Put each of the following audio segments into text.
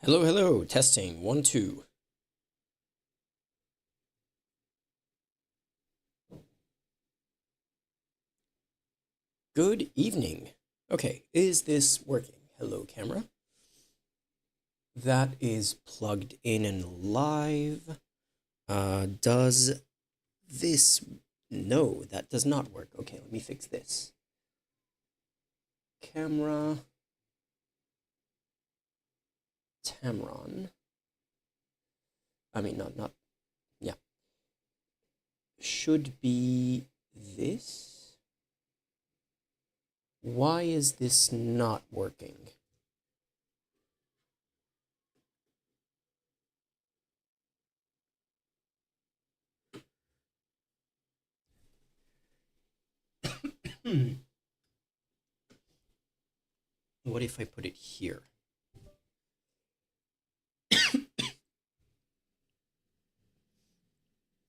Hello, hello, testing, 1, 2. Good evening. Okay, is this working? Hello, camera. That is plugged in and live. Does this... No, that does not work. Okay, let me fix this. Camera... Tamron. I mean, not... Yeah. Should be this. Why is this not working? What if I put it here?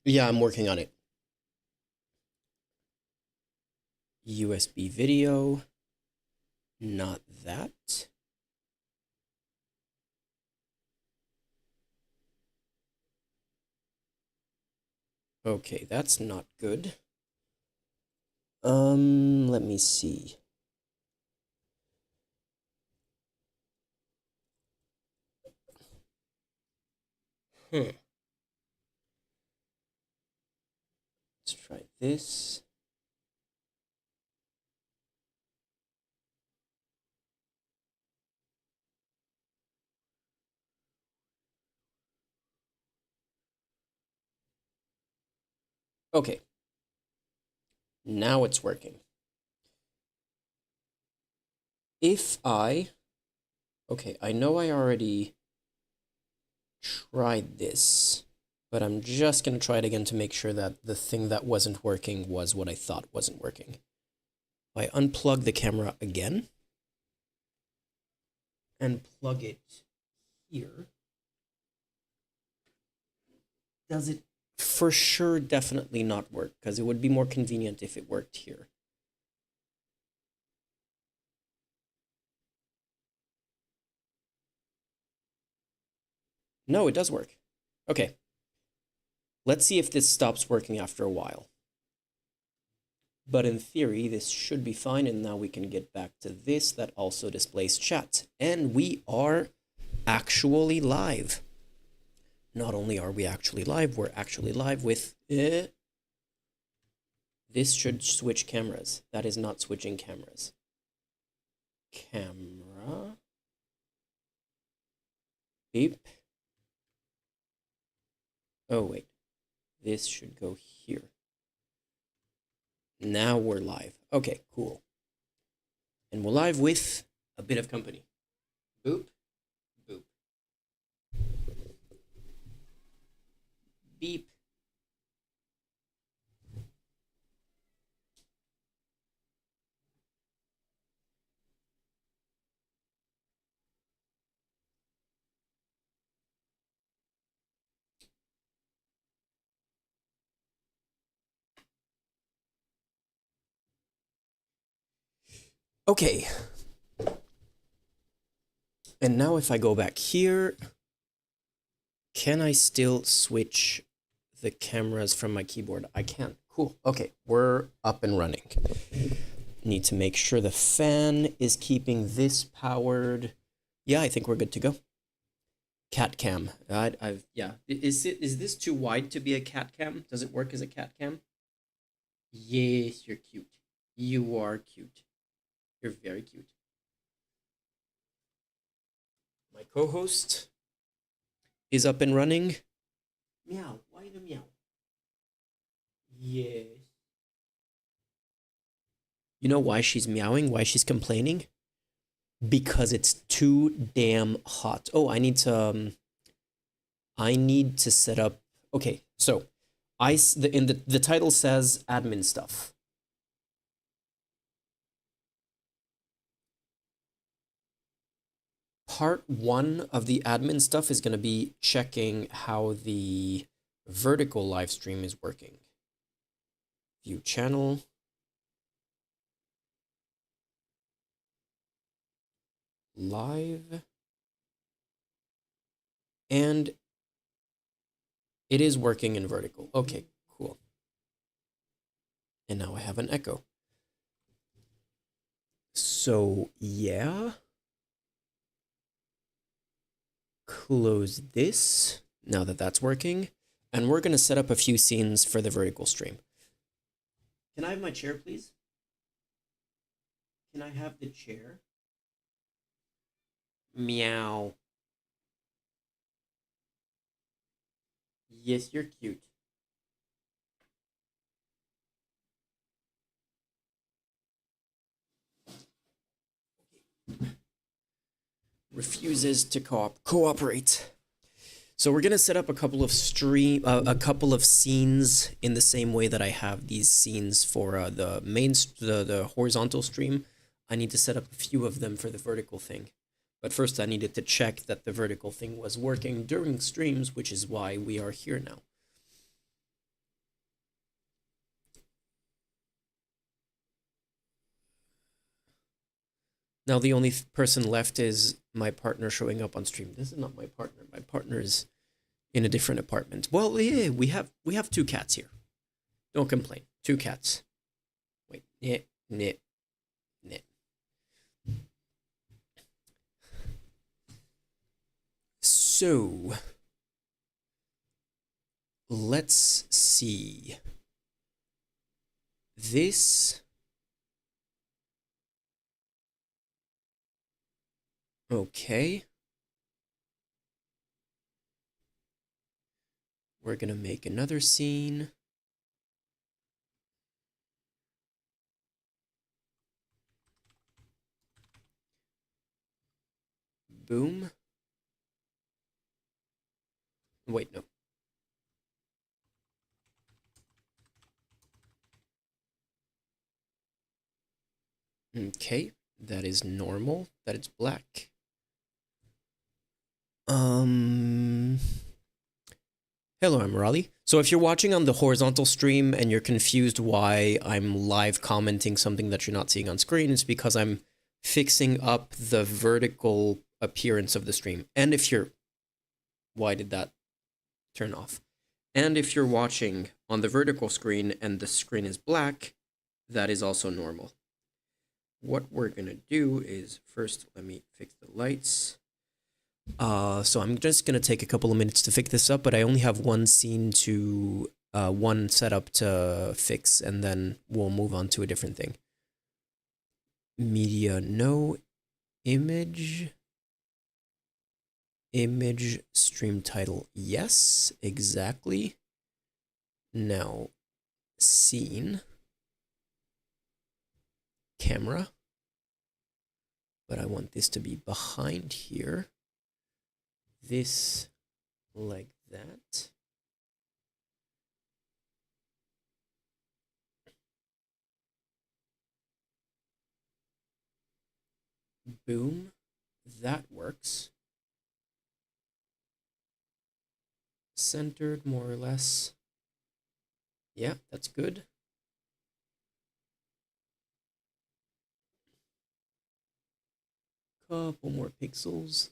Yeah, I'm working on it. USB video. Not that. Okay, that's not good. Let me see. Hmm. Let's try this. Okay. Now it's working. If I... Okay, I know I already tried this, but I'm just going to try it again to make sure that the thing that wasn't working was what I thought wasn't working. I unplug the camera again and plug it here. Does it for sure definitely not work? Because it would be more convenient if it worked here. No, it does work. Okay. Let's see if this stops working after a while. But in theory, this should be fine, and now we can get back to this that also displays chat. And we are actually live. Not only are we actually live, we're actually live with... This should switch cameras. That is not switching cameras. Camera. Beep. Oh, wait. This should go here. Now we're live. Okay, cool. And we're live with a bit of company. Boop. Boop. Beep. Okay. And now if I go back here, can I still switch the cameras from my keyboard? I can. Cool. Okay, we're up and running. Need to make sure the fan is keeping this powered. Yeah, I think we're good to go. Cat cam. Yeah. Is this too wide to be a cat cam? Does it work as a cat cam? Yes, you're cute. You are cute. You're very cute. My co-host is up and running. Meow. Why the meow? Yes. You know why she's meowing? Why she's complaining? Because it's too damn hot. Oh, I need to set up. Okay, so the title says admin stuff. Part 1 of the admin stuff is going to be checking how the vertical live stream is working. View channel. Live. And it is working in vertical. Okay, cool. And now I have an echo. So yeah. Close this now that that's working. And we're going to set up a few scenes for the vertical stream. Can I have my chair, please? Can I have the chair? Meow. Yes, you're cute. Refuses to cooperate. So we're gonna set up a couple of scenes in the same way that I have these scenes for the horizontal stream. I need to set up a few of them for the vertical thing. But first I needed to check that the vertical thing was working during streams, which is why we are here now. Now the only person left is my partner showing up on stream. This is not my partner. My partner is in a different apartment. Well, yeah, we have two cats here. Don't complain. Two cats. Wait, yeah. So, let's see. This. Okay. We're gonna make another scene. Boom. Wait, no. Okay, that is normal. That it's black. Hello, I'm Raleigh. So if you're watching on the horizontal stream and you're confused why I'm live commenting something that you're not seeing on screen, it's because I'm fixing up the vertical appearance of the stream. And if you're... Why did that turn off? And if you're watching on the vertical screen and the screen is black, that is also normal. What we're gonna do is first, let me fix the lights. So I'm just gonna take a couple of minutes to fix this up, but I only have one scene to, one setup to fix, and then we'll move on to a different thing. Media, no. Image. Image, stream title, yes, exactly. Now, scene. Camera. But I want this to be behind here. This like that. Boom. That works. Centered more or less. Yeah, that's good. Couple more pixels.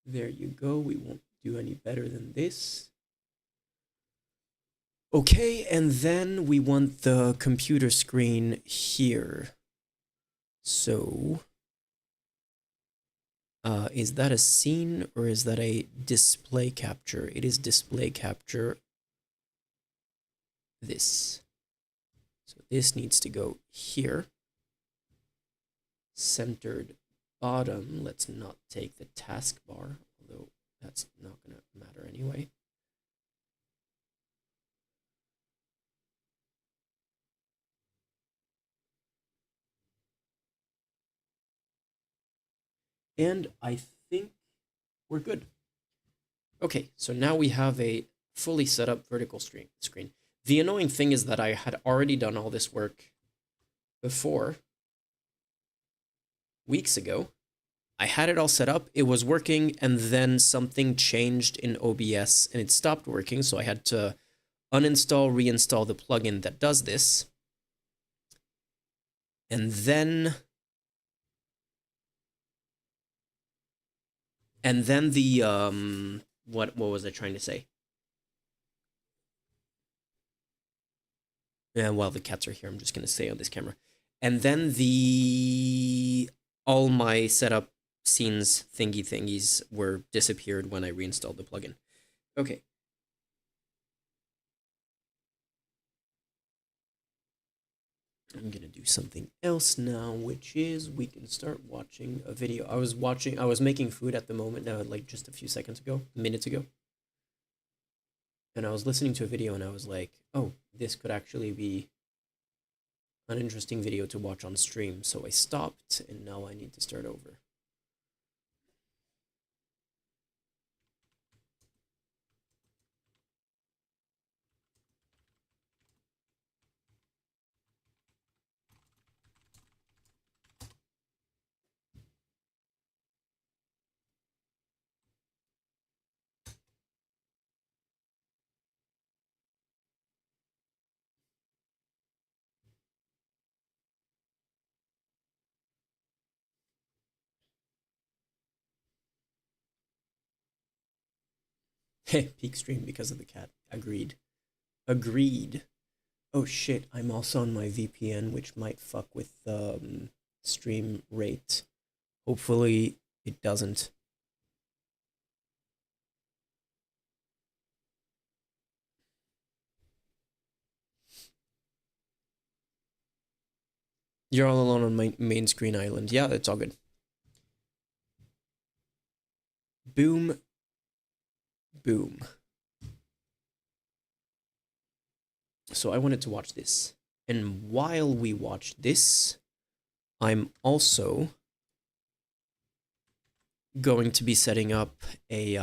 There you go. We won't do any better than this. Okay, and then we want the computer screen here. So, is that a scene or is that a display capture? It is display capture. This. So this needs to go here. Centered bottom. Let's not take the taskbar, although that's not going to matter anyway. And I think we're good. Okay, so now we have a fully set up vertical screen. The annoying thing is that I had already done all this work before, weeks ago. I had it all set up, it was working, and then something changed in OBS and it stopped working, so I had to uninstall, reinstall the plugin that does this. And then And then the what was I trying to say? Yeah, while the cats are here, I'm just gonna stay on this camera. And then the all my setup scenes thingies were disappeared when I reinstalled the plugin. Okay. I'm gonna do something else now, which is we can start watching a video. I was making food at the moment, like just a few minutes ago. And I was listening to a video and I was like, oh, this could actually be an interesting video to watch on stream. So I stopped and now I need to start over. Peak stream because of the cat. Agreed. Agreed. Oh shit, I'm also on my VPN, which might fuck with stream rate. Hopefully it doesn't. You're all alone on my main screen island. Yeah, it's all good. Boom. Boom. So I wanted to watch this. And while we watch this, I'm also going to be setting up a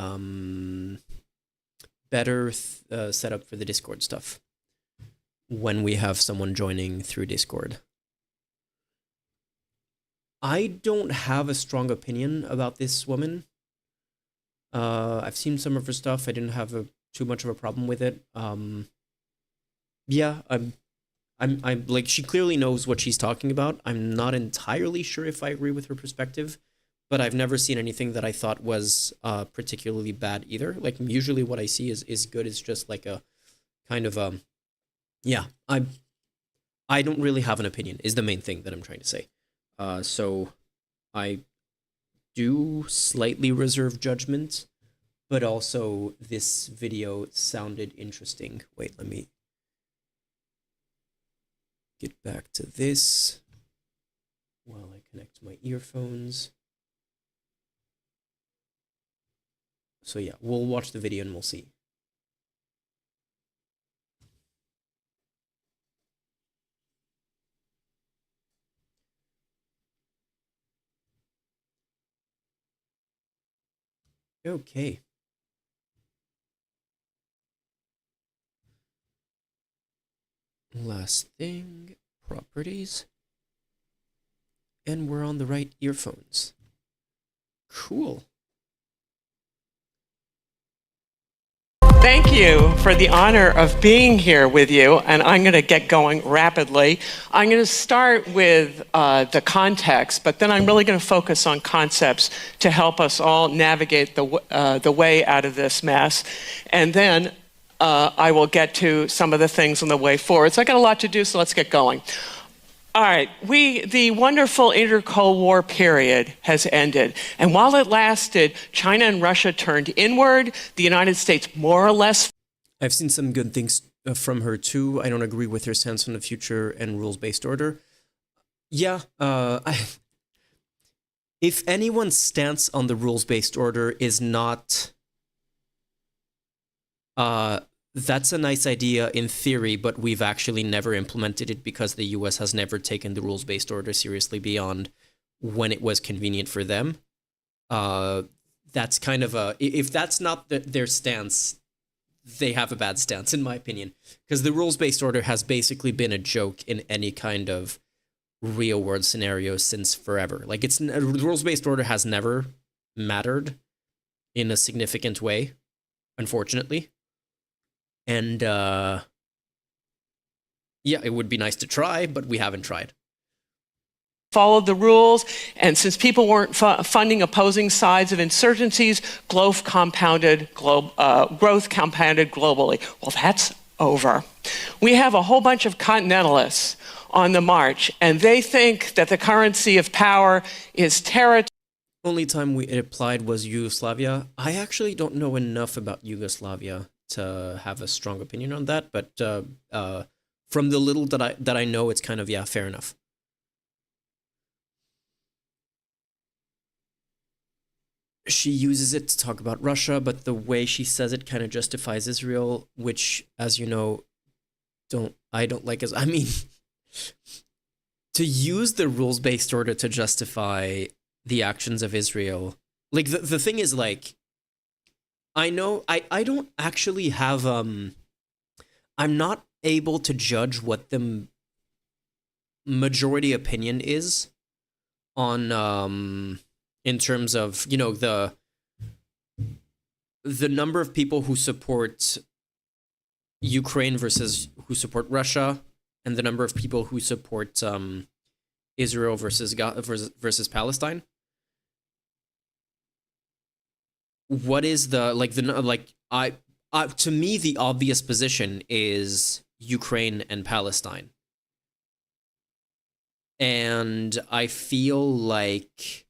better setup for the Discord stuff when we have someone joining through Discord. I don't have a strong opinion about this woman. I've seen some of her stuff. I didn't have too much of a problem with it. Yeah, I'm like, she clearly knows what she's talking about. I'm not entirely sure if I agree with her perspective, but I've never seen anything that I thought was particularly bad either. Like, usually what I see is good. It's just like a kind of yeah. I don't really have an opinion is the main thing that I'm trying to say. So I do slightly reserve judgment, but also this video sounded interesting. Wait, let me get back to this while I connect my earphones. So yeah, we'll watch the video and we'll see. Okay. Last thing, properties. And we're on the right earphones. Cool. Thank you for the honor of being here with you, and I'm going to get going rapidly. I'm going to start with the context, but then I'm really going to focus on concepts to help us all navigate the way out of this mess. And then I will get to some of the things on the way forward. So I got a lot to do, so let's get going. All right, the wonderful inter-Cold War period has ended. And while it lasted, China and Russia turned inward. The United States more or less... I've seen some good things from her too. I don't agree with her stance on the future and rules-based order. Yeah, if anyone's stance on the rules-based order is not... that's a nice idea in theory, but we've actually never implemented it because the US has never taken the rules-based order seriously beyond when it was convenient for them. That's kind of if that's not their stance, they have a bad stance, in my opinion, because the rules-based order has basically been a joke in any kind of real-world scenario since forever. Like, the rules-based order has never mattered in a significant way, unfortunately. And yeah, it would be nice to try, but we haven't tried. followed the rules, and since people weren't funding opposing sides of insurgencies, growth compounded globally. Well, that's over. We have a whole bunch of continentalists on the march, and they think that the currency of power is territory. Only time it applied was Yugoslavia. I actually don't know enough about Yugoslavia to have a strong opinion on that, but from the little that I know, it's kind of, yeah, fair enough. She uses it to talk about Russia, but the way she says it kind of justifies Israel, which, as you know, I don't like. As I mean, to use the rules-based order to justify the actions of Israel, like the thing is, like, I know I don't actually have I'm not able to judge what the majority opinion is on in terms of, you know, the number of people who support Ukraine versus who support Russia, and the number of people who support Israel versus Palestine. What is the to me, the obvious position is Ukraine and Palestine, and I feel like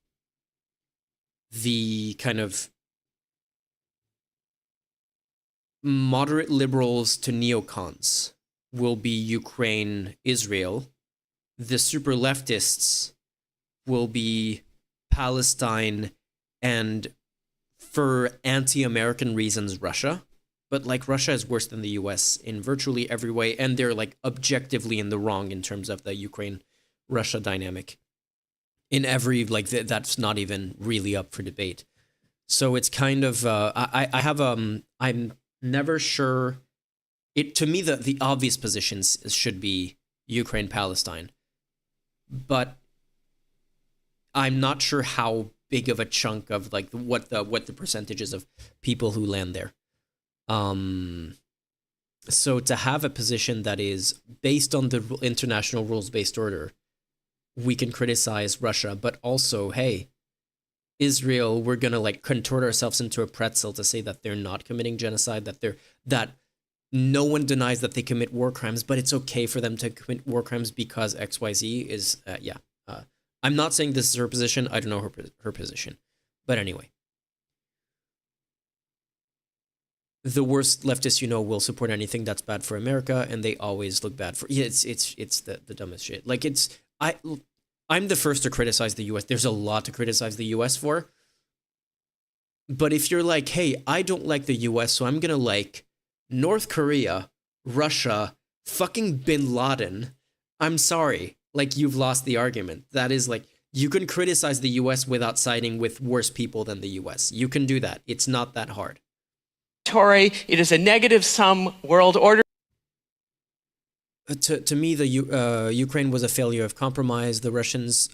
the kind of moderate liberals to neocons will be Ukraine, Israel. The super leftists will be Palestine, and for anti-American reasons, Russia. But like, Russia is worse than the US in virtually every way, and they're like objectively in the wrong in terms of the Ukraine-Russia dynamic. In every, like, that's not even really up for debate. So it's kind of I'm never sure. To me, the obvious positions should be Ukraine, Palestine, but I'm not sure how big of a chunk of, like, what the percentages of people who land there. So to have a position that is based on the international rules-based order, we can criticize Russia, but also, hey, Israel, we're gonna like contort ourselves into a pretzel to say that they're not committing genocide, that no one denies that they commit war crimes, but it's okay for them to commit war crimes because XYZ is, I'm not saying this is her position. I don't know her position, but anyway. The worst leftists, you know, will support anything that's bad for America, and they always look bad for. Yeah, it's the dumbest shit. Like, I'm the first to criticize the U.S. There's a lot to criticize the U.S. for, but if you're like, hey, I don't like the U.S., so I'm gonna like North Korea, Russia, fucking Bin Laden, I'm sorry, like, you've lost the argument. That is like, you can criticize the U.S. without siding with worse people than the U.S. You can do that. It's not that hard. It is a negative sum world order. To me, the Ukraine was a failure of compromise. The Russians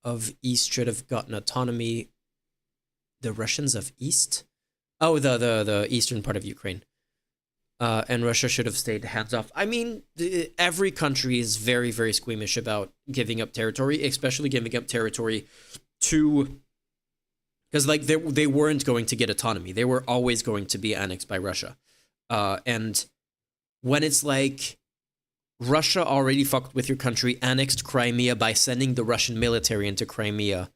of East should have gotten autonomy. The Russians of East? Oh, the eastern part of Ukraine. And Russia should have stayed hands off. I mean, every country is very, very squeamish about giving up territory, especially giving up territory to... Because, like, they weren't going to get autonomy. They were always going to be annexed by Russia. And when it's like, Russia already fucked with your country, annexed Crimea by sending the Russian military into Crimea,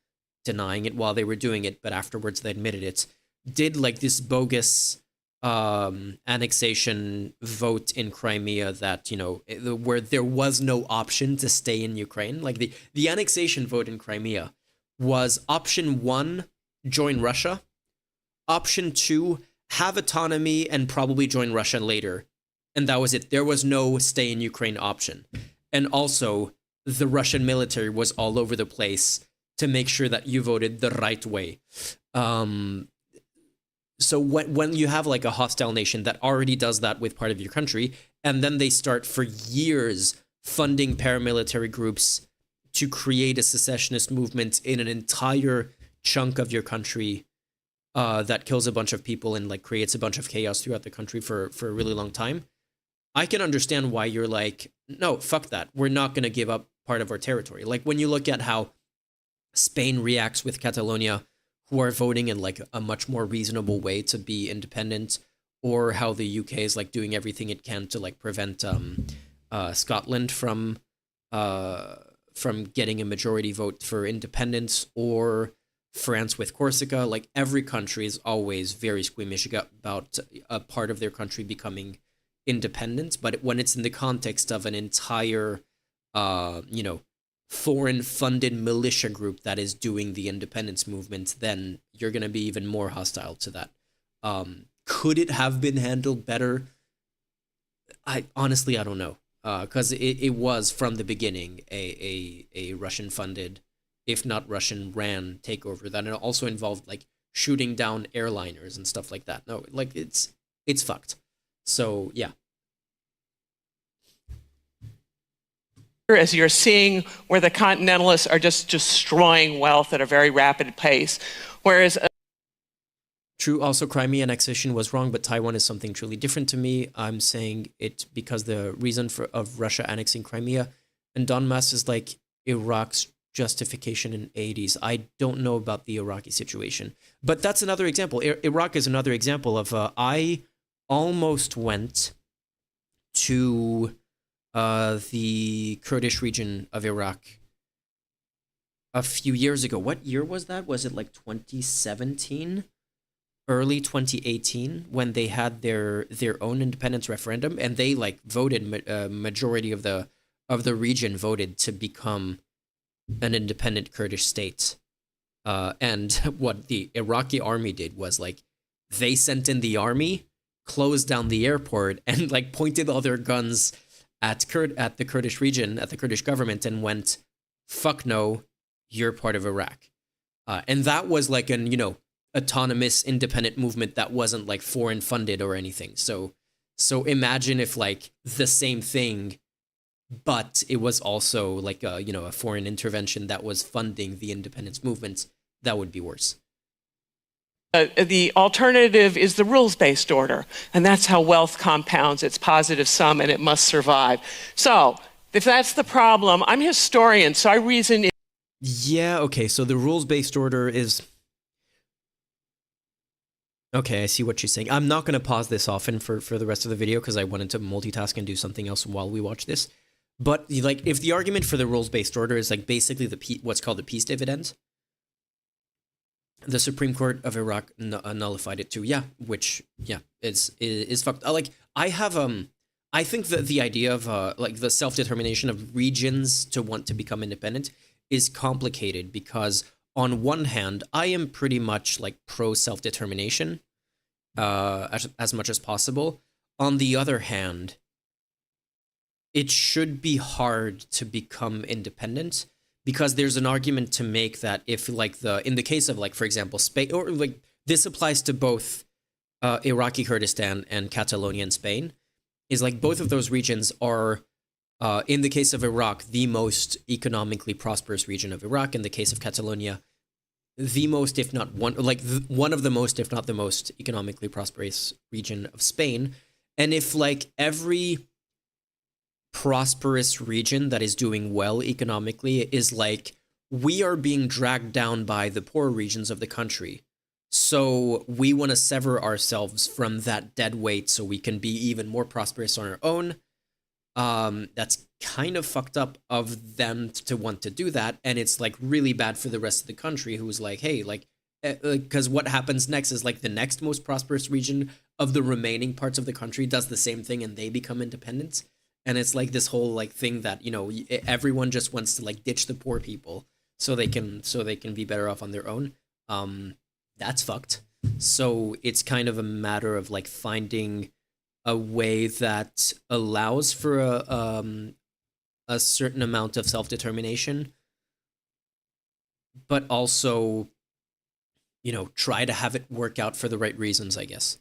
denying it while they were doing it, but afterwards they admitted it, did, like, this bogus annexation vote in Crimea that, you know, where there was no option to stay in Ukraine. Like, the annexation vote in Crimea was option 1, join Russia. Option 2, have autonomy and probably join Russia later. And that was it. There was no stay in Ukraine option. And also, the Russian military was all over the place to make sure that you voted the right way. So when you have like a hostile nation that already does that with part of your country, and then they start for years funding paramilitary groups to create a secessionist movement in an entire chunk of your country that kills a bunch of people and like creates a bunch of chaos throughout the country for a really long time, I can understand why you're like, no, fuck that. We're not going to give up part of our territory. Like when you look at how Spain reacts with Catalonia, who are voting in like a much more reasonable way to be independent, or how the UK is like doing everything it can to like prevent Scotland from getting a majority vote for independence, or France with Corsica. Like every country is always very squeamish about a part of their country becoming independent, but when it's in the context of an entire, foreign-funded militia group that is doing the independence movement, then you're going to be even more hostile to that. Could it have been handled better? I don't know, because it was from the beginning a Russian-funded, if not Russian-ran takeover that also involved like shooting down airliners and stuff like that. No, like it's fucked. So yeah. As you're seeing where the continentalists are just destroying wealth at a very rapid pace, whereas True. Also, Crimea annexation was wrong, but Taiwan is something truly different to me. I'm saying it because the reason of Russia annexing Crimea and Donbass is like Iraq's justification in 80s. I don't know about the Iraqi situation, but that's another example. Iraq is another example of I almost went to the Kurdish region of Iraq a few years ago. What year was that? Was it like 2017? Early 2018, when they had their own independence referendum, and they like voted, majority of the region voted to become an independent Kurdish state. And what the Iraqi army did was like they sent in the army, closed down the airport, and like pointed all their guns at the Kurdish region, at the Kurdish government, and went, "Fuck no, you're part of Iraq." And that was like an autonomous independent movement that wasn't like foreign funded or anything. So imagine if like the same thing, but it was also like a foreign intervention that was funding the independence movement. That would be worse. The alternative is the rules-based order, and that's how wealth compounds. It's positive sum, and it must survive. So if that's the problem, I'm a historian, so I reason. Yeah. Okay. So the rules-based order is. Okay, I see what she's saying. I'm not going to pause this often for the rest of the video because I wanted to multitask and do something else while we watch this. But like, if the argument for the rules-based order is like basically what's called the peace dividend, the Supreme Court of Iraq nullified it too. Yeah, which is fucked. Like I have I think that the idea of like the self-determination of regions to want to become independent is complicated because on one hand, I am pretty much like pro self-determination as much as possible. On the other hand, it should be hard to become independent because there's an argument to make that if like in the case of like, for example, Spain, or like this applies to both Iraqi Kurdistan and Catalonia in Spain, is like both of those regions are in the case of Iraq, the most economically prosperous region of Iraq. In the case of Catalonia, the most, if not one, like one of the most, if not the most economically prosperous region of Spain. And if like every prosperous region that is doing well economically is like, we are being dragged down by the poor regions of the country, so we want to sever ourselves from that dead weight so we can be even more prosperous on our own. That's kind of fucked up of them to want to do that, and it's like really bad for the rest of the country who's like, hey, like, because what happens next is like the next most prosperous region of the remaining parts of the country does the same thing and they become independent, and it's like this whole like thing that everyone just wants to like ditch the poor people so they can be better off on their own. That's fucked. So it's kind of a matter of like finding a way that allows for a certain amount of self-determination, but also, try to have it work out for the right reasons, I guess.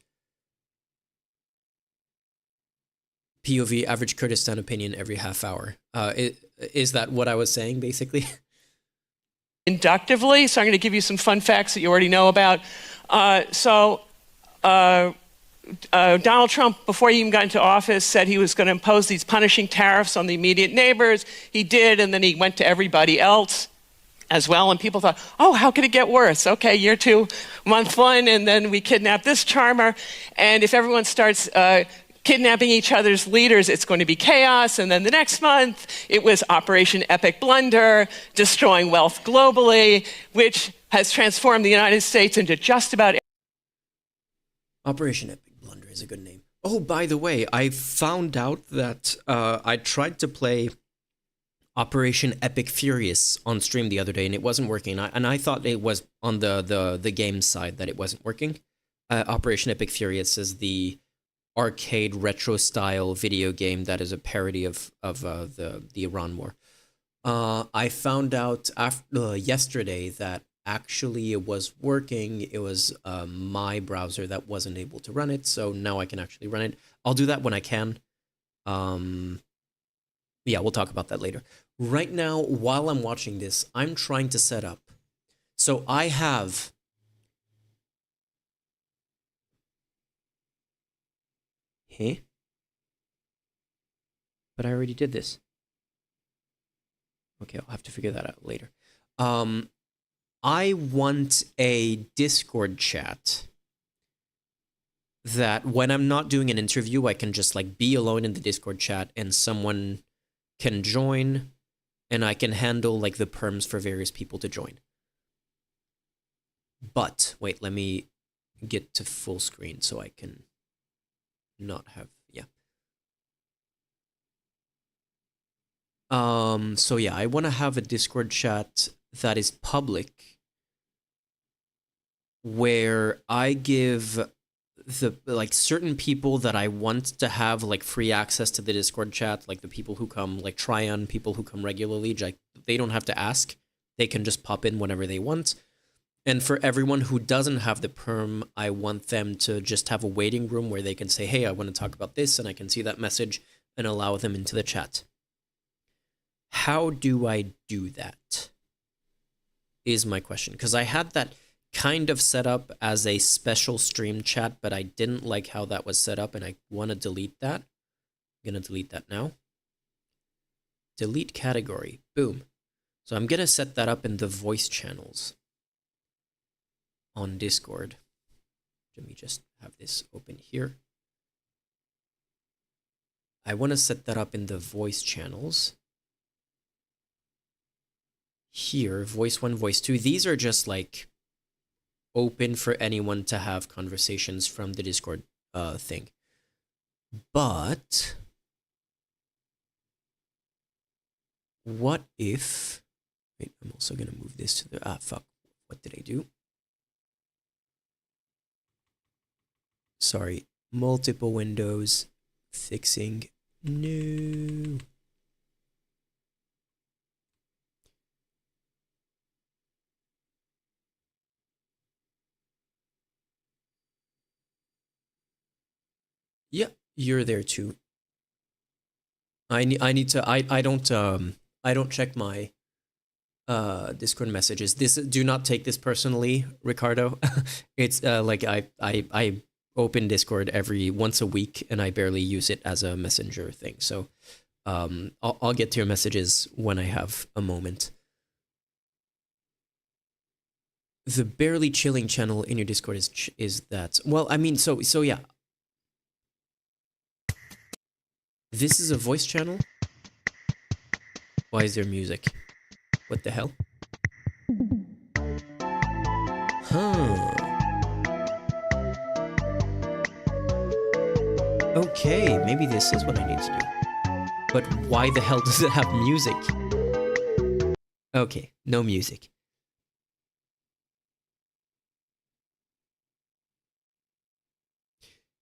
POV, average Kurdistan opinion every half hour. Is that what I was saying, basically? Inductively, so I'm going to give you some fun facts that you already know about. Donald Trump, before he even got into office, said he was going to impose these punishing tariffs on the immediate neighbors. He did, and then he went to everybody else as well. And people thought, oh, how could it get worse? Okay, year two, month one, and then we kidnap this charmer. And if everyone starts kidnapping each other's leaders, it's going to be chaos. And then the next month, it was Operation Epic Blunder, destroying wealth globally, which has transformed the United States into just about... Operation Epic Blunder is a good name. Oh, by the way, I found out that I tried to play Operation Epic Furious on stream the other day, and it wasn't working. I thought it was on the game side that it wasn't working. Operation Epic Furious is the arcade retro style video game that is a parody of the Iran war. I found out yesterday that actually it was working. It was my browser that wasn't able to run it, so now I can actually run it. I'll do that when I can. Yeah, we'll talk about that later. Right now, while I'm watching this, I'm trying to set up. So I have... Hey? But I already did this. Okay, I'll have to figure that out later. I want a Discord chat that when I'm not doing an interview, I can just like be alone in the Discord chat and someone can join and I can handle like the perms for various people to join. But wait, let me get to full screen so I can not have, yeah. So yeah, I want to have a Discord chat that is public where I give the like certain people that I want to have like free access to the Discord chat, like the people who come, like Tryon, people who come regularly, like they don't have to ask. They can just pop in whenever they want. And for everyone who doesn't have the perm, I want them to just have a waiting room where they can say, hey, I want to talk about this, and I can see that message and allow them into the chat. How do I do that? Is my question. Because I had that kind of set up as a special stream chat, but I didn't like how that was set up, and I want to delete that. I'm going to delete that now. Delete category. Boom. So I'm going to set that up in the voice channels on Discord. Let me just have this open here. I want to set that up in the voice channels. Here, voice 1, voice 2. These are just like open for anyone to have conversations from the Discord thing. But what if... Wait, I'm also going to move this to the... Ah, fuck. What did I do? Sorry. Multiple windows. Fixing. No. Yeah, you're there too. I need to I don't check my Discord messages. Do not take this personally, Ricardo. It's like I open Discord every once a week and I barely use it as a messenger thing. So I'll get to your messages when I have a moment. The barely chilling channel in your Discord is that. Well, I mean, so yeah. This is a voice channel? Why is there music? What the hell? Huh. Okay, maybe this is what I need to do. But why the hell does it have music? Okay, no music.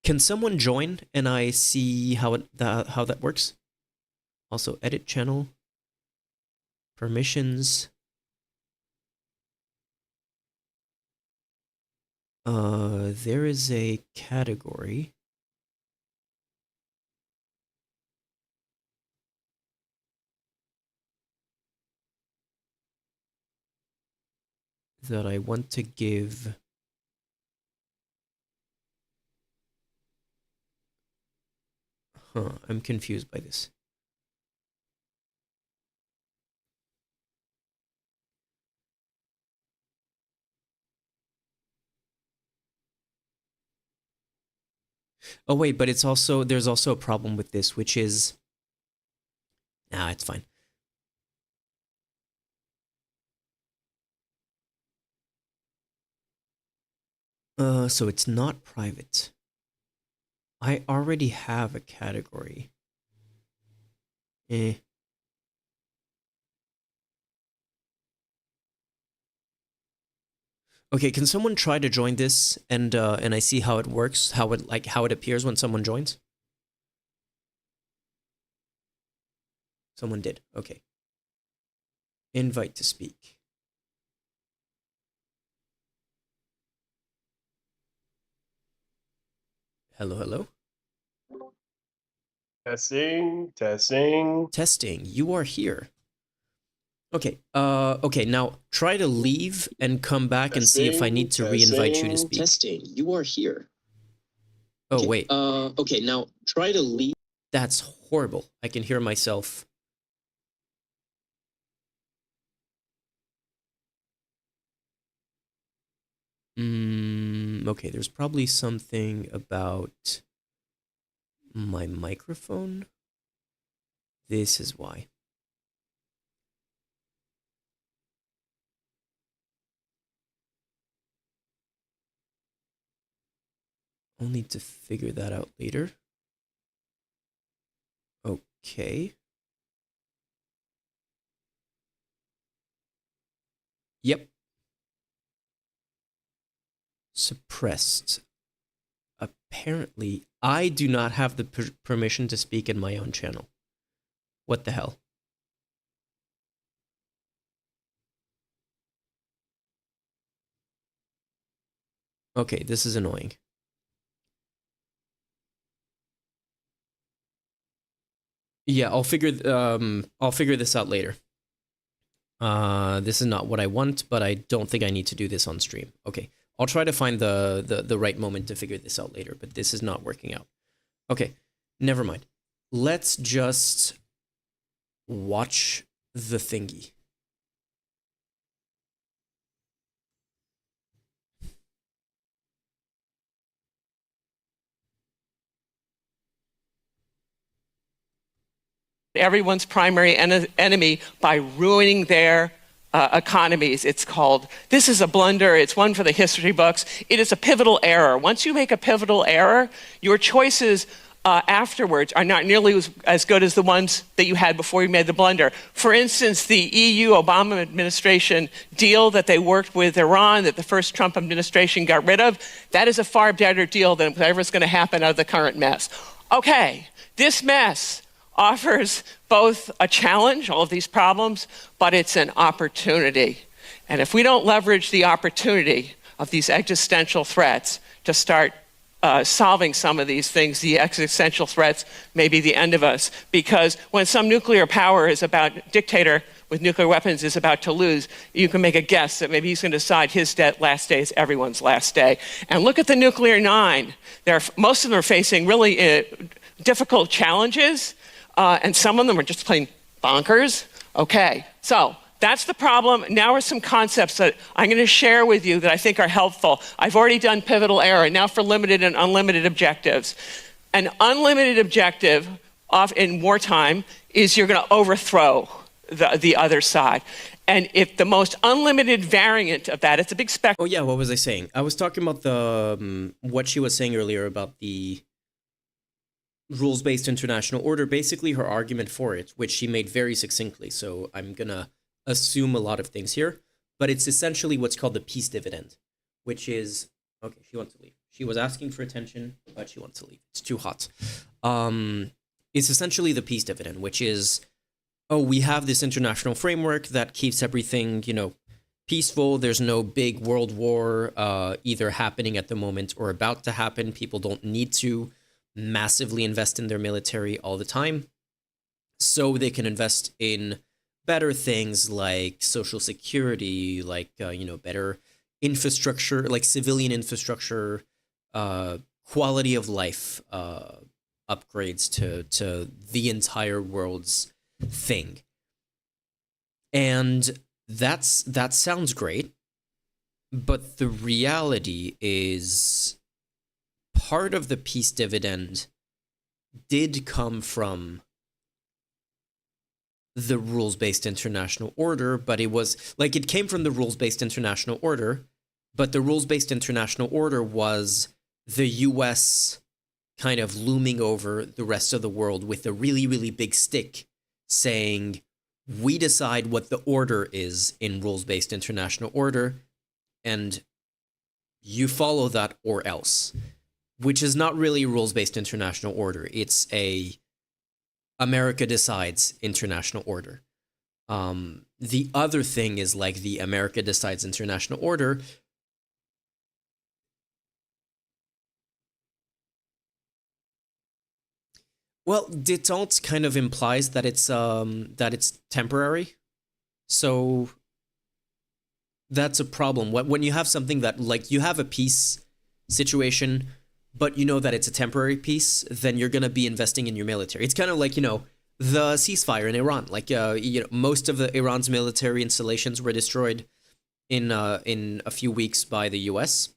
Can someone join and I see how that works? Also, edit channel, permissions. There is a category. That I want to give Huh, I'm confused by this. Oh wait, but there's also a problem with this, which is it's fine. So it's not private. I already have a category. Eh. Okay, can someone try to join this and I see how it works, how it appears when someone joins? Someone did. Okay. Invite to speak. Hello, hello. Testing, testing. Testing. You are here. Okay. Okay. Now try to leave and come back and see if I need to re-invite you to speak. Testing. You are here. Oh Okay, wait. Okay. Now try to leave. That's horrible. I can hear myself. Okay, there's probably something about my microphone. This is why. I'll need to figure that out later. Okay. Yep. Suppressed. Apparently, I do not have the permission to speak in my own channel. What the hell? Okay, this is annoying. Yeah, I'll figure this out later. This is not what I want, but I don't think I need to do this on stream. Okay. I'll try to find the right moment to figure this out later, but this is not working out. Okay, never mind. Let's just watch the thingy. Everyone's primary enemy by ruining their economies. It's called, this is a blunder. It's one for the history books. It is a pivotal error. Once you make a pivotal error, your choices afterwards are not nearly as good as the ones that you had before you made the blunder. For instance, the EU Obama administration deal that they worked with Iran that the first Trump administration got rid of, that is a far better deal than whatever's going to happen out of the current mess. Okay, this mess offers both a challenge, all of these problems, but it's an opportunity. And if we don't leverage the opportunity of these existential threats to start solving some of these things, the existential threats may be the end of us. Because when some nuclear power is about, dictator with nuclear weapons is about to lose, you can make a guess that maybe he's going to decide his last day is everyone's last day. And look at the nuclear nine. Most of them are facing really difficult challenges. And some of them are just plain bonkers. Okay, so that's the problem. Now are some concepts that I'm going to share with you that I think are helpful. I've already done pivotal error. Now for limited and unlimited objectives. An unlimited objective in wartime is you're going to overthrow the other side. And if the most unlimited variant of that, it's a big spectrum. Oh yeah, what was I saying? I was talking about the what she was saying earlier about the rules-based international order, basically her argument for it, which she made very succinctly, so I'm gonna assume a lot of things here, but it's essentially what's called the peace dividend, which is, okay, she wants to leave. She was asking for attention, but she wants to leave. It's too hot. It's essentially the peace dividend, which is, oh, we have this international framework that keeps everything, peaceful. There's no big world war either happening at the moment or about to happen. People don't need to massively invest in their military all the time, so they can invest in better things like social security, like better infrastructure, like civilian infrastructure, quality of life, upgrades to the entire world's thing. And that sounds great, but the reality is part of the peace dividend did come from the rules-based international order, but it was like it came from the rules-based international order, but the rules-based international order was the US kind of looming over the rest of the world with a really, really big stick saying, we decide what the order is in rules-based international order, and you follow that or else, which is not really rules-based international order. It's a America decides international order. The other thing is like the America decides international order. Well, détente kind of implies that it's temporary. So that's a problem. When you have something that, like, you have a peace situation, but you know that it's a temporary peace, then you're going to be investing in your military. It's kind of like, the ceasefire in Iran. Like, most of Iran's military installations were destroyed in a few weeks by the US.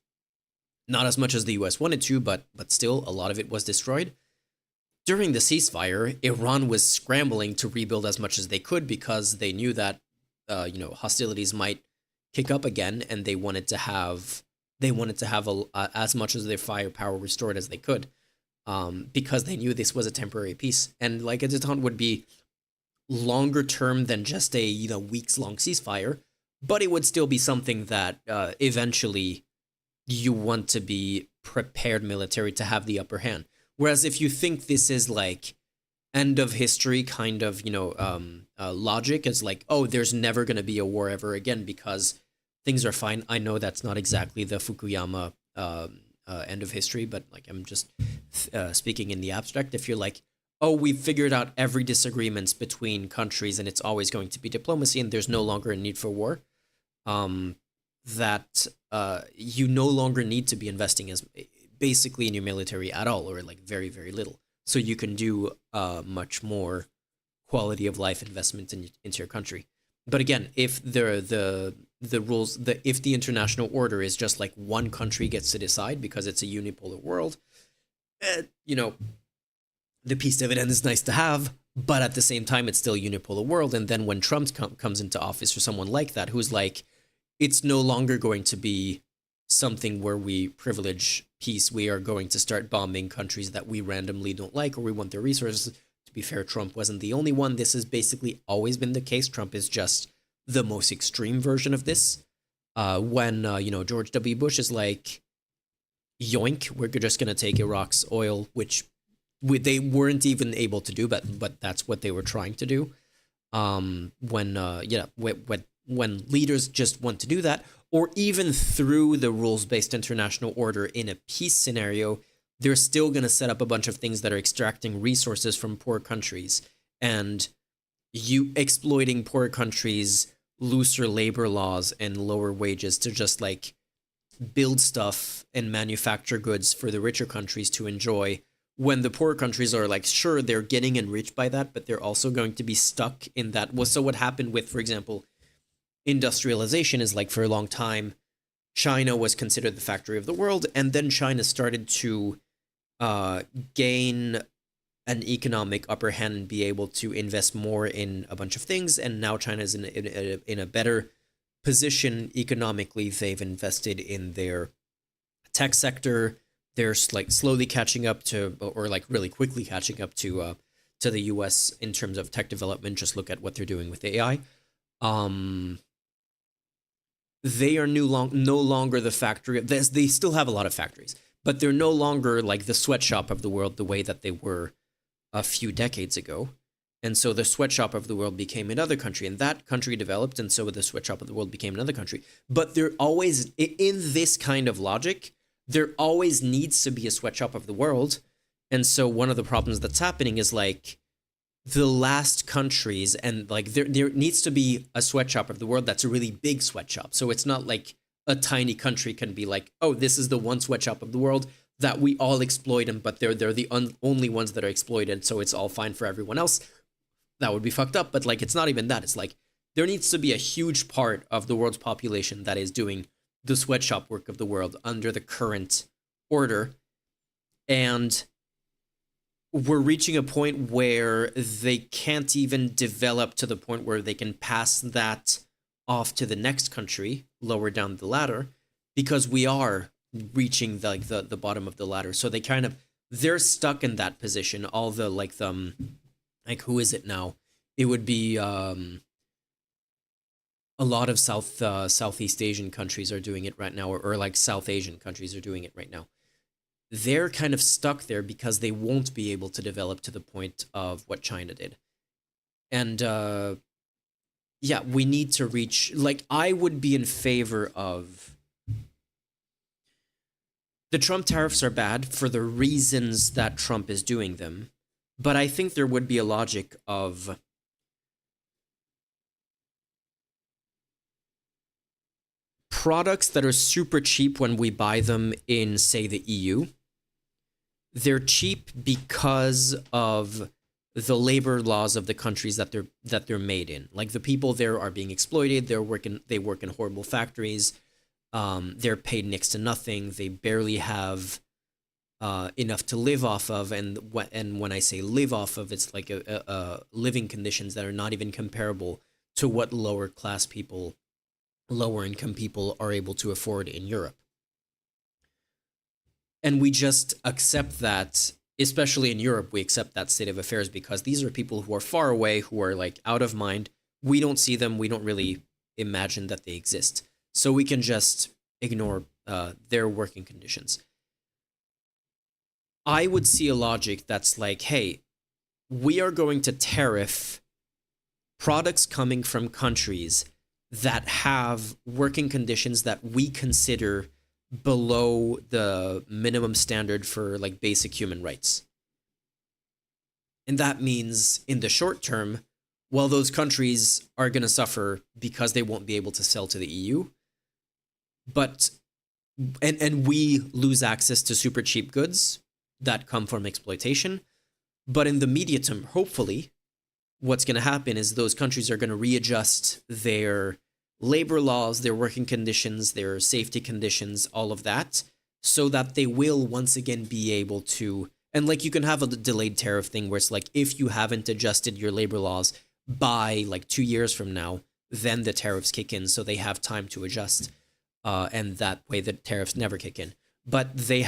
Not as much as the US wanted to, but still a lot of it was destroyed. During the ceasefire, Iran was scrambling to rebuild as much as they could because they knew that hostilities might kick up again, and they wanted to have as much of their firepower restored as they could, because they knew this was a temporary peace. And like a détente would be longer term than just a weeks long ceasefire, but it would still be something that eventually you want to be prepared military to have the upper hand. Whereas if you think this is like end of history kind of logic, it's like, oh, there's never going to be a war ever again because things are fine. I know that's not exactly the Fukuyama end of history, but like I'm just speaking in the abstract. If you're like, oh, we've figured out every disagreements between countries and it's always going to be diplomacy and there's no longer a need for war, that you no longer need to be investing as basically in your military at all, or like very, very little. So you can do much more quality of life investment into your country. But again, if the rules, if the international order is just like one country gets to decide because it's a unipolar world, the peace dividend is nice to have, but at the same time, it's still a unipolar world. And then when Trump comes into office, or someone like that, who's like, it's no longer going to be something where we privilege peace. We are going to start bombing countries that we randomly don't like, or we want their resources. To be fair, Trump wasn't the only one. This has basically always been the case. Trump is just the most extreme version of this. When George W. Bush is like, yoink, we're just going to take Iraq's oil, which they weren't even able to do, but that's what they were trying to do. When leaders just want to do that, or even through the rules-based international order in a peace scenario, they're still going to set up a bunch of things that are extracting resources from poor countries and you exploiting poor countries' looser labor laws and lower wages to just like build stuff and manufacture goods for the richer countries to enjoy, when the poor countries are like, sure, they're getting enriched by that, but they're also going to be stuck in that. Well, so what happened with, for example, industrialization is like, for a long time, China was considered the factory of the world, and then China started to gain an economic upper hand and be able to invest more in a bunch of things, and now China is in a better position economically. They've invested in their tech sector. They're like slowly catching up to, or like really quickly catching up to the US in terms of tech development. Just look at what they're doing with AI. They are no longer the factory. They still have a lot of factories, but they're no longer like the sweatshop of the world the way that they were a few decades ago. And so the sweatshop of the world became another country, and that country developed, and so the sweatshop of the world became another country. But there always, in this kind of logic, there always needs to be a sweatshop of the world. And so one of the problems that's happening is like the last countries, and like there needs to be a sweatshop of the world that's a really big sweatshop. So it's not like a tiny country can be like, oh, this is the one sweatshop of the world. that we all exploit them, but they're the only ones that are exploited, so it's all fine for everyone else. That would be fucked up. But like, it's not even that. It's like there needs to be a huge part of the world's population that is doing the sweatshop work of the world under the current order, and we're reaching a point where they can't even develop to the point where they can pass that off to the next country lower down the ladder, because we are reaching the bottom of the ladder. So they're stuck in that position. All the like who is it now? It would be a lot of Southeast Asian countries are doing it right now, or like South Asian countries are doing it right now. They're kind of stuck there because they won't be able to develop to the point of what China did. And yeah, we need to reach, like, I would be in favor of, the Trump tariffs are bad for the reasons that Trump is doing them, but I think there would be a logic of products that are super cheap when we buy them in, say, the EU. They're cheap because of the labor laws of the countries that they're made in. Like, the people there are being exploited. They work in horrible factories. They're paid next to nothing. They barely have enough to live off of. And when I say live off of, it's like a living conditions that are not even comparable to what lower income people are able to afford in Europe. And we just accept that, especially in Europe, we accept that state of affairs because these are people who are far away, who are like out of mind. We don't see them. We don't really imagine that they exist. So we can just ignore their working conditions. I would see a logic that's like, hey, we are going to tariff products coming from countries that have working conditions that we consider below the minimum standard for like basic human rights. And that means in the short term, well, those countries are going to suffer because they won't be able to sell to the EU. But and we lose access to super cheap goods that come from exploitation. But in the medium term, hopefully, what's going to happen is those countries are going to readjust their labor laws, their working conditions, their safety conditions, all of that, so that they will once again be able to, and like you can have a delayed tariff thing where it's like, if you haven't adjusted your labor laws by like 2 years from now, then the tariffs kick in, so they have time to adjust, and that way the tariffs never kick in. But they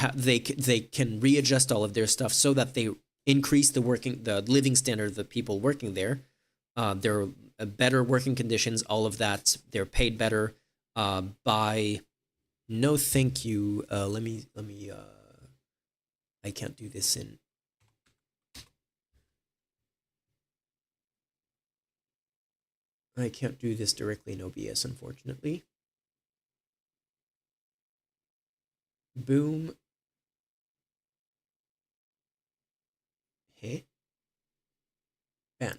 can readjust all of their stuff so that they increase the living standard of the people working there. Their better working conditions, all of that. They're paid better by. No, thank you. Let me. I can't do this in. I can't do this directly in OBS, unfortunately. Boom. Hey. Ban.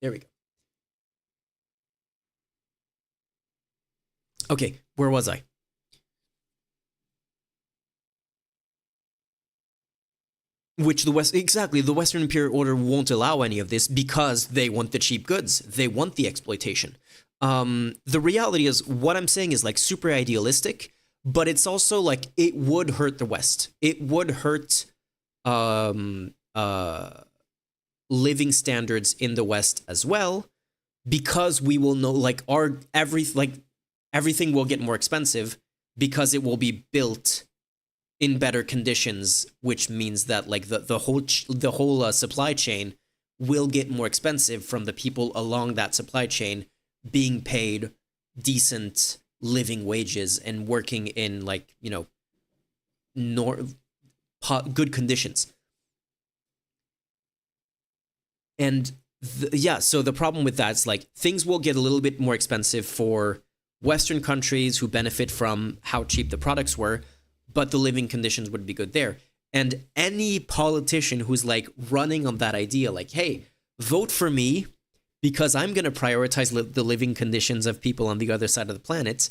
There we go. Okay, where was I? Which the Western Imperial Order won't allow any of this because they want the cheap goods. They want the exploitation. The reality is, what I'm saying is like super idealistic, but it's also like it would hurt the West. It would hurt living standards in the West as well, because we will know like everything will get more expensive because it will be built in better conditions, which means that like the whole supply chain will get more expensive from the people along that supply chain being paid decent living wages and working in like, you know, good conditions. And so the problem with that is like things will get a little bit more expensive for Western countries who benefit from how cheap the products were, but the living conditions would be good there. And any politician who's like running on that idea, like, hey, vote for me because I'm going to prioritize the living conditions of people on the other side of the planet,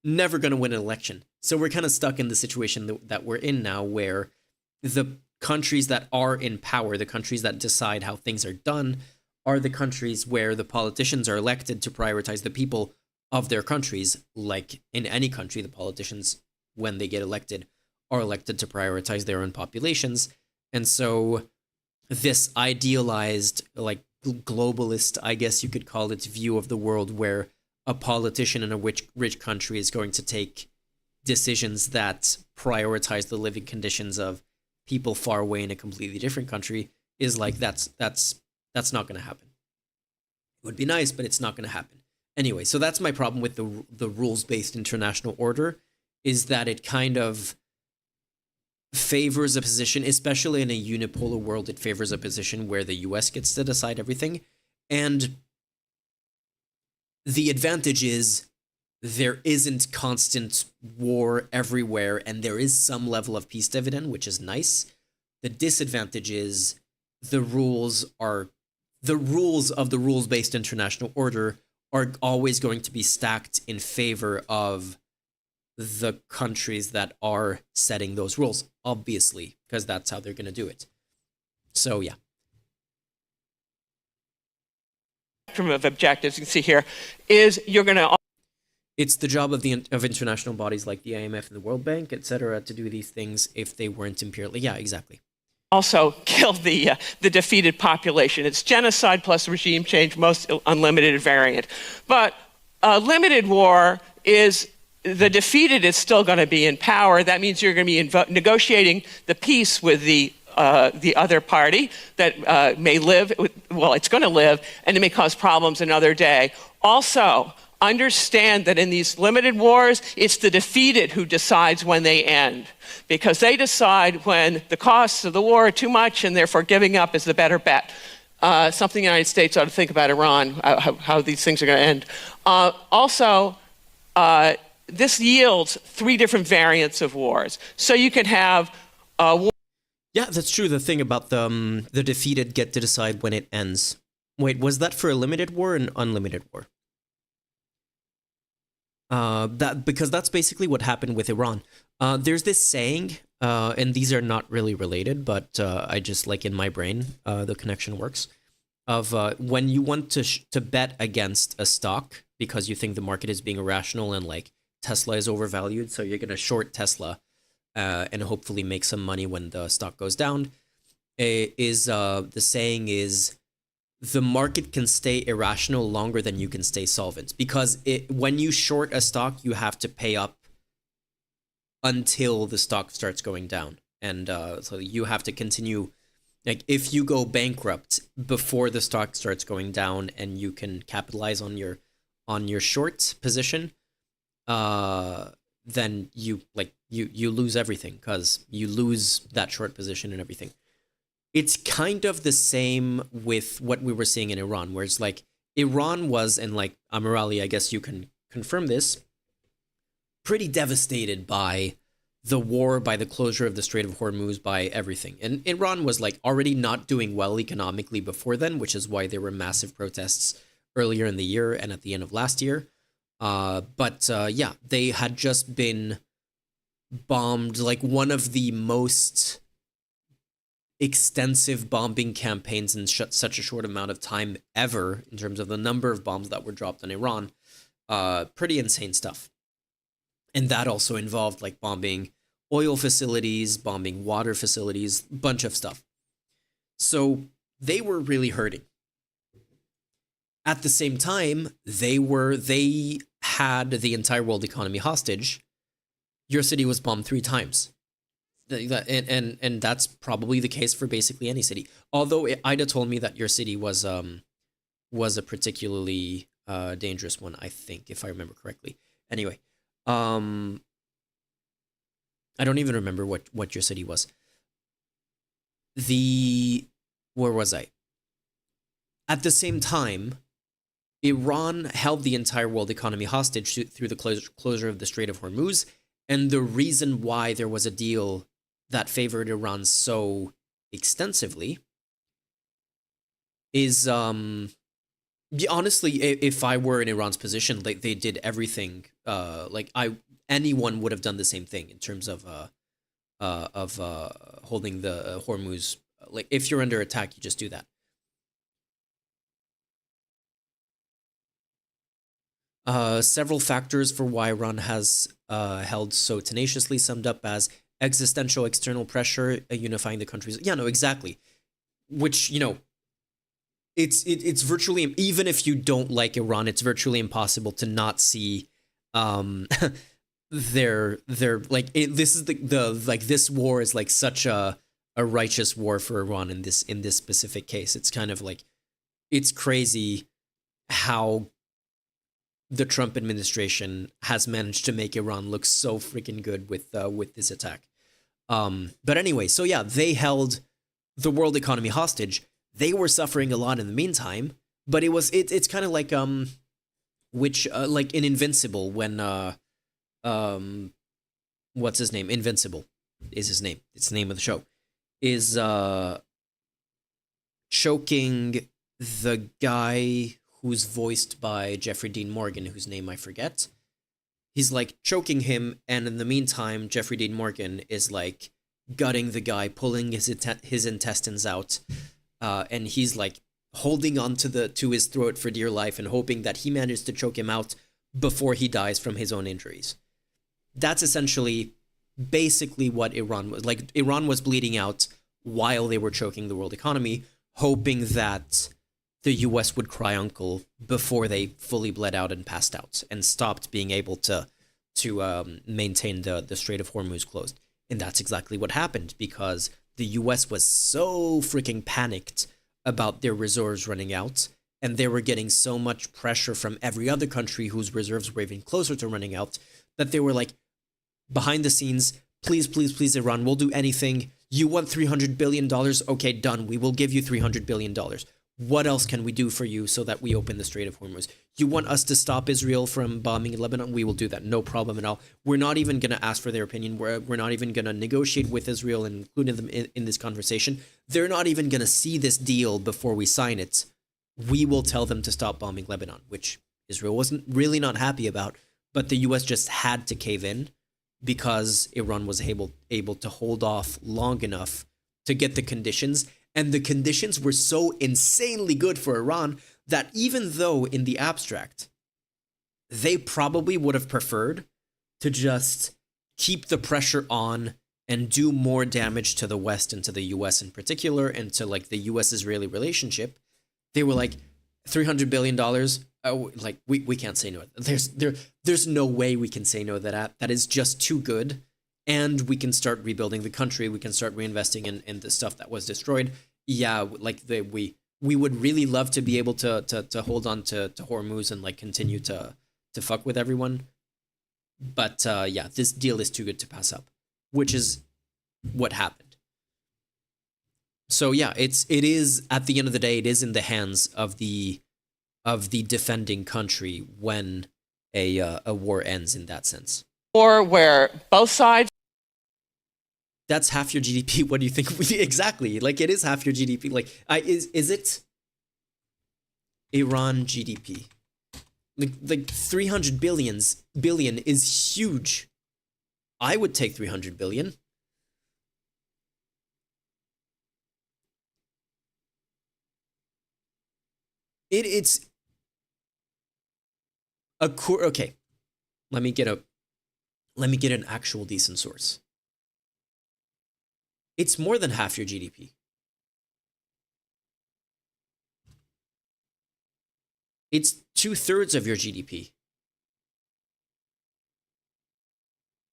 never going to win an election. So we're kind of stuck in the situation that we're in now, where the countries that are in power, the countries that decide how things are done, are the countries where the politicians are elected to prioritize the people of their countries. Like in any country, the politicians, when they get elected, are elected to prioritize their own populations. And so this idealized, like globalist, I guess you could call it, view of the world, where a politician in a rich country is going to take decisions that prioritize the living conditions of people far away in a completely different country, is like that's not going to happen. It would be nice, but it's not going to happen. Anyway, so that's my problem with the rules-based international order, is that it kind of favors a position, especially in a unipolar world, it favors a position where the US gets to decide everything. And the advantage is there isn't constant war everywhere, and there is some level of peace dividend, which is nice. The disadvantage is the rules of the rules-based international order are always going to be stacked in favor of the countries that are setting those rules, obviously, because that's how they're going to do it. So, yeah. Of objectives, you can see here, is you're going to... It's the job of international bodies like the IMF and the World Bank, etc., to do these things if they weren't imperial. Yeah, exactly. Also kill the defeated population. It's genocide plus regime change, most unlimited variant. But limited war is the defeated is still going to be in power. That means you're going to be negotiating the peace with the other party that may live, well, it's going to live, and it may cause problems another day. Also, understand that in these limited wars, it's the defeated who decides when they end, because they decide when the costs of the war are too much and therefore giving up is the better bet. Something the United States ought to think about Iran, how these things are going to end. Also, this yields 3 different variants of wars. So you can have war. Yeah, that's true. The thing about the defeated get to decide when it ends. Wait, was that for a limited war or an unlimited war? Because that's basically what happened with Iran. There's this saying, and these are not really related, but I just, like, in my brain, the connection works, of when you want to bet against a stock because you think the market is being irrational and, like, Tesla is overvalued, so you're going to short Tesla and hopefully make some money when the stock goes down, the saying is, the market can stay irrational longer than you can stay solvent, because when you short a stock, you have to pay up until the stock starts going down. And so you have to continue, like, if you go bankrupt before the stock starts going down and you can capitalize on your short position, then you lose everything, because you lose that short position and everything. It's kind of the same with what we were seeing in Iran, where it's like Iran was, and like Amirali, I guess you can confirm this, pretty devastated by the war, by the closure of the Strait of Hormuz, by everything. And Iran was like already not doing well economically before then, which is why there were massive protests earlier in the year and at the end of last year. But they had just been bombed, like one of the most extensive bombing campaigns in such a short amount of time ever, in terms of the number of bombs that were dropped on Iran. Pretty insane stuff. And that also involved, like, bombing oil facilities, bombing water facilities, bunch of stuff. So they were really hurting. At the same time, they had the entire world economy hostage. Your city was bombed 3 times. And that's probably the case for basically any city. Although Ida told me that your city was a particularly dangerous one, I think, if I remember correctly. Anyway, I don't even remember what your city was. Where was I? At the same time, Iran held the entire world economy hostage through the closure of the Strait of Hormuz, and the reason why there was a deal that favored Iran so extensively is, honestly, if I were in Iran's position, like, they did everything. Like, anyone would have done the same thing in terms of holding the Hormuz. Like if you're under attack, you just do that. Several factors for why Iran has held so tenaciously, summed up as existential external pressure, unifying the countries. Yeah, no, exactly. Which, you know, it's virtually, even if you don't like Iran, it's virtually impossible to not see their like this is the like this war is like such a righteous war for Iran in this specific case. It's kind of like, it's crazy how the Trump administration has managed to make Iran look so freaking good with this attack. But anyway, so yeah, they held the world economy hostage. They were suffering a lot in the meantime, but it's kind of like like in Invincible when what's his name? Invincible is his name. It's the name of the show. Is choking the guy who's voiced by Jeffrey Dean Morgan, whose name I forget. He's like choking him, and in the meantime, Jeffrey Dean Morgan is like gutting the guy, pulling his intestines out, and he's like holding on to his throat for dear life and hoping that he manages to choke him out before he dies from his own injuries. That's essentially basically what Iran was like. Iran was bleeding out while they were choking the world economy, hoping that the US would cry uncle before they fully bled out and passed out and stopped being able to maintain the Strait of Hormuz closed. And that's exactly what happened, because the US was so freaking panicked about their reserves running out, and they were getting so much pressure from every other country whose reserves were even closer to running out, that they were like, behind the scenes, please, please, please, Iran, we'll do anything. You want $300 billion? Okay, done. We will give you $300 billion. What else can we do for you so that we open the Strait of Hormuz? You want us to stop Israel from bombing Lebanon? We will do that. No problem at all. We're not even going to ask for their opinion. We're not even going to negotiate with Israel and include them in this conversation. They're not even going to see this deal before we sign it. We will tell them to stop bombing Lebanon, which Israel wasn't really not happy about, but the US just had to cave in because Iran was able to hold off long enough to get the conditions. And the conditions were so insanely good for Iran that even though in the abstract, they probably would have preferred to just keep the pressure on and do more damage to the West and to the US in particular, and to like the US-Israeli relationship, they were like, $300 billion, like we can't say no. There's no way we can say no to that. That is just too good. And we can start rebuilding the country. We can start reinvesting in the stuff that was destroyed. Yeah, like we would really love to be able to hold on to Hormuz and like continue to fuck with everyone. But yeah, this deal is too good to pass up, which is what happened. So yeah, it is at the end of the day, it is in the hands of the defending country when a war ends in that sense. Or where both sides. That's half your GDP. What do you think? Exactly. Like it is half your GDP. Like is it Iran GDP? Like 300 billion is huge. I would take 300 billion. It's a core. Okay, let me get an actual decent source. It's more than half your GDP. It's 2/3 of your GDP.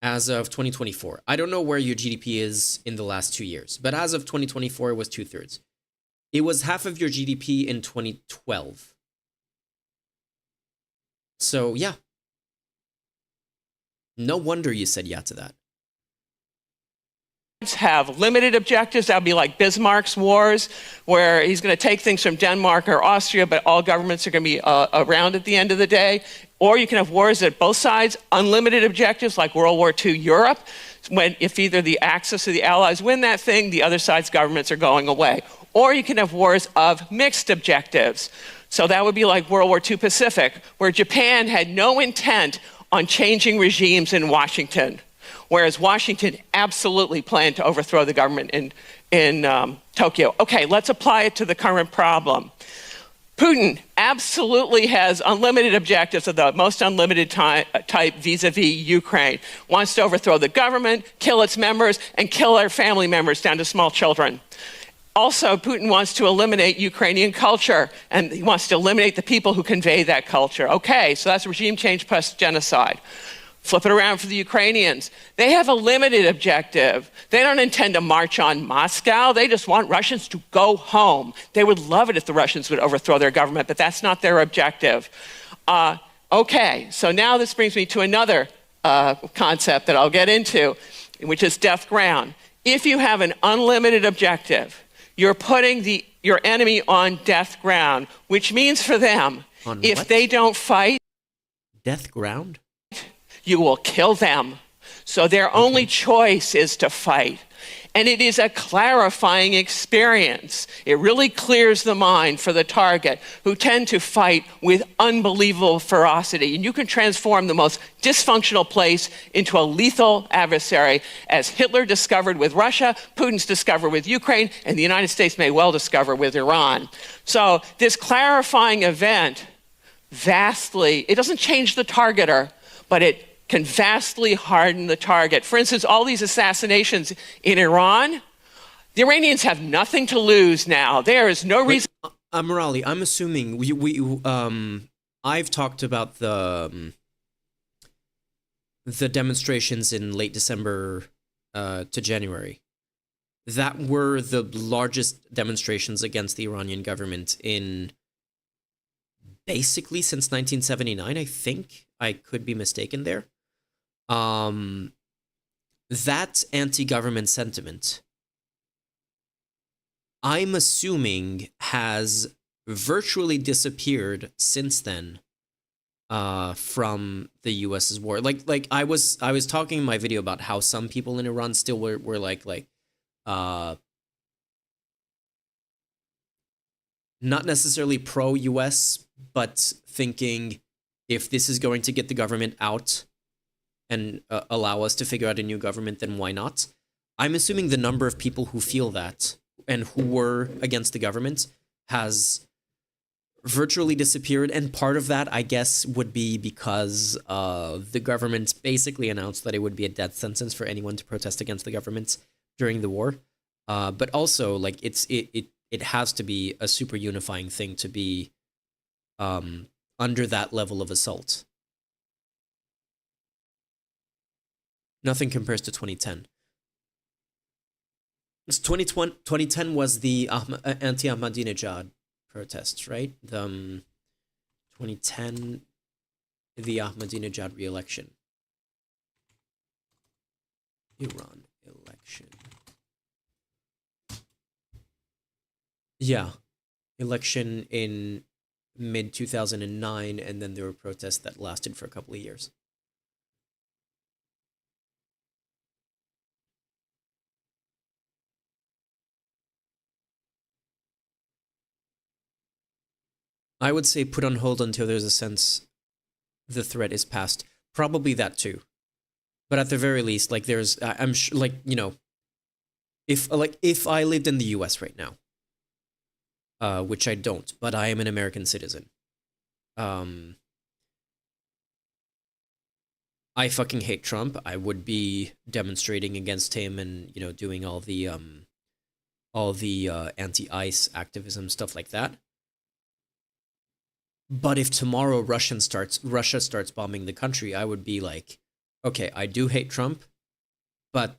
As of 2024. I don't know where your GDP is in the last 2 years, but as of 2024, it was 2/3. It was half of your GDP in 2012. So, yeah. No wonder you said yeah to that. Have limited objectives. That would be like Bismarck's wars, where he's going to take things from Denmark or Austria, but all governments are going to be around at the end of the day. Or you can have wars at both sides, unlimited objectives like World War II Europe, when if either the Axis or the Allies win that thing, the other side's governments are going away. Or you can have wars of mixed objectives. So that would be like World War II Pacific, where Japan had no intent on changing regimes in Washington, whereas Washington absolutely planned to overthrow the government in Tokyo. Okay, let's apply it to the current problem. Putin absolutely has unlimited objectives of the most unlimited type vis-a-vis Ukraine. Wants to overthrow the government, kill its members, and kill their family members down to small children. Also, Putin wants to eliminate Ukrainian culture, and he wants to eliminate the people who convey that culture. Okay, so that's regime change plus genocide. Flip it around for the Ukrainians. They have a limited objective. They don't intend to march on Moscow. They just want Russians to go home. They would love it if the Russians would overthrow their government, but that's not their objective. Okay, so now this brings me to another concept that I'll get into, which is death ground. If you have an unlimited objective, you're putting your enemy on death ground, which means for them, if they don't fight, Death ground? you will kill them. So their only choice is to fight. And it is a clarifying experience. It really clears the mind for the target, who tend to fight with unbelievable ferocity. And you can transform the most dysfunctional place into a lethal adversary, as Hitler discovered with Russia, Putin's discovered with Ukraine, and the United States may well discover with Iran. So this clarifying event it doesn't change the targeter, but it can vastly harden the target. For instance, all these assassinations in Iran, the Iranians have nothing to lose now. There is no reason. Murali, I'm assuming I've talked about the demonstrations in late December to January. That were the largest demonstrations against the Iranian government in basically since 1979, I think. I could be mistaken there. That anti-government sentiment, I'm assuming, has virtually disappeared since then from the US's war. Like I was talking in my video about how some people in Iran still were like not necessarily pro-US, but thinking, if this is going to get the government out and allow us to figure out a new government, then why not? I'm assuming the number of people who feel that and who were against the government has virtually disappeared. And part of that, I guess, would be because the government basically announced that it would be a death sentence for anyone to protest against the government during the war. But also, like, it has to be a super unifying thing to be under that level of assault. Nothing compares to 2010. 2010 was the anti-Ahmadinejad protests, right? The 2010, the Ahmadinejad re-election. Iran election. Yeah, election in mid-2009, and then there were protests that lasted for a couple of years. I would say put on hold until there's a sense the threat is past. Probably that too. But at the very least, like, there's, I'm sure, like, you know, if I lived in the US right now, which I don't, but I am an American citizen. I fucking hate Trump. I would be demonstrating against him and, you know, doing all the anti-ICE activism, stuff like that. But if tomorrow Russia starts bombing the country, I would be like, okay, I do hate Trump, but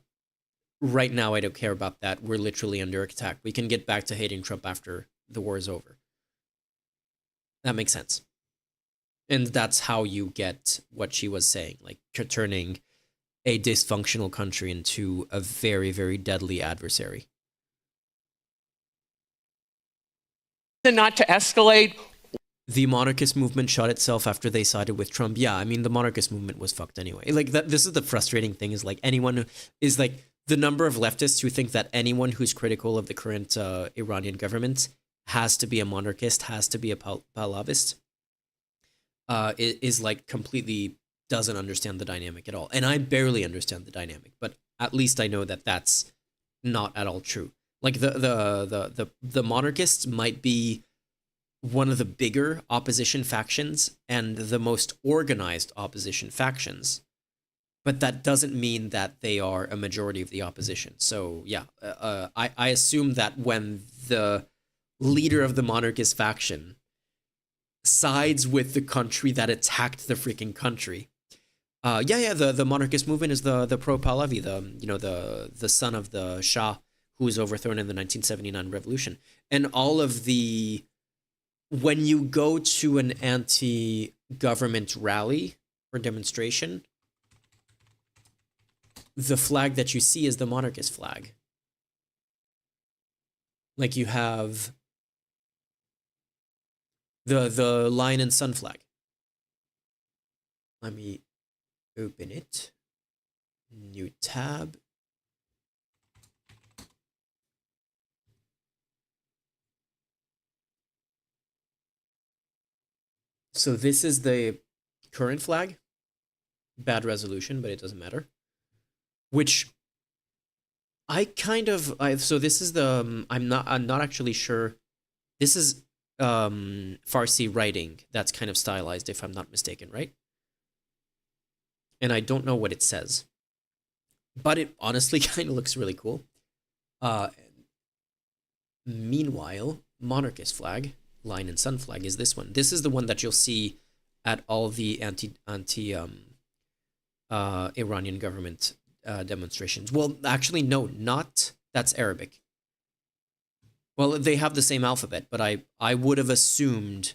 right now I don't care about that. We're literally under attack. We can get back to hating Trump after the war is over. That makes sense. And that's how you get what she was saying, like turning a dysfunctional country into a very, very deadly adversary. Not to escalate. The monarchist movement shot itself after they sided with Trump. Yeah, I mean, the monarchist movement was fucked anyway. Like, this is the frustrating thing, is like anyone who is like the number of leftists who think that anyone who's critical of the current Iranian government has to be a monarchist, has to be a Pahlavism, is like completely doesn't understand the dynamic at all. And I barely understand the dynamic, but at least I know that that's not at all true. Like the monarchists might be one of the bigger opposition factions and the most organized opposition factions, but that doesn't mean that they are a majority of the opposition. So yeah, I assume that when the leader of the monarchist faction sides with the country that attacked the freaking country. The monarchist movement is the pro Pahlavi, the son of the Shah who was overthrown in the 1979 revolution. And all of the, when you go to an anti-government rally or demonstration, the flag that you see is the monarchist flag. Like you have the lion and sun flag. Let me open it. New tab. So this is the current flag. Bad resolution, but it doesn't matter. Which so this is the I'm not actually sure. This is Farsi writing that's kind of stylized, if I'm not mistaken, right? And I don't know what it says, but it honestly kind of looks really cool. Meanwhile, monarchist flag, lion and sun flag, is this one. This is the one that you'll see at all the anti Iranian government demonstrations. Well, actually, no, not that's Arabic. Well, they have the same alphabet, but I would have assumed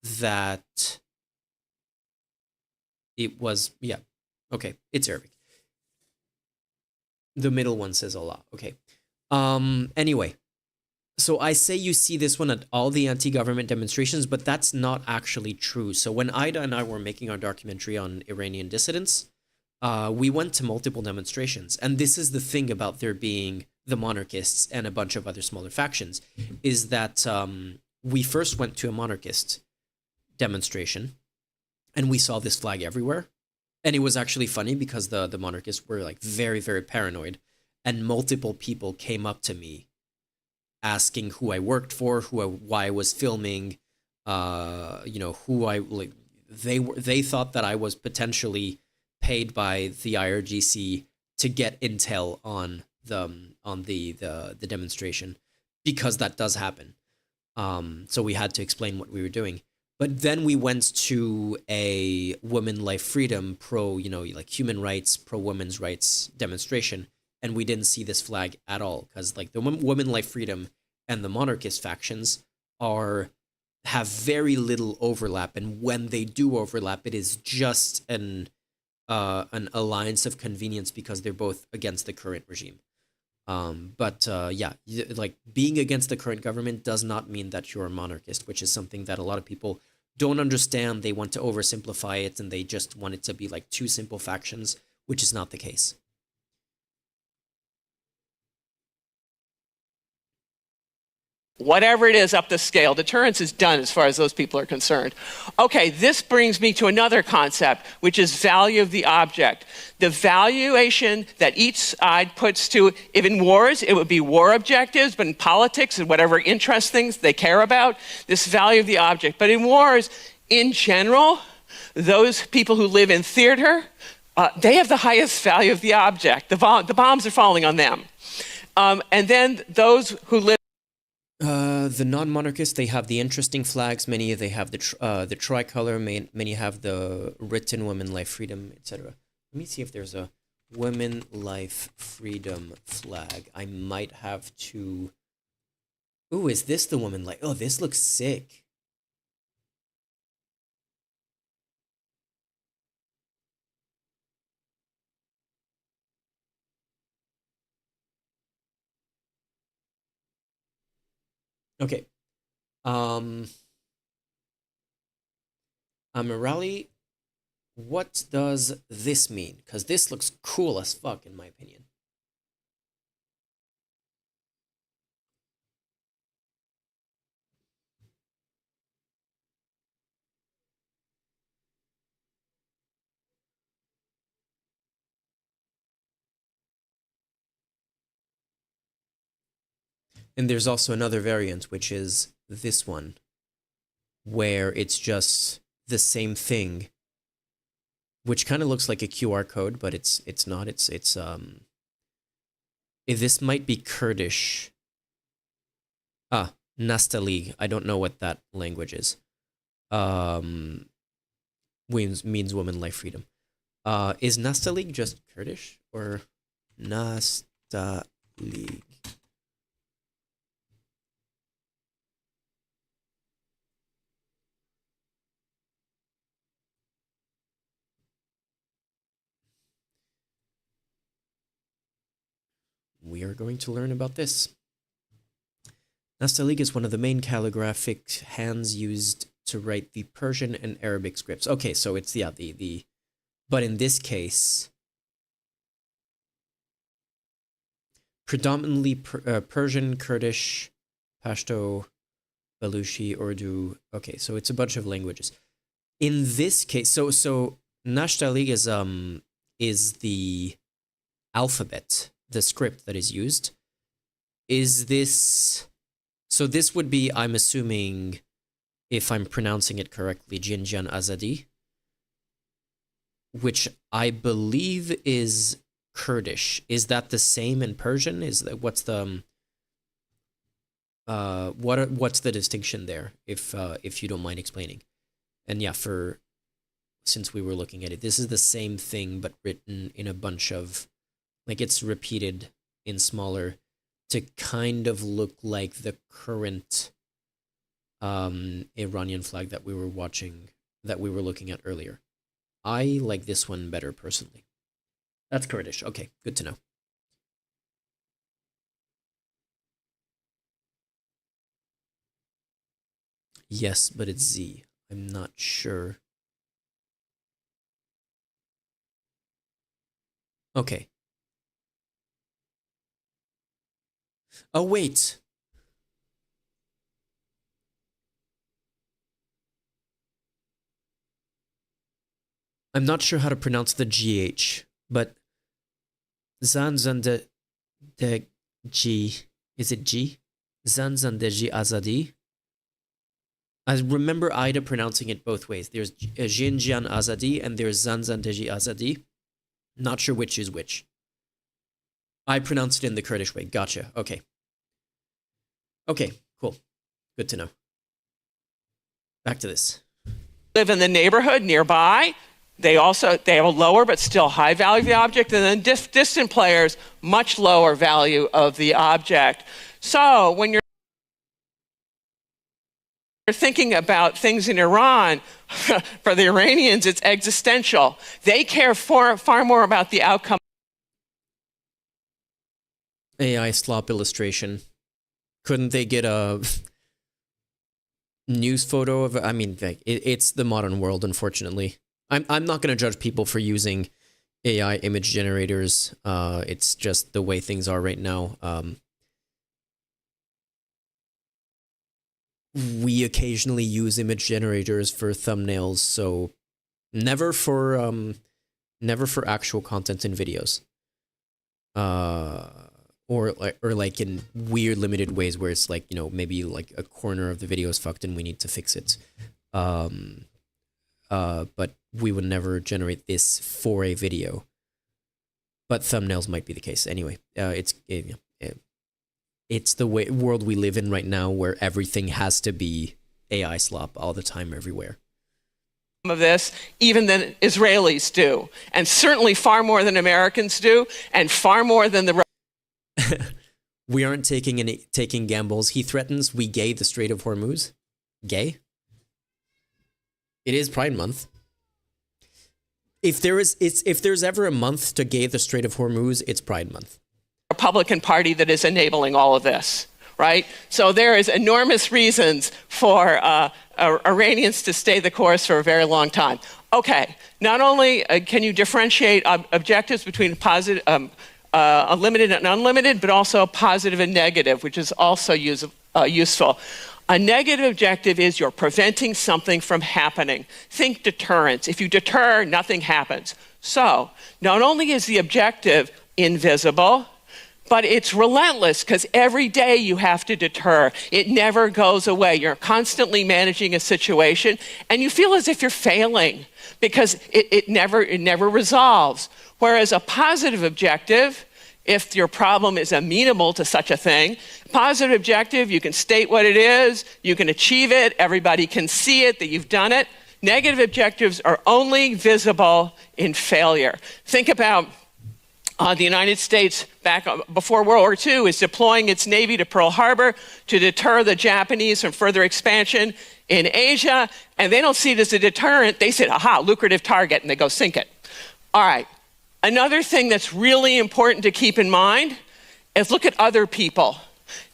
that it was, yeah, okay, it's Arabic. The middle one says Allah. Okay. Anyway, so I say you see this one at all the anti-government demonstrations, but that's not actually true. So when Ida and I were making our documentary on Iranian dissidents, we went to multiple demonstrations. And this is the thing about there being the monarchists and a bunch of other smaller factions, is that we first went to a monarchist demonstration and we saw this flag everywhere. And it was actually funny because the monarchists were like very, very paranoid. And multiple people came up to me asking who I worked for, why I was filming, who I like. They thought that I was potentially paid by the IRGC to get intel on the demonstration, because that does happen. So we had to explain what we were doing. But then we went to a women life freedom pro, like human rights, pro women's rights demonstration, and we didn't see this flag at all, because like the women life freedom and the monarchist factions have very little overlap, and when they do overlap, it is just an alliance of convenience because they're both against the current regime. Like being against the current government does not mean that you're a monarchist, which is something that a lot of people don't understand. They want to oversimplify it and they just want it to be like two simple factions, which is not the case. Whatever it is up the scale, deterrence is done as far as those people are concerned. Okay, this brings me to another concept, which is value of the object. The valuation that each side puts to, if in wars, it would be war objectives, but in politics and whatever interest things they care about, this value of the object. But in wars, in general, those people who live in theater, they have the highest value of the object. The bombs are falling on them. And then those who live the non-monarchists, they have the interesting flags. Many they have the tricolor. Many have the written women life freedom, etc. Let me see if there's a women life freedom flag. I might have to. Ooh, is this the woman life? Oh, this looks sick. Okay. Amirali, what does this mean? Because this looks cool as fuck, in my opinion. And there's also another variant, which is this one, where it's just the same thing, which kind of looks like a QR code, but it's not. This might be Kurdish. Nastalig. I don't know what that language is. Means woman, life, freedom. Is Nastalig just Kurdish or Nastalig? We are going to learn about this. Nastalig is one of the main calligraphic hands used to write the Persian and Arabic scripts. Okay, so it's but in this case, predominantly Persian, Kurdish, Pashto, Baluchi, Urdu. Okay, so it's a bunch of languages. In this case, so Nastalig is the alphabet, the script that is used. Is this... So this would be, I'm assuming, if I'm pronouncing it correctly, Jinjan Azadi, which I believe is Kurdish. Is that the same in Persian? What's the distinction there? If you don't mind explaining. And yeah, since we were looking at it, this is the same thing but written in a bunch of, like, it's repeated in smaller to kind of look like the current Iranian flag that we were looking at earlier. I like this one better personally. That's Kurdish. Okay, good to know. Yes, but it's Z. I'm not sure. Okay. Oh, wait. I'm not sure how to pronounce the GH, but Zanzandeji, is it G? Zanzandeji Azadi. I remember Ida pronouncing it both ways. There's Jinjan Azadi and there's Zanzandeji Azadi. Not sure which is which. I pronounced it in the Kurdish way. Gotcha. Okay. Okay, cool. Good to know. Back to this. Live in the neighborhood nearby. They have a lower but still high value of the object, and then distant players, much lower value of the object. So when you're thinking about things in Iran, for the Iranians, it's existential. They care far more about the outcome. AI slop illustration. Couldn't they get a news photo of? I mean, it's the modern world, unfortunately. I'm not going to judge people for using AI image generators. It's just the way things are right now. We occasionally use image generators for thumbnails, so never for actual content in videos. Or like in weird limited ways where it's like, maybe like a corner of the video is fucked and we need to fix it. But we would never generate this for a video. But thumbnails might be the case. Anyway, it's the world we live in right now, where everything has to be AI slop all the time, everywhere. Of this, even than Israelis do, and certainly far more than Americans do, and far more than the. We aren't taking gambles. He threatens we gay the Strait of Hormuz. Gay? It is Pride Month. If there's ever a month to gay the Strait of Hormuz, it's Pride Month. Republican Party that is enabling all of this, right? So there is enormous reasons for Iranians to stay the course for a very long time. Okay, not only can you differentiate objectives between positive, limited and unlimited, but also positive and negative, which is also useful. A negative objective is you're preventing something from happening. Think deterrence. If you deter, nothing happens. So not only is the objective invisible, But it's relentless because every day you have to deter. It never goes away. You're constantly managing a situation and you feel as if you're failing because it never resolves. Whereas a positive objective, if your problem is amenable to such a thing, positive objective, you can state what it is, you can achieve it, everybody can see it, that you've done it. Negative objectives are only visible in failure. Think about the United States back before World War II is deploying its Navy to Pearl Harbor to deter the Japanese from further expansion in Asia, and they don't see it as a deterrent. They said, aha, lucrative target, and they go sink it. All right. Another thing that's really important to keep in mind is look at other people,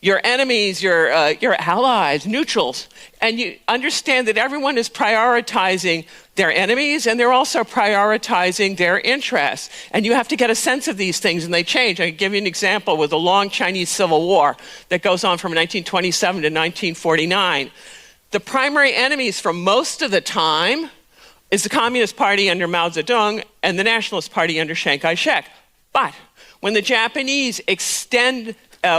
your enemies, your allies, neutrals, and you understand that everyone is prioritizing their enemies and they're also prioritizing their interests. And you have to get a sense of these things and they change. I can give you an example with the long Chinese Civil War that goes on from 1927 to 1949. The primary enemies for most of the time is the Communist Party under Mao Zedong and the Nationalist Party under Chiang Kai-shek. But when the Japanese extend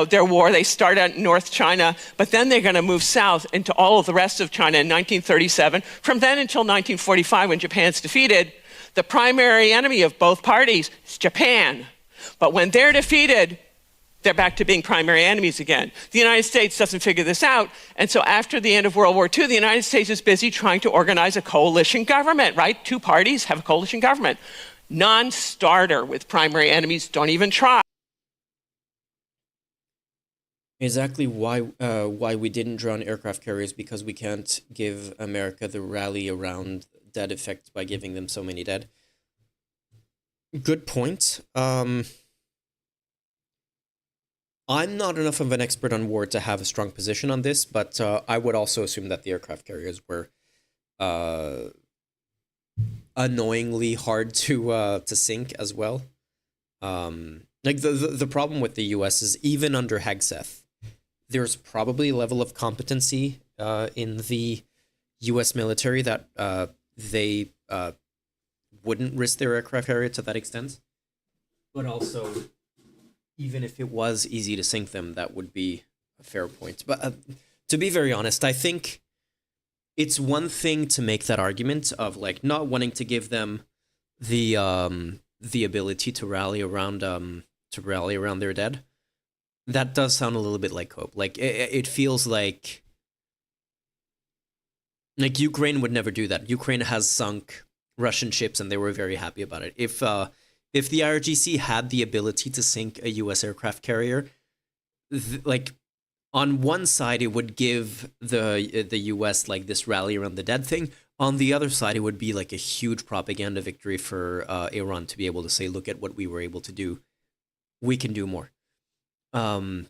their war, they start out in North China, but then they're going to move south into all of the rest of China in 1937. From then until 1945, when Japan's defeated, the primary enemy of both parties is Japan. But when they're defeated, they're back to being primary enemies again. The United States doesn't figure this out, and so after the end of World War II, the United States is busy trying to organize a coalition government, right? Two parties have a coalition government. Non-starter with primary enemies, don't even try. Exactly why we didn't drown aircraft carriers, because we can't give America the rally around dead effect by giving them so many dead. Good point. I'm not enough of an expert on war to have a strong position on this, but I would also assume that the aircraft carriers were annoyingly hard to sink as well. Like the problem with the U.S. is even under Hegseth, there's probably a level of competency in the U.S. military that they wouldn't risk their aircraft carrier to that extent. But also, even if it was easy to sink them, that would be a fair point. But to be very honest, I think it's one thing to make that argument of like not wanting to give them the ability to rally around their dead. That does sound a little bit like hope. Like it feels like Ukraine would never do that. Ukraine has sunk Russian ships and they were very happy about it. If the IRGC had the ability to sink a US aircraft carrier, like on one side it would give the US like this rally around the dead thing. On the other side, it would be like a huge propaganda victory for Iran to be able to say, look at what we were able to do. We can do more. The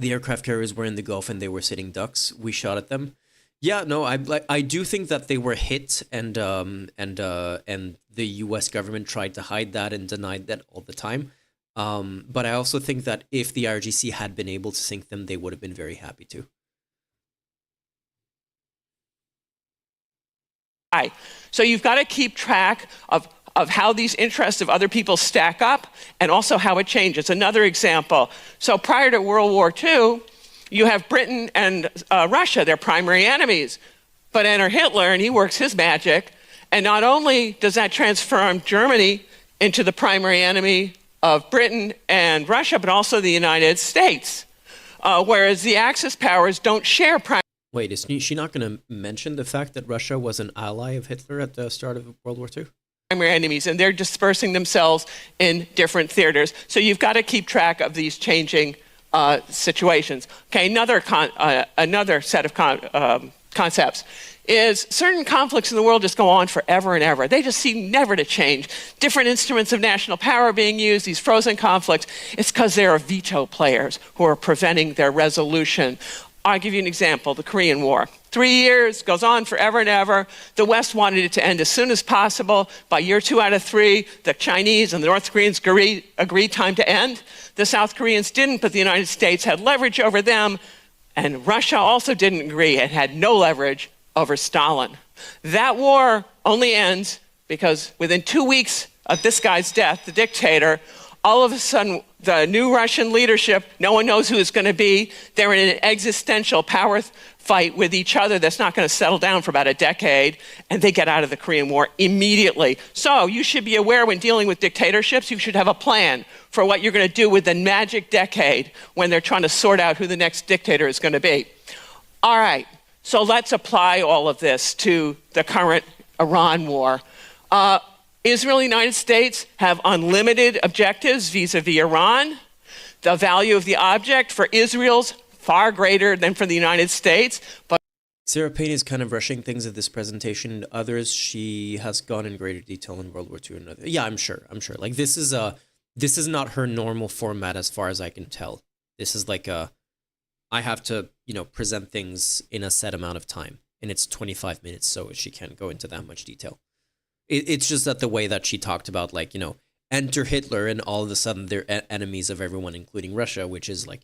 aircraft carriers were in the Gulf and they were sitting ducks. We shot at them. Yeah, no, I do think that they were hit, and the U.S. government tried to hide that and denied that all the time. But I also think that if the IRGC had been able to sink them, they would have been very happy to. So you've got to keep track of how these interests of other people stack up and also how it changes. Another example. So prior to World War II, you have Britain and Russia, their primary enemies. But enter Hitler and he works his magic. And not only does that transform Germany into the primary enemy of Britain and Russia, but also the United States. Whereas the Axis powers don't share primary. Wait, is she not going to mention the fact that Russia was an ally of Hitler at the start of World War II? Primary enemies, and they're dispersing themselves in different theaters. So you've got to keep track of these changing situations. Okay, another set of concepts is certain conflicts in the world just go on forever and ever. They just seem never to change. Different instruments of national power being used, these frozen conflicts. It's because there are veto players who are preventing their resolution. I'll give you an example, the Korean War. 3 years, goes on forever and ever. The West wanted it to end as soon as possible. By year 2 out of 3, the Chinese and the North Koreans agreed time to end. The South Koreans didn't, but the United States had leverage over them. And Russia also didn't agree and had no leverage over Stalin. That war only ends because within 2 weeks of this guy's death, the dictator, all of a sudden, the new Russian leadership, no one knows who it's going to be. They're in an existential power fight with each other that's not going to settle down for about a decade, and they get out of the Korean War immediately. So you should be aware when dealing with dictatorships, you should have a plan for what you're going to do with the magic decade when they're trying to sort out who the next dictator is going to be. All right, so let's apply all of this to the current Iran war. Israel and the United States have unlimited objectives vis-a-vis Iran. The value of the object for Israel's far greater than for the United States. But Sarah Payne is kind of rushing things at this presentation. Others, she has gone in greater detail in World War II and other. Yeah, I'm sure. Like this is not her normal format as far as I can tell. This is like I have to, present things in a set amount of time, and it's 25 minutes, so she can't go into that much detail. It's just that the way that she talked about, like, enter Hitler, and all of a sudden they're enemies of everyone, including Russia, which is like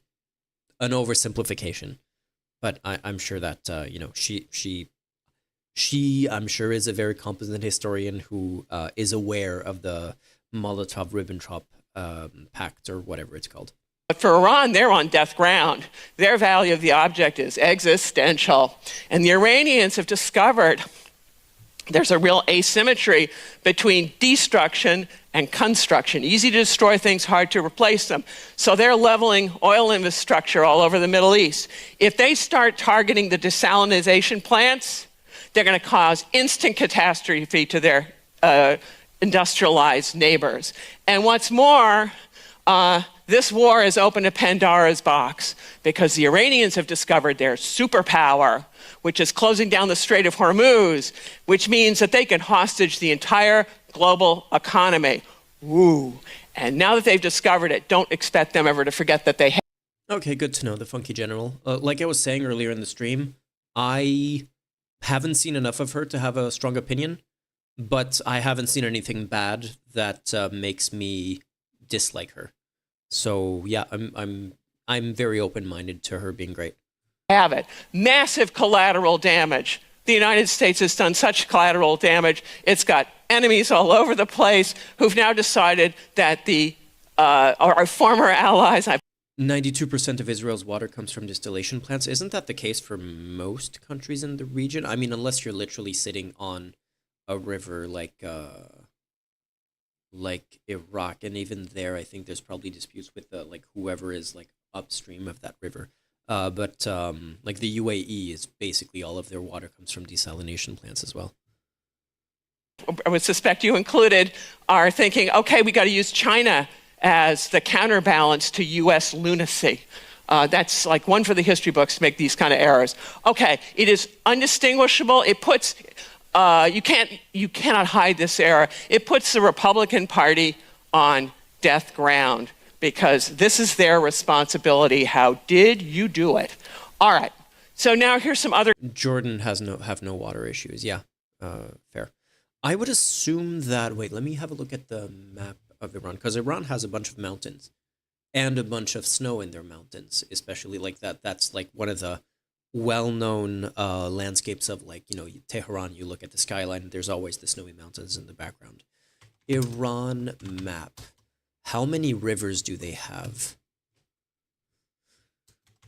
an oversimplification. But I'm sure that she I'm sure is a very competent historian who is aware of the Molotov-Ribbentrop Pact, or whatever it's called. But for Iran, they're on death ground. Their value of the object is existential. And the Iranians have discovered there's a real asymmetry between destruction and construction. Easy to destroy things, hard to replace them. So they're leveling oil infrastructure all over the Middle East. If they start targeting the desalination plants, they're going to cause instant catastrophe to their industrialized neighbors. And what's more, this war has opened a Pandora's box, because the Iranians have discovered their superpower, which is closing down the Strait of Hormuz, which means that they can hostage the entire global economy. Woo. And now that they've discovered it, don't expect them ever to forget that they have. Okay, good to know, the Funky General. Like I was saying earlier in the stream, I haven't seen enough of her to have a strong opinion, but I haven't seen anything bad that makes me dislike her. So yeah, I'm very open-minded to her being great. Have it. Massive collateral damage. The United States has done such collateral damage. It's got enemies all over the place who've now decided that our former allies. 92% of Israel's water comes from distillation plants. Isn't that the case for most countries in the region? I mean, unless you're literally sitting on a river like Iraq, and even there, I think there's probably disputes with whoever is upstream of that river. But the UAE is basically all of their water comes from desalination plants as well. I would suspect you included are thinking, okay, we got to use China as the counterbalance to U.S. lunacy. That's like one for the history books to make these kind of errors. Okay, it is undistinguishable. It puts you cannot hide this error. It puts the Republican Party on death ground, because this is their responsibility. How did you do it? All right. So now here's some other. Jordan have no water issues. Yeah, fair. I would assume that. Wait, let me have a look at the map of Iran, because Iran has a bunch of mountains and a bunch of snow in their mountains, especially like that. That's like one of the well-known landscapes of Tehran. You look at the skyline, there's always the snowy mountains in the background. Iran map. How many rivers do they have?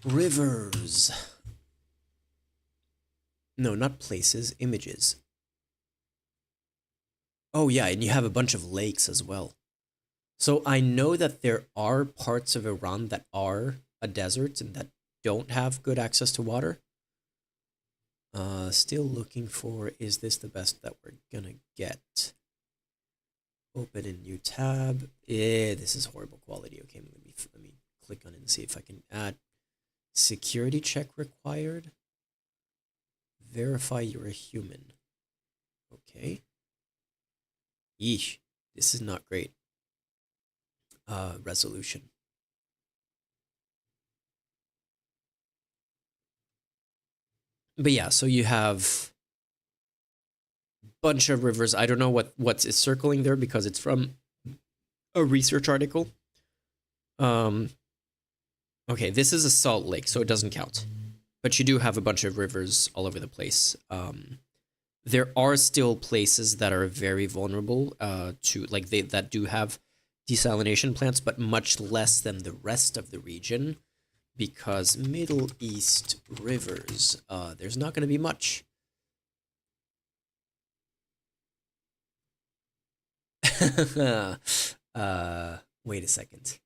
Rivers. No, not places, images. Oh yeah, and you have a bunch of lakes as well. So I know that there are parts of Iran that are a desert and that don't have good access to water. Still looking for, is this the best that we're gonna get? Open a new tab. This is horrible quality. Okay, let me click on it and see if I can add security check required. Verify you're a human. Okay. Yeesh, this is not great. Resolution. But yeah, so you have bunch of rivers. I don't know what's circling there because it's from a research article. Okay, this is a salt lake, so it doesn't count. But you do have a bunch of rivers all over the place. There are still places that are very vulnerable to that do have desalination plants, but much less than the rest of the region, because Middle East rivers, there's not going to be much. Wait a second.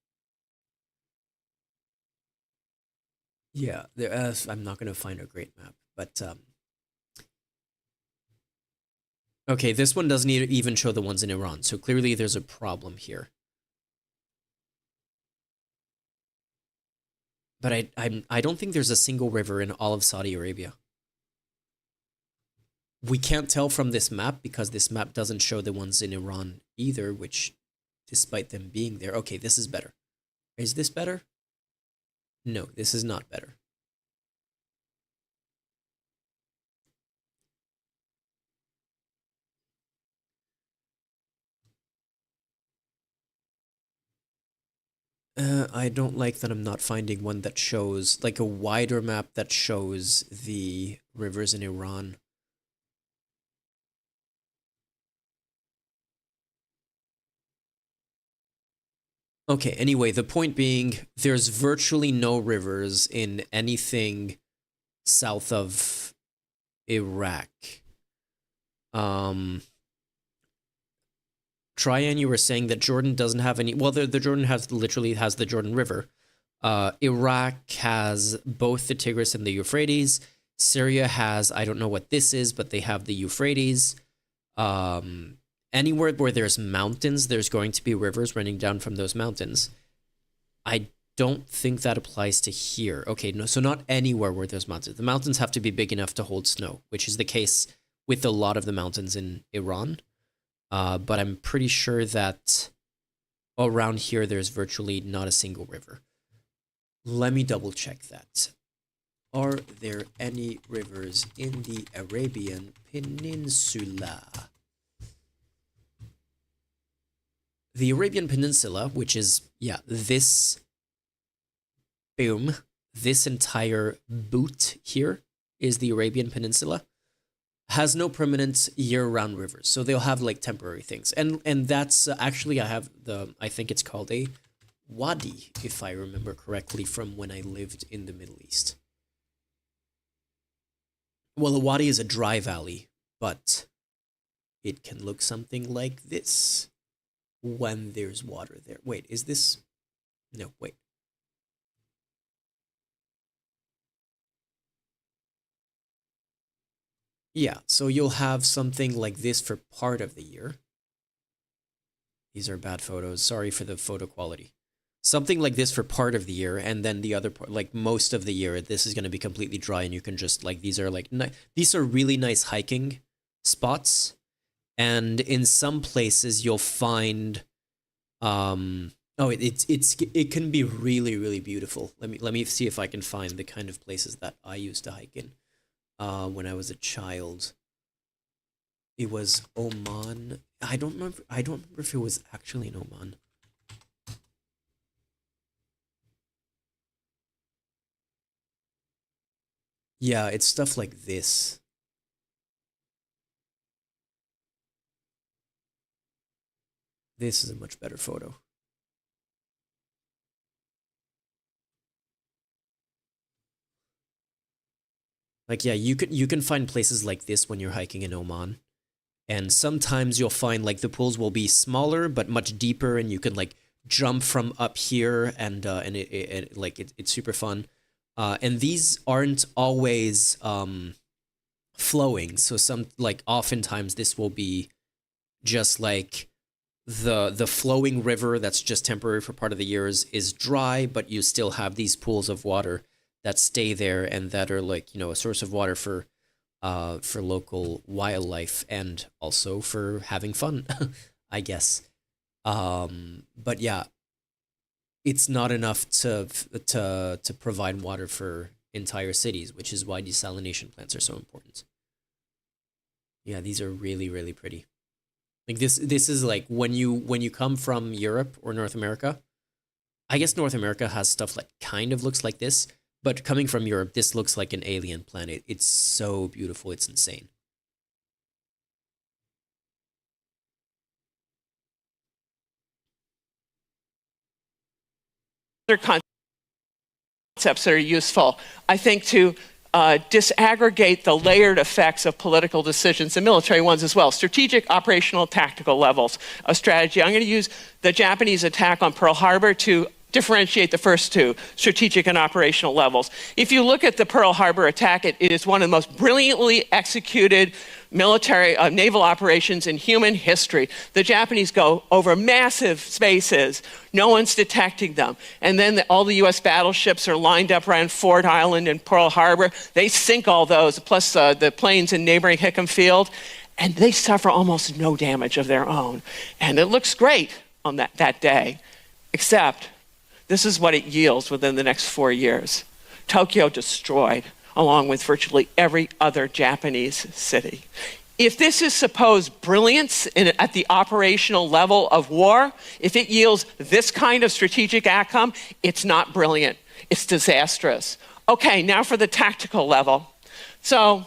Yeah, I'm not going to find a great map, but okay, this one doesn't even show the ones in Iran, so clearly there's a problem here. But I don't think there's a single river in all of Saudi Arabia. We can't tell from this map because this map doesn't show the ones in Iran either, which, despite them being there, okay, this is better. Is this better? No, this is not better. I don't like that I'm not finding one that shows, like a wider map that shows the rivers in Iran. Okay, anyway, the point being, there's virtually no rivers in anything south of Iraq. Tryon, you were saying that Jordan doesn't have any. Well, the Jordan literally has the Jordan River. Iraq has both the Tigris and the Euphrates. Syria has, I don't know what this is, but they have the Euphrates. Anywhere where there's mountains, there's going to be rivers running down from those mountains. I don't think that applies to here. Okay, no, so not anywhere where there's mountains. The mountains have to be big enough to hold snow, which is the case with a lot of the mountains in Iran. But I'm pretty sure that around here there's virtually not a single river. Let me double check that. Are there any rivers in the Arabian Peninsula? The Arabian Peninsula, which is, yeah, this, boom, this entire boot here is the Arabian Peninsula, has no permanent year-round rivers. So they'll have like temporary things. And that's actually, I think it's called a wadi, if I remember correctly, from when I lived in the Middle East. Well, a wadi is a dry valley, but it can look something like this when there's water there. Wait, is this? No, wait. Yeah, so you'll have something like this for part of the year. These are bad photos. Sorry for the photo quality. Something like this for part of the year, and then the other part, like most of the year, this is going to be completely dry, and you can just, like, these are like, these are really nice hiking spots, and in some places you'll find, it can be really, really beautiful. Let me see if I can find the kind of places that I used to hike in. When I was a child. It was Oman. I don't remember if it was actually in Oman. Yeah, it's stuff like this. This is a much better photo. Like, yeah, you can find places like this when you're hiking in Oman. And sometimes you'll find like the pools will be smaller but much deeper, and you can like jump from up here, and it's super fun. And these aren't always flowing. So oftentimes this will be just like the flowing river that's just temporary for part of the years is dry, but you still have these pools of water that stay there and that are like, a source of water for local wildlife and also for having fun, I guess. But yeah, it's not enough to provide water for entire cities, which is why desalination plants are so important. Yeah, these are really, really pretty. Like this is like when you come from Europe or North America. I guess North America has stuff that kind of looks like this, but coming from Europe, this looks like an alien planet. It's so beautiful. It's insane. concepts that are useful, I think, to disaggregate the layered effects of political decisions and military ones as well. Strategic, operational, tactical levels of strategy. I'm going to use the Japanese attack on Pearl Harbor to differentiate the first two, strategic and operational levels. If you look at the Pearl Harbor attack, it is one of the most brilliantly executed military naval operations in human history. The Japanese go over massive spaces. No one's detecting them. And then all the U.S. battleships are lined up around Ford Island and Pearl Harbor. They sink all those, plus the planes in neighboring Hickam Field, and they suffer almost no damage of their own. And it looks great on that day, except this is what it yields within the next 4 years. Tokyo destroyed, along with virtually every other Japanese city. If this is supposed brilliance at the operational level of war, if it yields this kind of strategic outcome, it's not brilliant. It's disastrous. Okay, now for the tactical level. So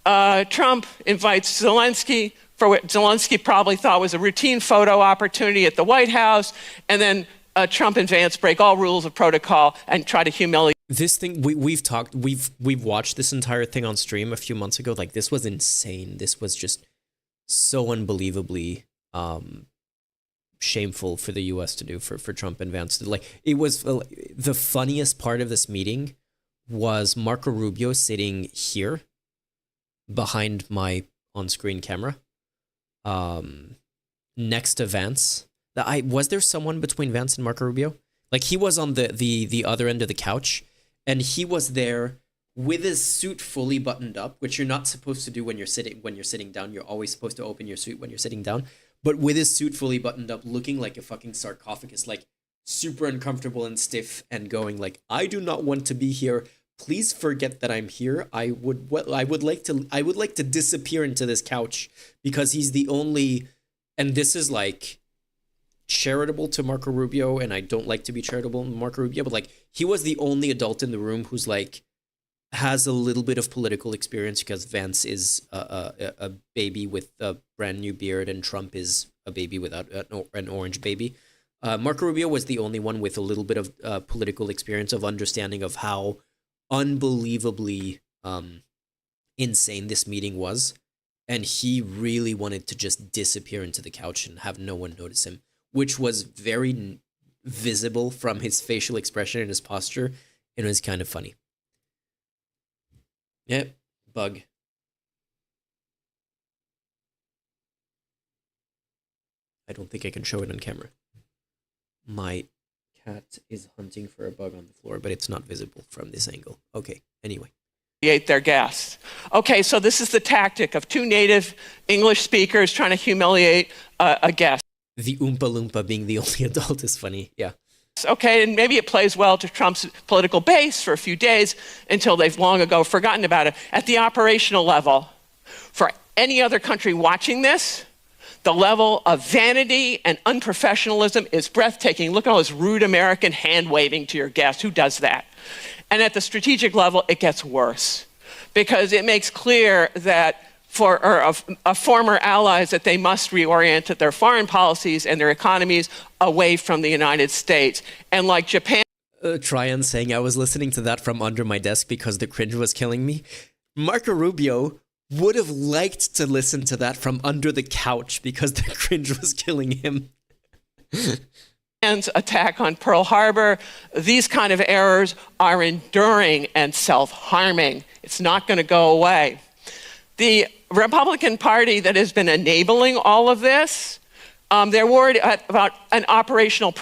Trump invites Zelensky for what Zelensky probably thought was a routine photo opportunity at the White House, and then Trump and Vance break all rules of protocol and try to humiliate. This thing we've watched this entire thing on stream a few months ago. Like, this was insane. This was just so unbelievably shameful for the U.S. to do, for Trump and Vance. Like, it was the funniest part of this meeting was Marco Rubio sitting here behind my on-screen camera, next to Vance. Was there someone between Vance and Marco Rubio? Like, he was on the other end of the couch, and he was there with his suit fully buttoned up, which you're not supposed to do when you're sitting down. You're always supposed to open your suit when you're sitting down. But with his suit fully buttoned up, looking like a fucking sarcophagus, like super uncomfortable and stiff, and going like, "I do not want to be here. Please forget that I'm here. I would like to disappear into this couch," because he's the only, and this is like charitable to Marco Rubio, and I don't like to be charitable to Marco Rubio, but like, he was the only adult in the room who's like has a little bit of political experience, because Vance is a baby with a brand new beard, and Trump is a baby without an orange baby. Marco Rubio was the only one with a little bit of political experience, of understanding of how unbelievably insane this meeting was, and he really wanted to just disappear into the couch and have no one notice him, which was very visible from his facial expression and his posture, and it was kind of funny. Yep, bug. I don't think I can show it on camera. My cat is hunting for a bug on the floor, but it's not visible from this angle. Okay, anyway. Their guests. Okay, so this is the tactic of two native English speakers trying to humiliate a guest. The Oompa Loompa being the only adult is funny, yeah. Okay, and maybe it plays well to Trump's political base for a few days until they've long ago forgotten about it. At the operational level, for any other country watching this, the level of vanity and unprofessionalism is breathtaking. Look at all this rude American hand-waving to your guest. Who does that? And at the strategic level, it gets worse, because it makes clear that for former allies that they must reorient their foreign policies and their economies away from the United States. And like Japan... Tryon saying, I was listening to that from under my desk because the cringe was killing me. Marco Rubio would have liked to listen to that from under the couch because the cringe was killing him. Attack on Pearl Harbor, these kind of errors are enduring and self-harming. It's not going to go away. The Republican Party that has been enabling all of this, they're worried about an operational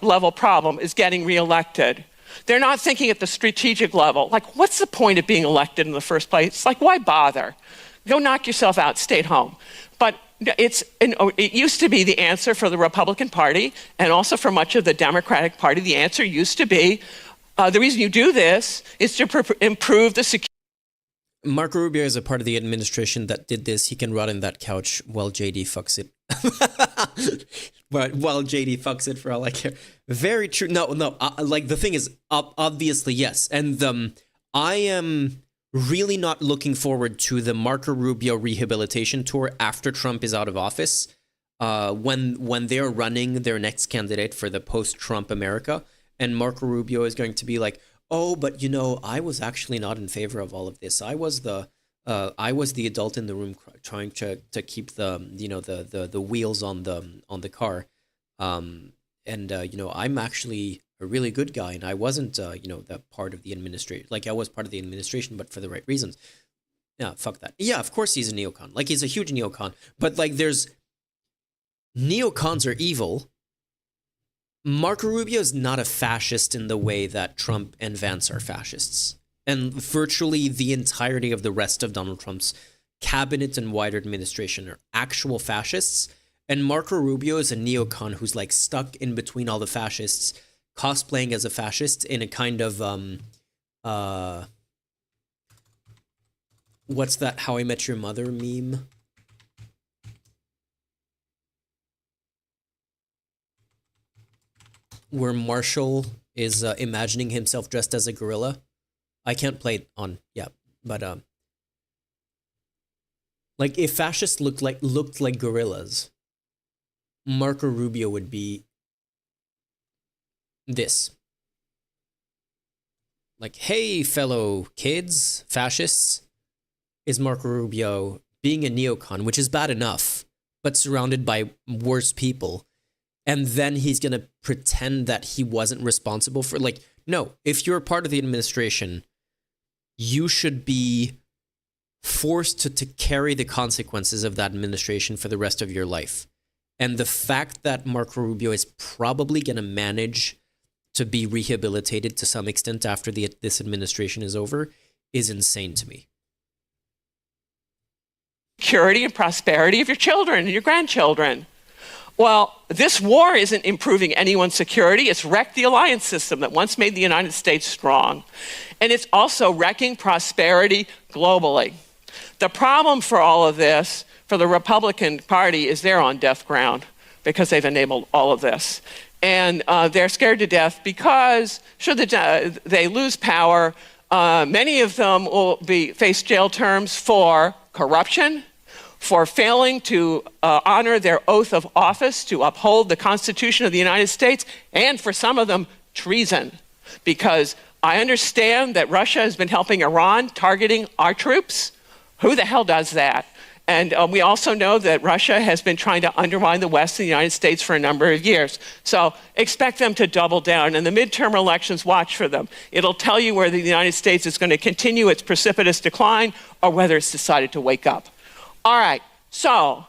level problem is getting reelected. They're not thinking at the strategic level. Like, what's the point of being elected in the first place? Like, why bother? Go knock yourself out, stay at home. But it used to be the answer for the Republican Party, and also for much of the Democratic Party. The answer used to be, the reason you do this is to improve the security. Marco Rubio is a part of the administration that did this. He can rot in that couch while JD fucks it. But while JD fucks it, for all I care. Very true. No. Like, the thing is, obviously, yes. And I am really not looking forward to the Marco Rubio rehabilitation tour after Trump is out of office, when they're running their next candidate for the post-Trump America. and Marco Rubio is going to be like, oh, but you know, I was actually not in favor of all of this. I was the adult in the room trying to keep the, you know, the wheels on the car, you know, I'm actually a really good guy, and I wasn't you know, the part of the administration. Like, I was part of the administration, but for the right reasons. Yeah, fuck that. Yeah, of course he's a neocon. Like, he's a huge neocon, but like, there's neocons are evil. Marco Rubio is not a fascist in the way that Trump and Vance are fascists. And virtually the entirety of the rest of Donald Trump's cabinet and wider administration are actual fascists. And Marco Rubio is a neocon who's like stuck in between all the fascists, cosplaying as a fascist in a kind of, what's that How I Met Your Mother meme? Where Marshall is imagining himself dressed as a gorilla. I can't play it on, yeah, but like, if fascists looked like gorillas, Marco Rubio would be this. Like, hey, fellow kids, fascists, is Marco Rubio being a neocon, which is bad enough, but surrounded by worse people. And then he's going to pretend that he wasn't responsible for, like, no, if you're a part of the administration, you should be forced to carry the consequences of that administration for the rest of your life. And the fact that Marco Rubio is probably going to manage to be rehabilitated to some extent after this administration is over is insane to me. Security and prosperity of your children and your grandchildren. Well, this war isn't improving anyone's security. It's wrecked the alliance system that once made the United States strong. And it's also wrecking prosperity globally. The problem for all of this, for the Republican Party, is they're on death ground because they've enabled all of this. And they're scared to death because should they lose power, many of them will face jail terms for corruption, for failing to honor their oath of office to uphold the Constitution of the United States, and for some of them, treason. Because I understand that Russia has been helping Iran, targeting our troops. Who the hell does that? And we also know that Russia has been trying to undermine the West and the United States for a number of years. So expect them to double down. And the midterm elections, watch for them. It'll tell you whether the United States is going to continue its precipitous decline or whether it's decided to wake up. All right, so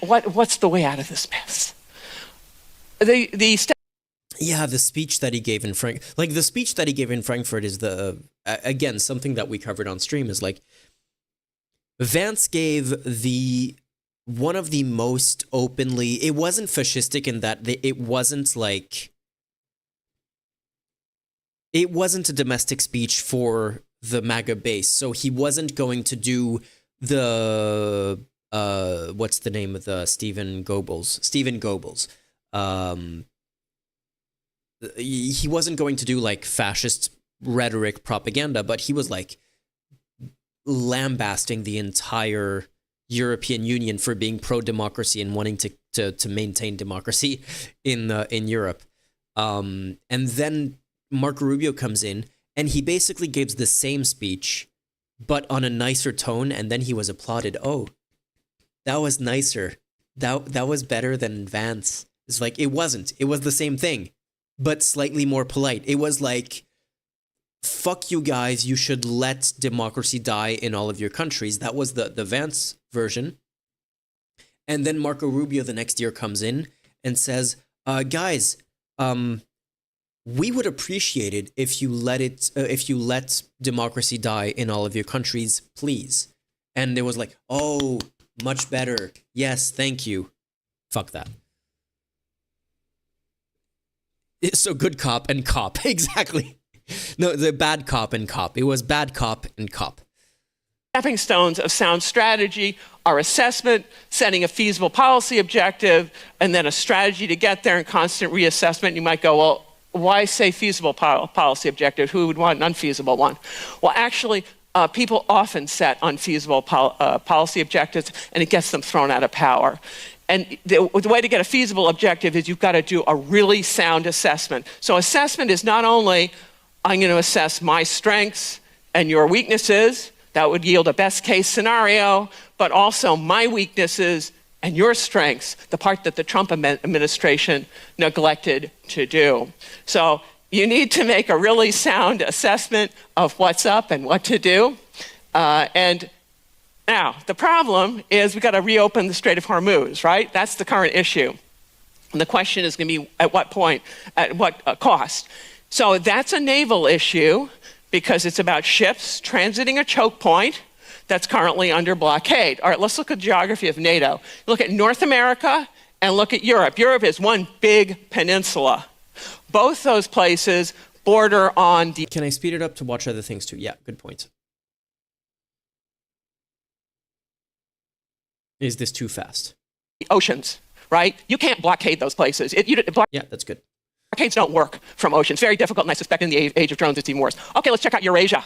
what's the way out of this mess? Yeah, the speech that he gave in Frankfurt is again, something that we covered on stream, is like, Vance gave one of the most openly, it wasn't fascistic in that it wasn't a domestic speech for the MAGA base. So he wasn't going to do the what's the name of the Stephen Goebbels. He wasn't going to do like fascist rhetoric propaganda, but he was like lambasting the entire European Union for being pro-democracy and wanting to maintain democracy in Europe. And then Marco Rubio comes in and he basically gives the same speech, but on a nicer tone, and then he was applauded. Oh, that was nicer. That was better than Vance. It's like, it wasn't. It was the same thing, but slightly more polite. It was like, fuck you guys, you should let democracy die in all of your countries. That was the Vance version. And then Marco Rubio the next year comes in and says, guys, we would appreciate it if you let democracy die in all of your countries, please. And there was like, oh, much better. Yes, thank you. Fuck that. So good cop and cop. Exactly. No, the bad cop and cop. It was bad cop and cop. Stepping stones of sound strategy are assessment, setting a feasible policy objective, and then a strategy to get there and constant reassessment. You might go, well, why say feasible policy objective? Who would want an unfeasible one? Well, actually, people often set unfeasible policy objectives, and it gets them thrown out of power. And the way to get a feasible objective is you've got to do a really sound assessment. So assessment is not only, I'm going to assess my strengths and your weaknesses, that would yield a best case scenario, but also my weaknesses and your strengths, the part that the Trump administration neglected to do. So you need to make a really sound assessment of what's up and what to do. And now, the problem is we've got to reopen the Strait of Hormuz, right? That's the current issue. And the question is going to be at what point, at what cost. So that's a naval issue because it's about ships transiting a choke point that's currently under blockade. All right, let's look at the geography of NATO. Look at North America and look at Europe. Europe is one big peninsula. Both those places border on the Can I speed it up to watch other things too? Yeah, good point. Is this too fast? oceans, right? You can't blockade those places. Yeah, that's good. Blockades don't work from oceans. Very difficult, and I suspect in the age of drones it's even worse. Okay, let's check out Eurasia.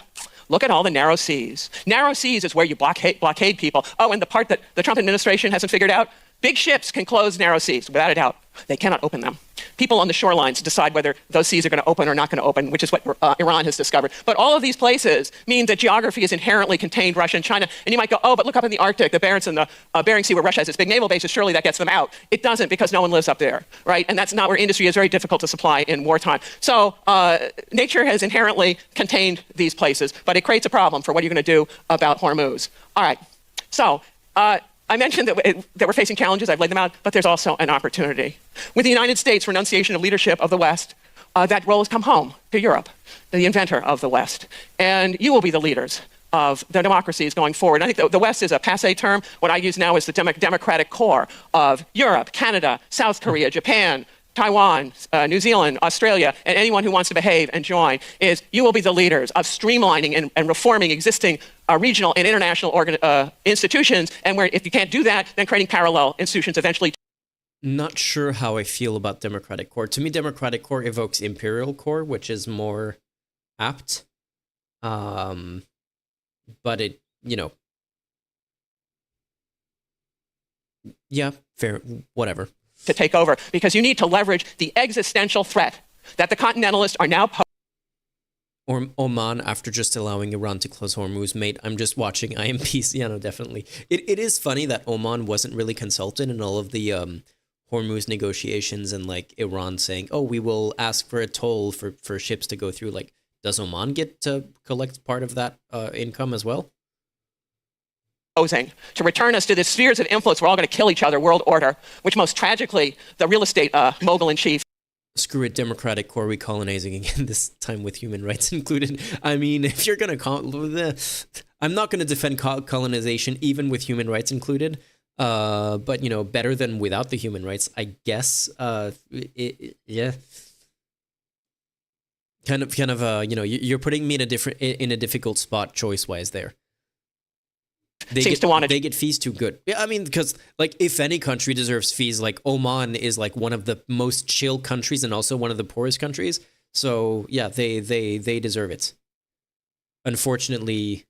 Look at all the narrow seas. Narrow seas is where you blockade people. Oh, and the part that the Trump administration hasn't figured out, big ships can close narrow seas, without a doubt. They cannot open them. People on the shorelines decide whether those seas are going to open or not going to open, which is what Iran has discovered. But all of these places mean that geography is inherently contained Russia and China. And you might go, oh, but look up in the Arctic, the Barents and the Bering Sea where Russia has its big naval bases, surely that gets them out. It doesn't because no one lives up there, right? And that's not where industry is very difficult to supply in wartime. So nature has inherently contained these places, but it creates a problem for what you're going to do about Hormuz. All right, so I mentioned that we're facing challenges, I've laid them out, but there's also an opportunity. With the United States renunciation of leadership of the West, that role has come home to Europe, the inventor of the West. And you will be the leaders of the democracies going forward. I think the West is a passé term. What I use now is the democratic core of Europe, Canada, South Korea, Japan, Taiwan, New Zealand, Australia, and anyone who wants to behave and join, is you will be the leaders of streamlining and reforming existing regional and international institutions, and where if you can't do that, then creating parallel institutions eventually. Not sure how I feel about democratic core. To me, democratic core evokes imperial core, which is more apt. But it, yeah, fair, whatever. To take over, because you need to leverage the existential threat that the continentalists are now Or Oman, after just allowing Iran to close Hormuz, mate, I'm just watching IMPs. Yeah, no, definitely. It is funny that Oman wasn't really consulted in all of the Hormuz negotiations, and like Iran saying, oh, we will ask for a toll for ships to go through. Like, does Oman get to collect part of that income as well? to return us to the spheres of influence. We're all going to kill each other, world order, which most tragically, the real estate mogul in chief. Screw it, democratic core recolonizing again, this time with human rights included. I mean, if you're going to... I'm not going to defend colonization even with human rights included, but, better than without the human rights, I guess. Yeah. Kind of, you're putting me in a difficult spot choice-wise there. They get fees too good. Yeah, I mean, because if any country deserves fees, Oman is one of the most chill countries and also one of the poorest countries. So yeah, they deserve it. Unfortunately,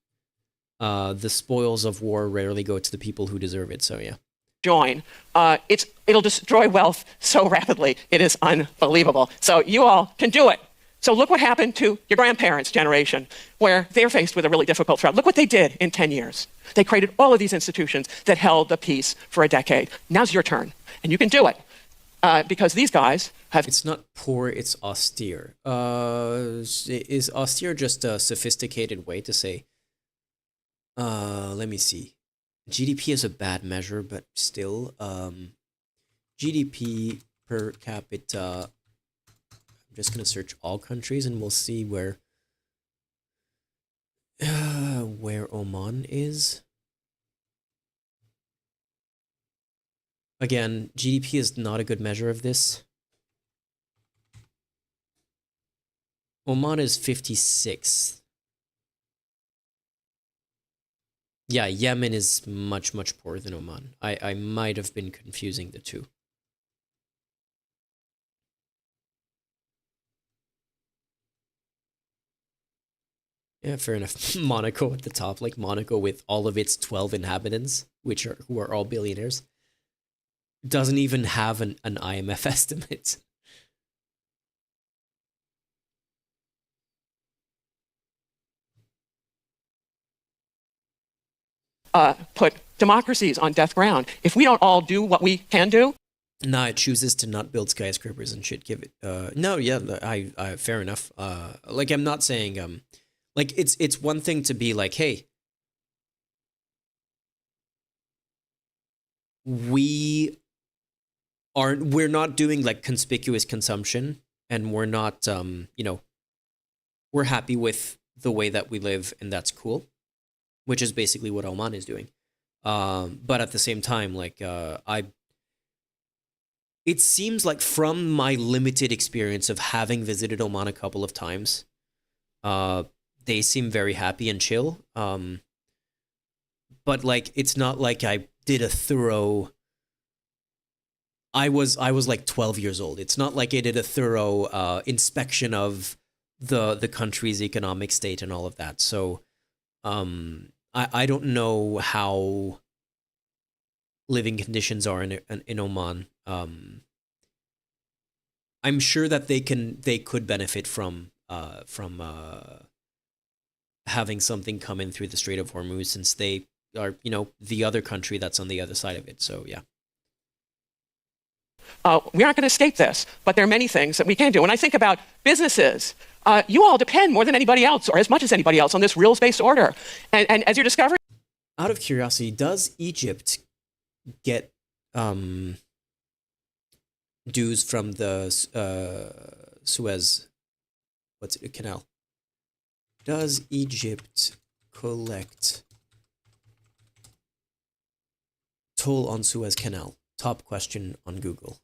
the spoils of war rarely go to the people who deserve it. So yeah. Join. It'll destroy wealth so rapidly. It is unbelievable. So you all can do it. So look what happened to your grandparents' generation, where they're faced with a really difficult threat. Look what they did in 10 years. They created all of these institutions that held the peace for a decade. Now's your turn, and you can do it, because these guys have... It's not poor, it's austere. Is austere just a sophisticated way to say, let me see. GDP is a bad measure, but still, GDP per capita... Just gonna search all countries and we'll see where Oman is. Again, GDP is not a good measure of this. Oman is 56th. Yeah, Yemen is much poorer than Oman. I might have been confusing the two. Yeah, fair enough. Monaco at the top, Monaco with all of its 12 inhabitants, who are all billionaires. doesn't even have an IMF estimate. Put democracies on death ground. If we don't all do what we can do, No, it chooses to not build skyscrapers and shit. Give it. No, yeah, I fair enough. Like I'm not saying like it's one thing to be like, hey, we're not doing like conspicuous consumption, and we're not we're happy with the way that we live, and that's cool, which is basically what Oman is doing. But at the same time, like it seems like from my limited experience of having visited Oman a couple of times, they seem very happy and chill. But like it's not like I did a thorough. I was like 12 years old. It's not like I did a thorough inspection of the country's economic state and all of that. So I don't know how living conditions are in Oman. I'm sure that they could benefit from having something come in through the Strait of Hormuz, since they are the other country that's on the other side of it. So yeah. We aren't going to escape this, but there are many things that we can do. When I think about businesses, you all depend more than anybody else, or as much as anybody else, on this rules-based order. And as you're discovering, Out of curiosity, does Egypt get dues from the Suez canal? Does Egypt collect toll on Suez Canal? Top question on Google.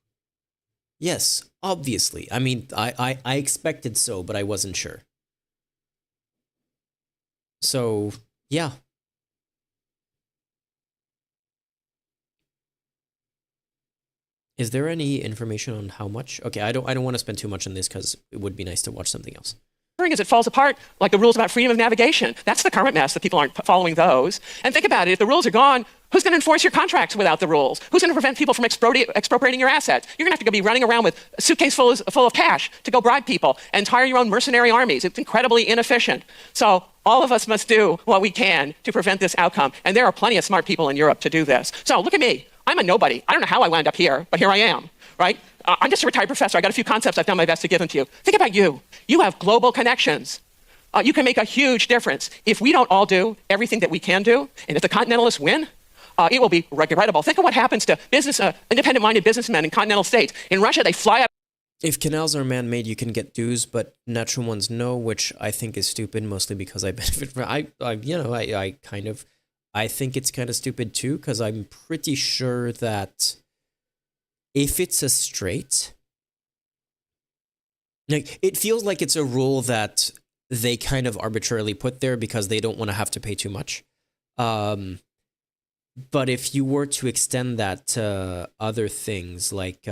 Yes, obviously. I mean, I expected so, but I wasn't sure. So, yeah. Is there any information on how much? Okay, I don't want to spend too much on this because it would be nice to watch something else. as it falls apart, like the rules about freedom of navigation. That's the current mess, that people aren't following those. And think about it, if the rules are gone, who's going to enforce your contracts without the rules? Who's going to prevent people from expropriating your assets? You're going to have to be running around with a suitcase full of cash to go bribe people and hire your own mercenary armies. It's incredibly inefficient. So all of us must do what we can to prevent this outcome. And there are plenty of smart people in Europe to do this. So look at me. I'm a nobody. I don't know how I wound up here, but here I am, right? I'm just a retired professor. I got a few concepts I've done my best to give them to you. Think about you. You have global connections. You can make a huge difference. If we don't all do everything that we can do, and if the continentalists win, it will be regrettable. Think of what happens to independent-minded businessmen in continental states. In Russia, they fly up. If canals are man-made, you can get dues, but natural ones no, which I think is stupid, mostly because I benefit from. I think it's kind of stupid too, because I'm pretty sure that if it's a strait, like it feels like it's a rule that they kind of arbitrarily put there because they don't want to have to pay too much. But if you were to extend that to other things like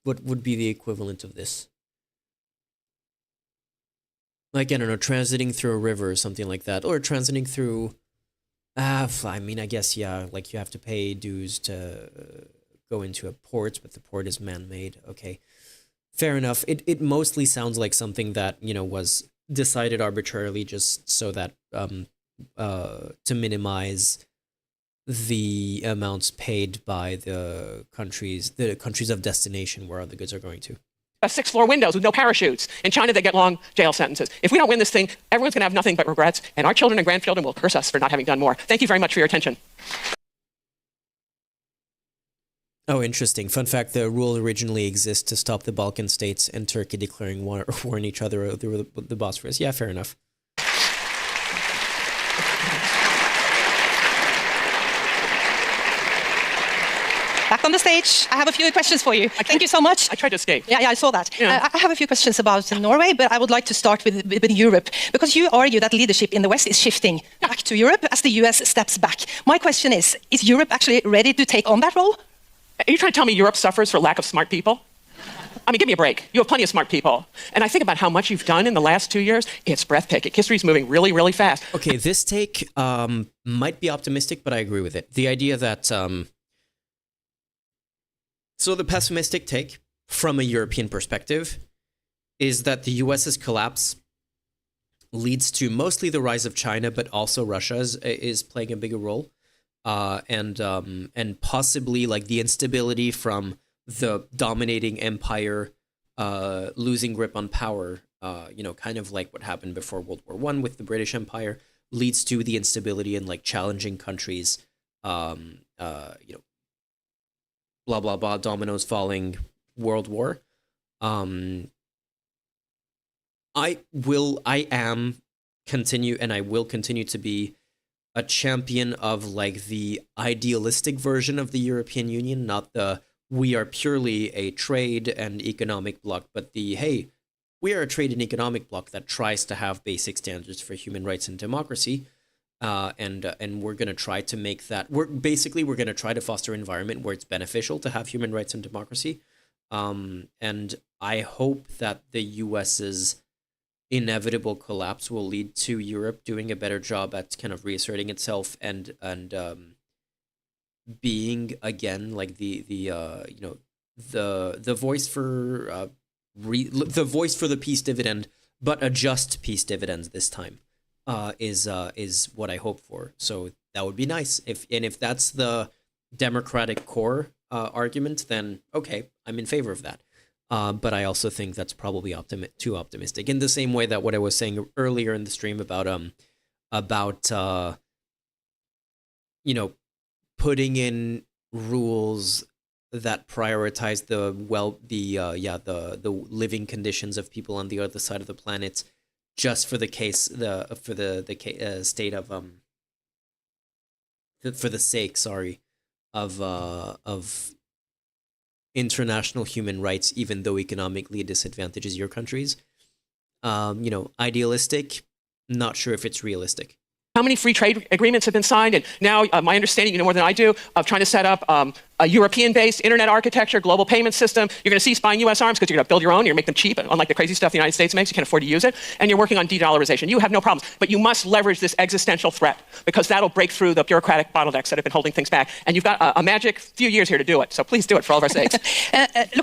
what would be the equivalent of this? Like, I don't know, transiting through a river or something like that, or transiting through. I mean, I guess yeah, like you have to pay dues to go into a port, but the port is man-made. Okay, fair enough. It mostly sounds like something that was decided arbitrarily just so that to minimize the amounts paid by the countries of destination where the goods are going to. 6th-floor windows with no parachutes. In China, they get long jail sentences. If we don't win this thing, everyone's going to have nothing but regrets, and our children and grandchildren will curse us for not having done more. Thank you very much for your attention. Oh, interesting. Fun fact, the rule originally exists to stop the Balkan states and Turkey declaring war on each other through the Bosphorus. Yeah, fair enough. Back on the stage, I have a few questions for you. Thank you so much. I tried to escape. Yeah, I saw that. Yeah. I have a few questions about Norway, but I would like to start with Europe, because you argue that leadership in the West is shifting back to Europe as the US steps back. My question is Europe actually ready to take on that role? Are you trying to tell me Europe suffers for lack of smart people? I mean, give me a break. You have plenty of smart people. And I think about how much you've done in the last 2 years. It's breathtaking. History's moving really, really fast. Okay, this take might be optimistic, but I agree with it. The idea that so the pessimistic take from a European perspective is that the US's collapse leads to mostly the rise of China, but also Russia is playing a bigger role, and possibly like the instability from the dominating empire losing grip on power. Kind of like what happened before World War I with the British Empire, leads to the instability in like challenging countries. Blah blah blah. Dominoes falling. World War. I will continue to be a champion of like the idealistic version of the European Union, not the we are purely a trade and economic bloc, but the hey, we are a trade and economic bloc that tries to have basic standards for human rights and democracy, and we're gonna try to make that. We're gonna try to foster an environment where it's beneficial to have human rights and democracy, and I hope that the US's inevitable collapse will lead to Europe doing a better job at kind of reasserting itself and being again like the voice for the voice for the peace dividend, but a just peace dividends this time is what I hope for. So that would be nice if that's the democratic core argument, then okay, I'm in favor of that. But I also think that's probably too optimistic. In the same way that what I was saying earlier in the stream about putting in rules that prioritize the living conditions of people on the other side of the planet, just for the sake of international human rights, even though economically it disadvantages your countries. Idealistic, not sure if it's realistic. How many free trade agreements have been signed? And now my understanding, you know more than I do, of trying to set up a European-based internet architecture, global payment system. You're going to cease buying U.S. arms because you're going to build your own. You're going to make them cheap, unlike the crazy stuff the United States makes. You can't afford to use it. And you're working on de-dollarization. You have no problems. But you must leverage this existential threat because that'll break through the bureaucratic bottlenecks that have been holding things back. And you've got a magic few years here to do it. So please do it for all of our sakes.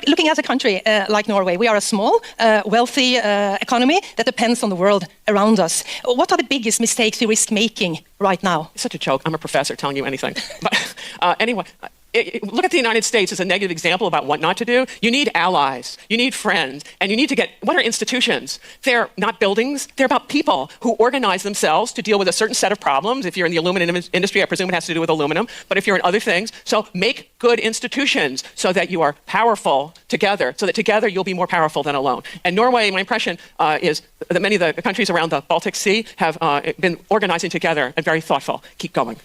Looking at a country like Norway, we are a small, wealthy economy that depends on the world around us. What are the biggest mistakes we risk making right now? It's such a joke. I'm a professor telling you anything. But anyway, look at the United States as a negative example about what not to do. You need allies, you need friends, and you need to get, what are institutions? They're not buildings, they're about people who organize themselves to deal with a certain set of problems. If you're in the aluminum industry, I presume it has to do with aluminum, but if you're in other things, so make good institutions so that you are powerful together, so that together you'll be more powerful than alone. And Norway, my impression is that many of the countries around the Baltic Sea have been organizing together and very thoughtful. Keep going.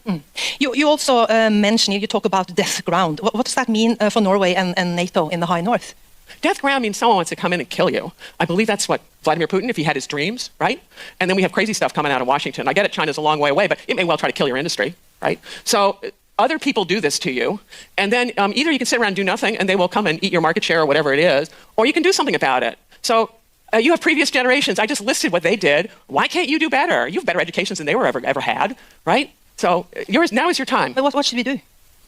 You also mentioned, you talk about death ground. What does that mean for Norway and NATO in the High North? Death ground means someone wants to come in and kill you. I believe that's what Vladimir Putin, if he had his dreams, right? And then we have crazy stuff coming out of Washington. I get it, China's a long way away, but it may well try to kill your industry, right? So other people do this to you, and then either you can sit around and do nothing, and they will come and eat your market share or whatever it is, or you can do something about it. So you have previous generations. I just listed what they did. Why can't you do better? You have better educations than they were ever had, right? So now is your time. But what should we do?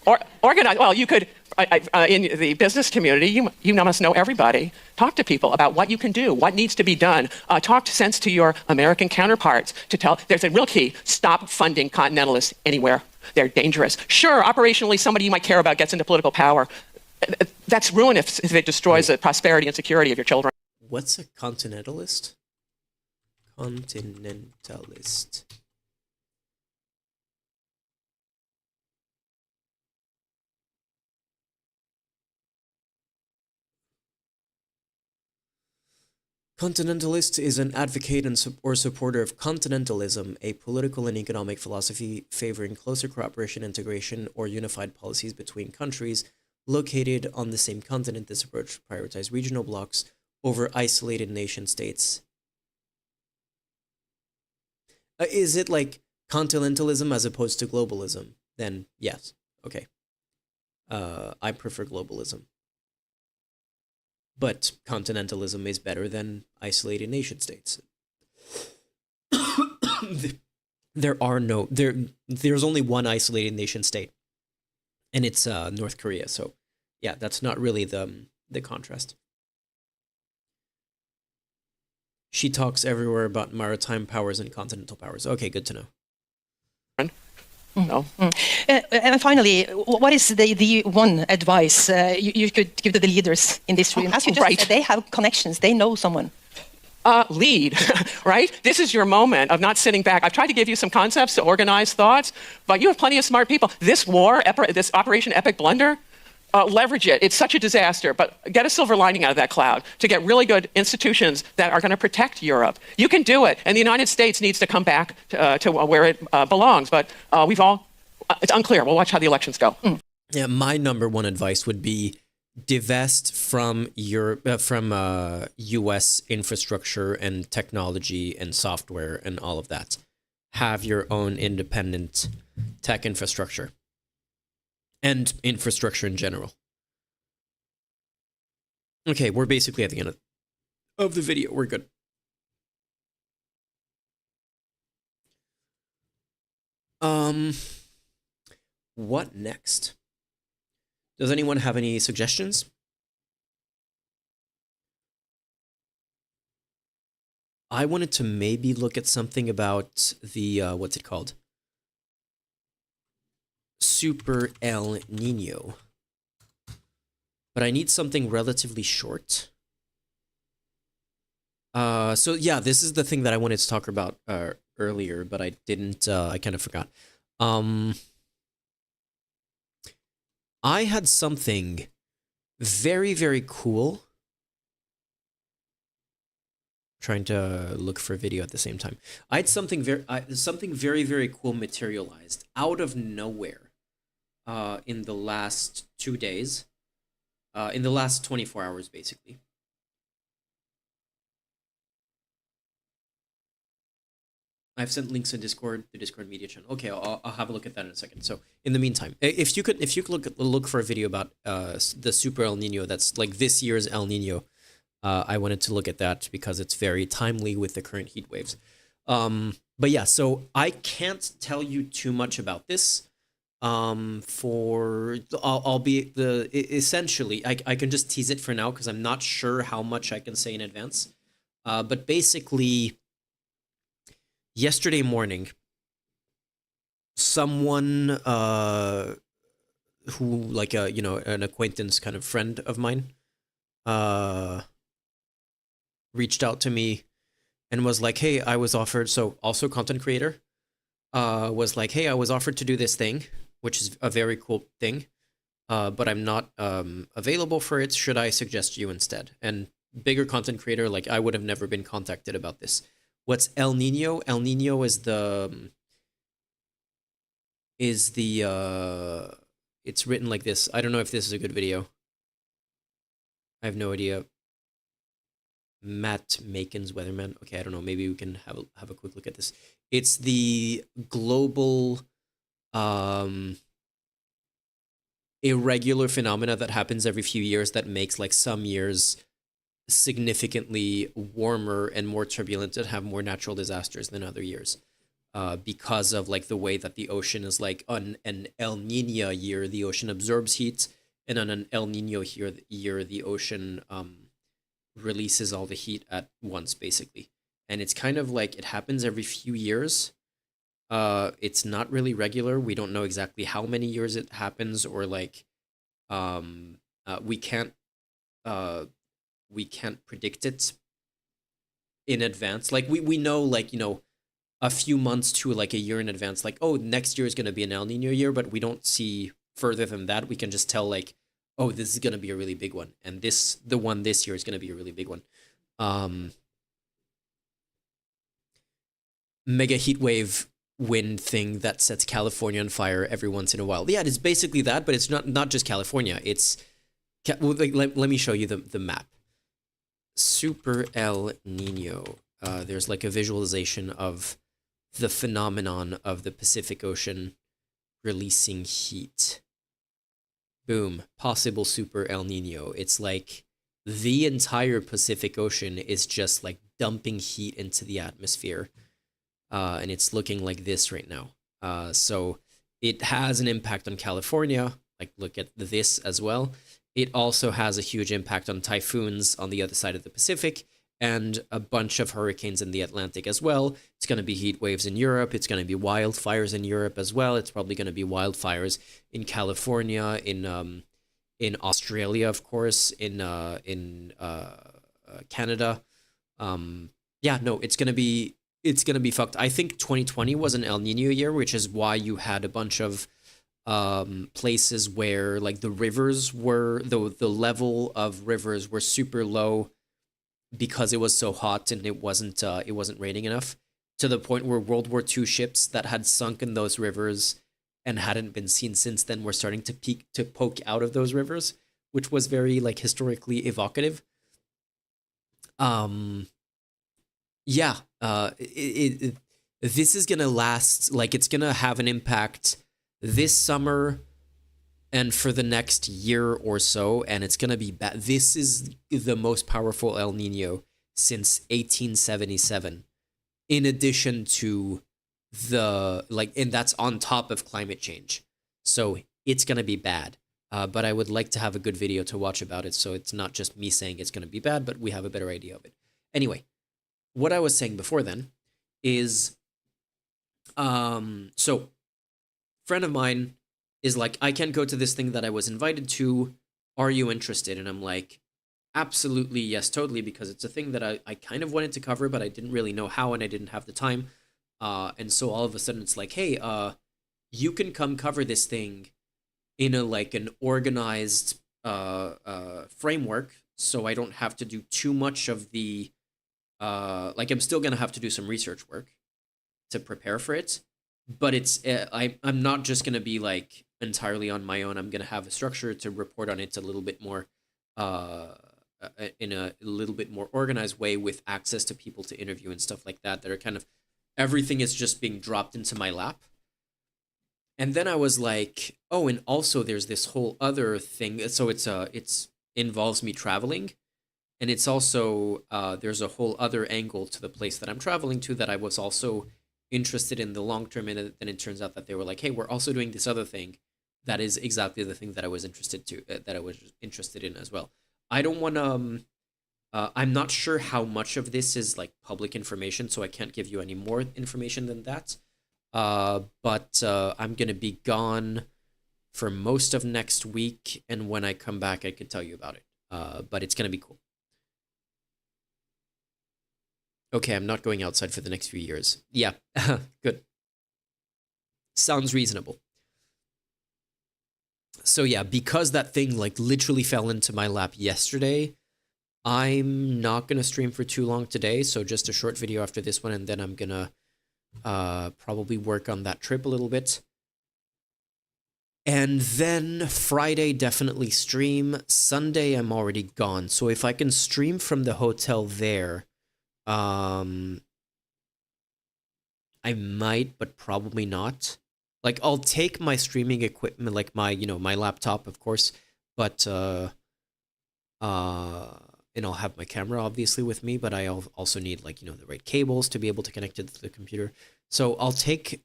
Or organize. Well, you could, in the business community, you must know everybody. Talk to people about what you can do, what needs to be done. Talk sense to your American counterparts to tell, there's a real key, stop funding continentalists anywhere. They're dangerous. Sure, operationally, somebody you might care about gets into political power. That's ruinous if it destroys the prosperity and security of your children. What's a continentalist? Continentalist. Continentalist is an advocate or supporter of continentalism, a political and economic philosophy favoring closer cooperation, integration, or unified policies between countries located on the same continent. This approach prioritizes regional blocs over isolated nation states. Is it like continentalism as opposed to globalism? Then yes. Okay. I prefer globalism. but continentalism is better than isolated nation states. There's only one isolated nation state, and it's North Korea. So yeah, that's not really the contrast. She talks everywhere about maritime powers and continental powers. Okay, good to know. No. And finally, what is the one advice you could give to the leaders in this room? As you just Right. said, they have connections, they know someone. Lead, right? This is your moment of not sitting back. I've tried to give you some concepts to organize thoughts, but you have plenty of smart people. This war, this Operation Epic Blunder, leverage it. It's such a disaster, but get a silver lining out of that cloud to get really good institutions that are going to protect Europe. You can do it, and the United States needs to come back to where it belongs, but it's unclear. We'll watch how the elections go. Yeah, my number one advice would be divest from U.S. infrastructure and technology and software and all of that. Have your own independent tech infrastructure and infrastructure in general. Okay, we're basically at the end of the video. We're good. What next? Does anyone have any suggestions? I wanted to maybe look at something about the, what's it called? Super El Nino. But I need something relatively short. So yeah, this is the thing that I wanted to talk about earlier, but I didn't, I kind of forgot. I had something very, very cool. Trying to look for a video at the same time. I had something very, very cool materialized out of nowhere in the last 2 days. In the last 24 hours, basically. I've sent links in Discord, the Discord media channel. Okay, I'll have a look at that in a second. So in the meantime, if you could look for a video about the Super El Nino, that's like this year's El Nino. I wanted to look at that because it's very timely with the current heat waves. But yeah, so I can't tell you too much about this. Essentially, I can just tease it for now because I'm not sure how much I can say in advance. But basically, yesterday morning, someone who like an acquaintance, kind of friend of mine, reached out to me and was like, hey, I was offered, so also content creator, was like, hey, I was offered to do this thing, which is a very cool thing, but I'm not available for it. Should I suggest you instead? And bigger content creator, like I would have never been contacted about this. What's El Nino? El Nino is it's written like this. I don't know if this is a good video. I have no idea. Matt Makin's Weatherman. Okay, I don't know. Maybe we can have a quick look at this. It's the global irregular phenomena that happens every few years that makes like some years significantly warmer and more turbulent and have more natural disasters than other years. Because of like the way that the ocean is like on an El Nino year, the ocean absorbs heat, and on an El Nino year, the ocean releases all the heat at once, basically. And it's kind of like it happens every few years. It's not really regular. We don't know exactly how many years it happens, or like we can't predict it in advance. Like we know, like, a few months to like a year in advance, like, oh, next year is going to be an El Nino year, but we don't see further than that. We can just tell like, oh, this is going to be a really big one. And the one this year is going to be a really big one. Mega heat wave wind thing that sets California on fire every once in a while. Yeah, it's basically that, but it's not just California. It's, let me show you the map. Super El Nino. There's like a visualization of the phenomenon of the Pacific Ocean releasing heat. Boom. Possible Super El Nino. It's like the entire Pacific Ocean is just like dumping heat into the atmosphere. And it's looking like this right now. So it has an impact on California. Like, look at this as well. It also has a huge impact on typhoons on the other side of the Pacific and a bunch of hurricanes in the Atlantic as well. It's going to be heat waves in Europe. It's going to be wildfires in Europe as well. It's probably going to be wildfires in California, in Australia, of course, in Canada. Yeah, no, it's gonna be fucked. I think 2020 was an El Nino year, which is why you had a bunch of places where like the rivers were the level of rivers were super low because it was so hot and it wasn't raining enough, to the point where World War II ships that had sunk in those rivers and hadn't been seen since then were starting to poke out of those rivers, which was very like historically evocative. Yeah, this is gonna last, like it's gonna have an impact this summer and for the next year or so, and it's gonna be bad. This is the most powerful El Nino since 1877, in addition to and that's on top of climate change. So it's gonna be bad. But I would like to have a good video to watch about it, so it's not just me saying it's gonna be bad, but we have a better idea of it. Anyway, what I was saying before then is, so friend of mine is like, I can't go to this thing that I was invited to. Are you interested? And I'm like, absolutely, yes, totally, because it's a thing that I kind of wanted to cover, but I didn't really know how, and I didn't have the time. And so all of a sudden it's like, hey, you can come cover this thing in an organized framework, so I don't have to do too much of the I'm still gonna have to do some research work to prepare for it, but it's I'm not just gonna be like entirely on my own. I'm gonna have a structure to report on it a little bit more in a little bit more organized way, with access to people to interview and stuff like that are kind of, everything is just being dropped into my lap. And then I was like, oh, and also there's this whole other thing. So it's involves me traveling, and it's also there's a whole other angle to the place that I'm traveling to that I was also interested in the long term. And then it turns out that they were like, hey, we're also doing this other thing that is exactly the thing that I was interested in as well. I don't want to. I'm not sure how much of this is like public information, so I can't give you any more information than that. But I'm gonna be gone for most of next week, and when I come back, I could tell you about it. But it's gonna be cool. Okay, I'm not going outside for the next few years. Yeah, good. Sounds reasonable. So yeah, because that thing like literally fell into my lap yesterday, I'm not gonna stream for too long today. So just a short video after this one, and then I'm gonna probably work on that trip a little bit. And then Friday, definitely stream. Sunday, I'm already gone. So if I can stream from the hotel there, I might, but probably not. Like, I'll take my streaming equipment, like my, my laptop, of course, but, and I'll have my camera obviously with me, but I also need like, the right cables to be able to connect it to the computer. So I'll take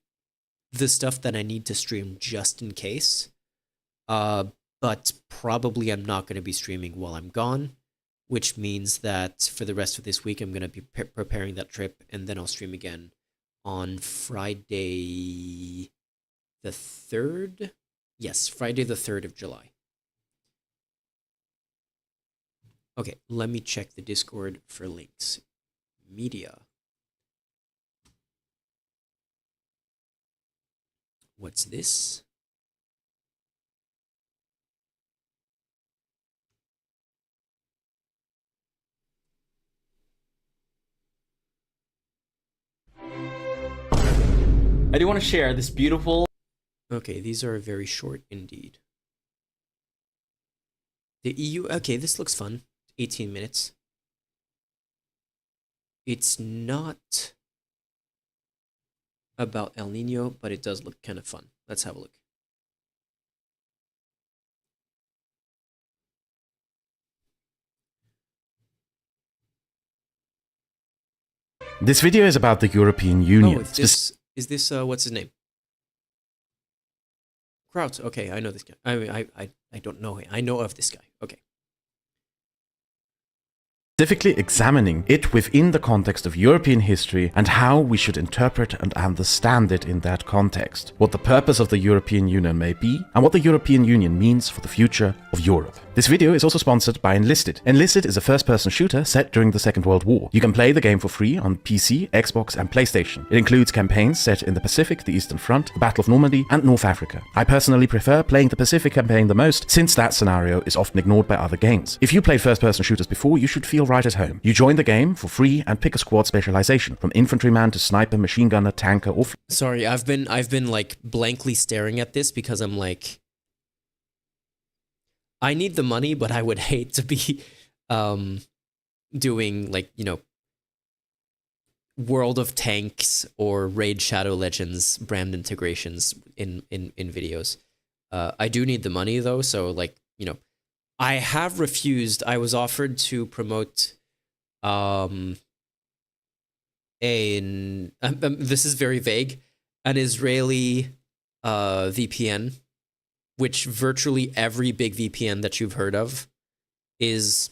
the stuff that I need to stream just in case. But probably I'm not going to be streaming while I'm gone, which means that for the rest of this week, I'm going to be preparing that trip, and then I'll stream again on Friday the 3rd. Yes, Friday the 3rd of July. Okay, let me check the Discord for links. Media. What's this? I do want to share this beautiful... Okay, these are very short indeed. The EU, okay, this looks fun. 18 minutes. It's not about El Nino, but it does look kind of fun. Let's have a look. This video is about the European Union. Oh, is this what's his name? Kraut. Okay, I know this guy. I don't know him. I know of this guy. Okay. Specifically examining it within the context of European history and how we should interpret and understand it in that context, what the purpose of the European Union may be, and what the European Union means for the future of Europe. This video is also sponsored by Enlisted. Enlisted is a first-person shooter set during the Second World War. You can play the game for free on PC, Xbox, and PlayStation. It includes campaigns set in the Pacific, the Eastern Front, the Battle of Normandy, and North Africa. I personally prefer playing the Pacific campaign the most, since that scenario is often ignored by other games. If you played first-person shooters before, you should feel right at home. You join the game for free and pick a squad specialization, from infantryman to sniper, machine gunner, tanker, or... Sorry, I've been like blankly staring at this because I'm like, I need the money, but I would hate to be doing like, you know, World of Tanks or Raid Shadow Legends brand integrations in videos. I do need the money though, so like, you know, I have refused. I was offered to promote this is very vague, an Israeli VPN, which virtually every big VPN that you've heard of has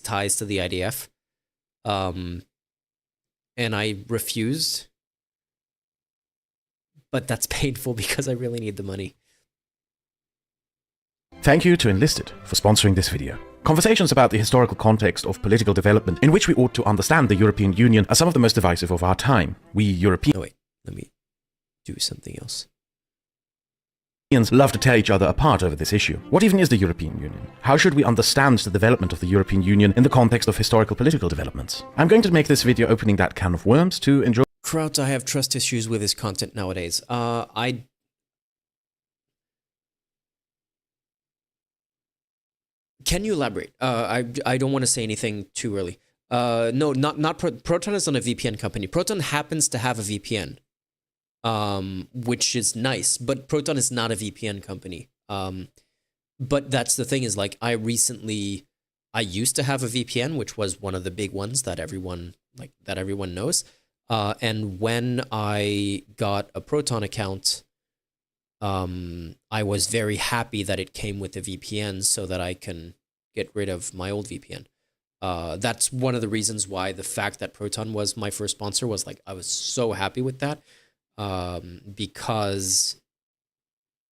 ties to the IDF. And I refused. But that's painful because I really need the money. Thank you to Enlisted for sponsoring this video. Conversations about the historical context of political development in which we ought to understand the European Union are some of the most divisive of our time. We Europeans... Oh wait, let me do something else. Love to tear each other apart over this issue. What even is the European Union? How should we understand the development of the European Union in the context of historical political developments? I'm going to make this video opening that can of worms to enjoy... Kraut, I have trust issues with his content nowadays. Can you elaborate? I don't want to say anything too early. No, not Proton is not a VPN company. Proton happens to have a VPN, which is nice, but Proton is not a VPN company. But that's the thing is like I used to have a VPN, which was one of the big ones that everyone knows. And when I got a Proton account, I was very happy that it came with a VPN so that I can get rid of my old VPN. That's one of the reasons why the fact that Proton was my first sponsor was like, I was so happy with that. Because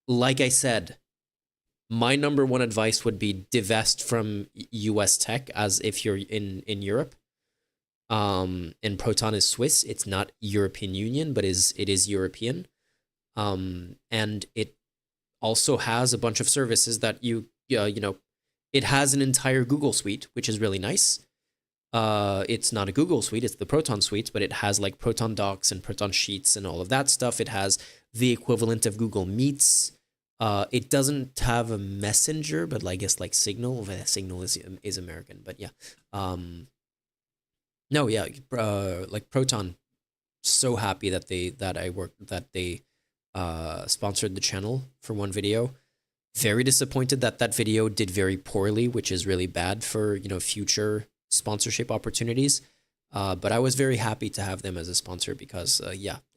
like I said, my number one advice would be divest from US tech as if you're in Europe. And Proton is Swiss. It's not European Union, but it is European. And it also has a bunch of services that you know, it has an entire Google suite, which is really nice. It's not a Google suite, it's the Proton suite, but it has like Proton Docs and Proton Sheets and all of that stuff. It has the equivalent of Google Meets. It doesn't have a messenger, but I guess like Signal. Signal is American, but yeah. No, yeah, like Proton. So happy that they sponsored the channel for one video. Very disappointed that that video did very poorly, which is really bad for, you know, future sponsorship opportunities. But I was very happy to have them as a sponsor because,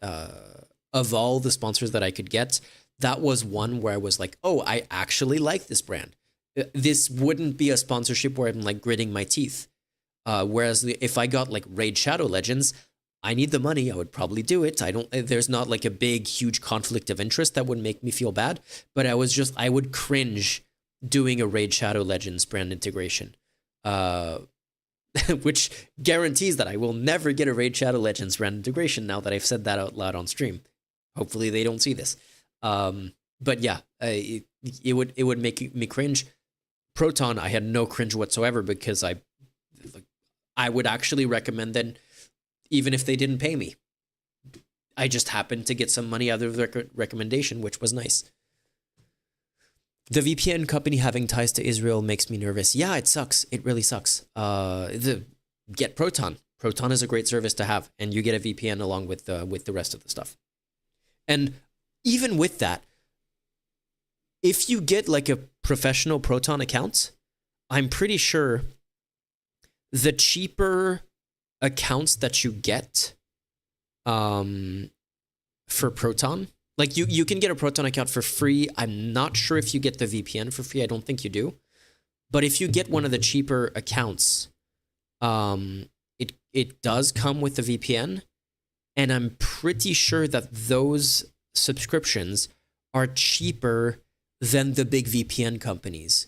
of all the sponsors that I could get, that was one where I was like, oh, I actually like this brand. This wouldn't be a sponsorship where I'm like gritting my teeth. Whereas if I got like Raid Shadow Legends, I need the money. I would probably do it. There's not like a big, huge conflict of interest that would make me feel bad, but I would cringe doing a Raid Shadow Legends brand integration, which guarantees that I will never get a Raid Shadow Legends brand integration now that I've said that out loud on stream. Hopefully they don't see this. But yeah, it would make me cringe. Proton, I had no cringe whatsoever because I would actually recommend that even if they didn't pay me. I just happened to get some money out of the recommendation, which was nice. The VPN company having ties to Israel makes me nervous. Yeah, it sucks. It really sucks. Get Proton. Proton is a great service to have, and you get a VPN along with the rest of the stuff. And even with that, if you get like a professional Proton account, I'm pretty sure the cheaper accounts that you get for Proton. Like you can get a Proton account for free. I'm not sure if you get the VPN for free. I don't think you do. But if you get one of the cheaper accounts, it does come with the VPN. And I'm pretty sure that those subscriptions are cheaper than the big VPN companies.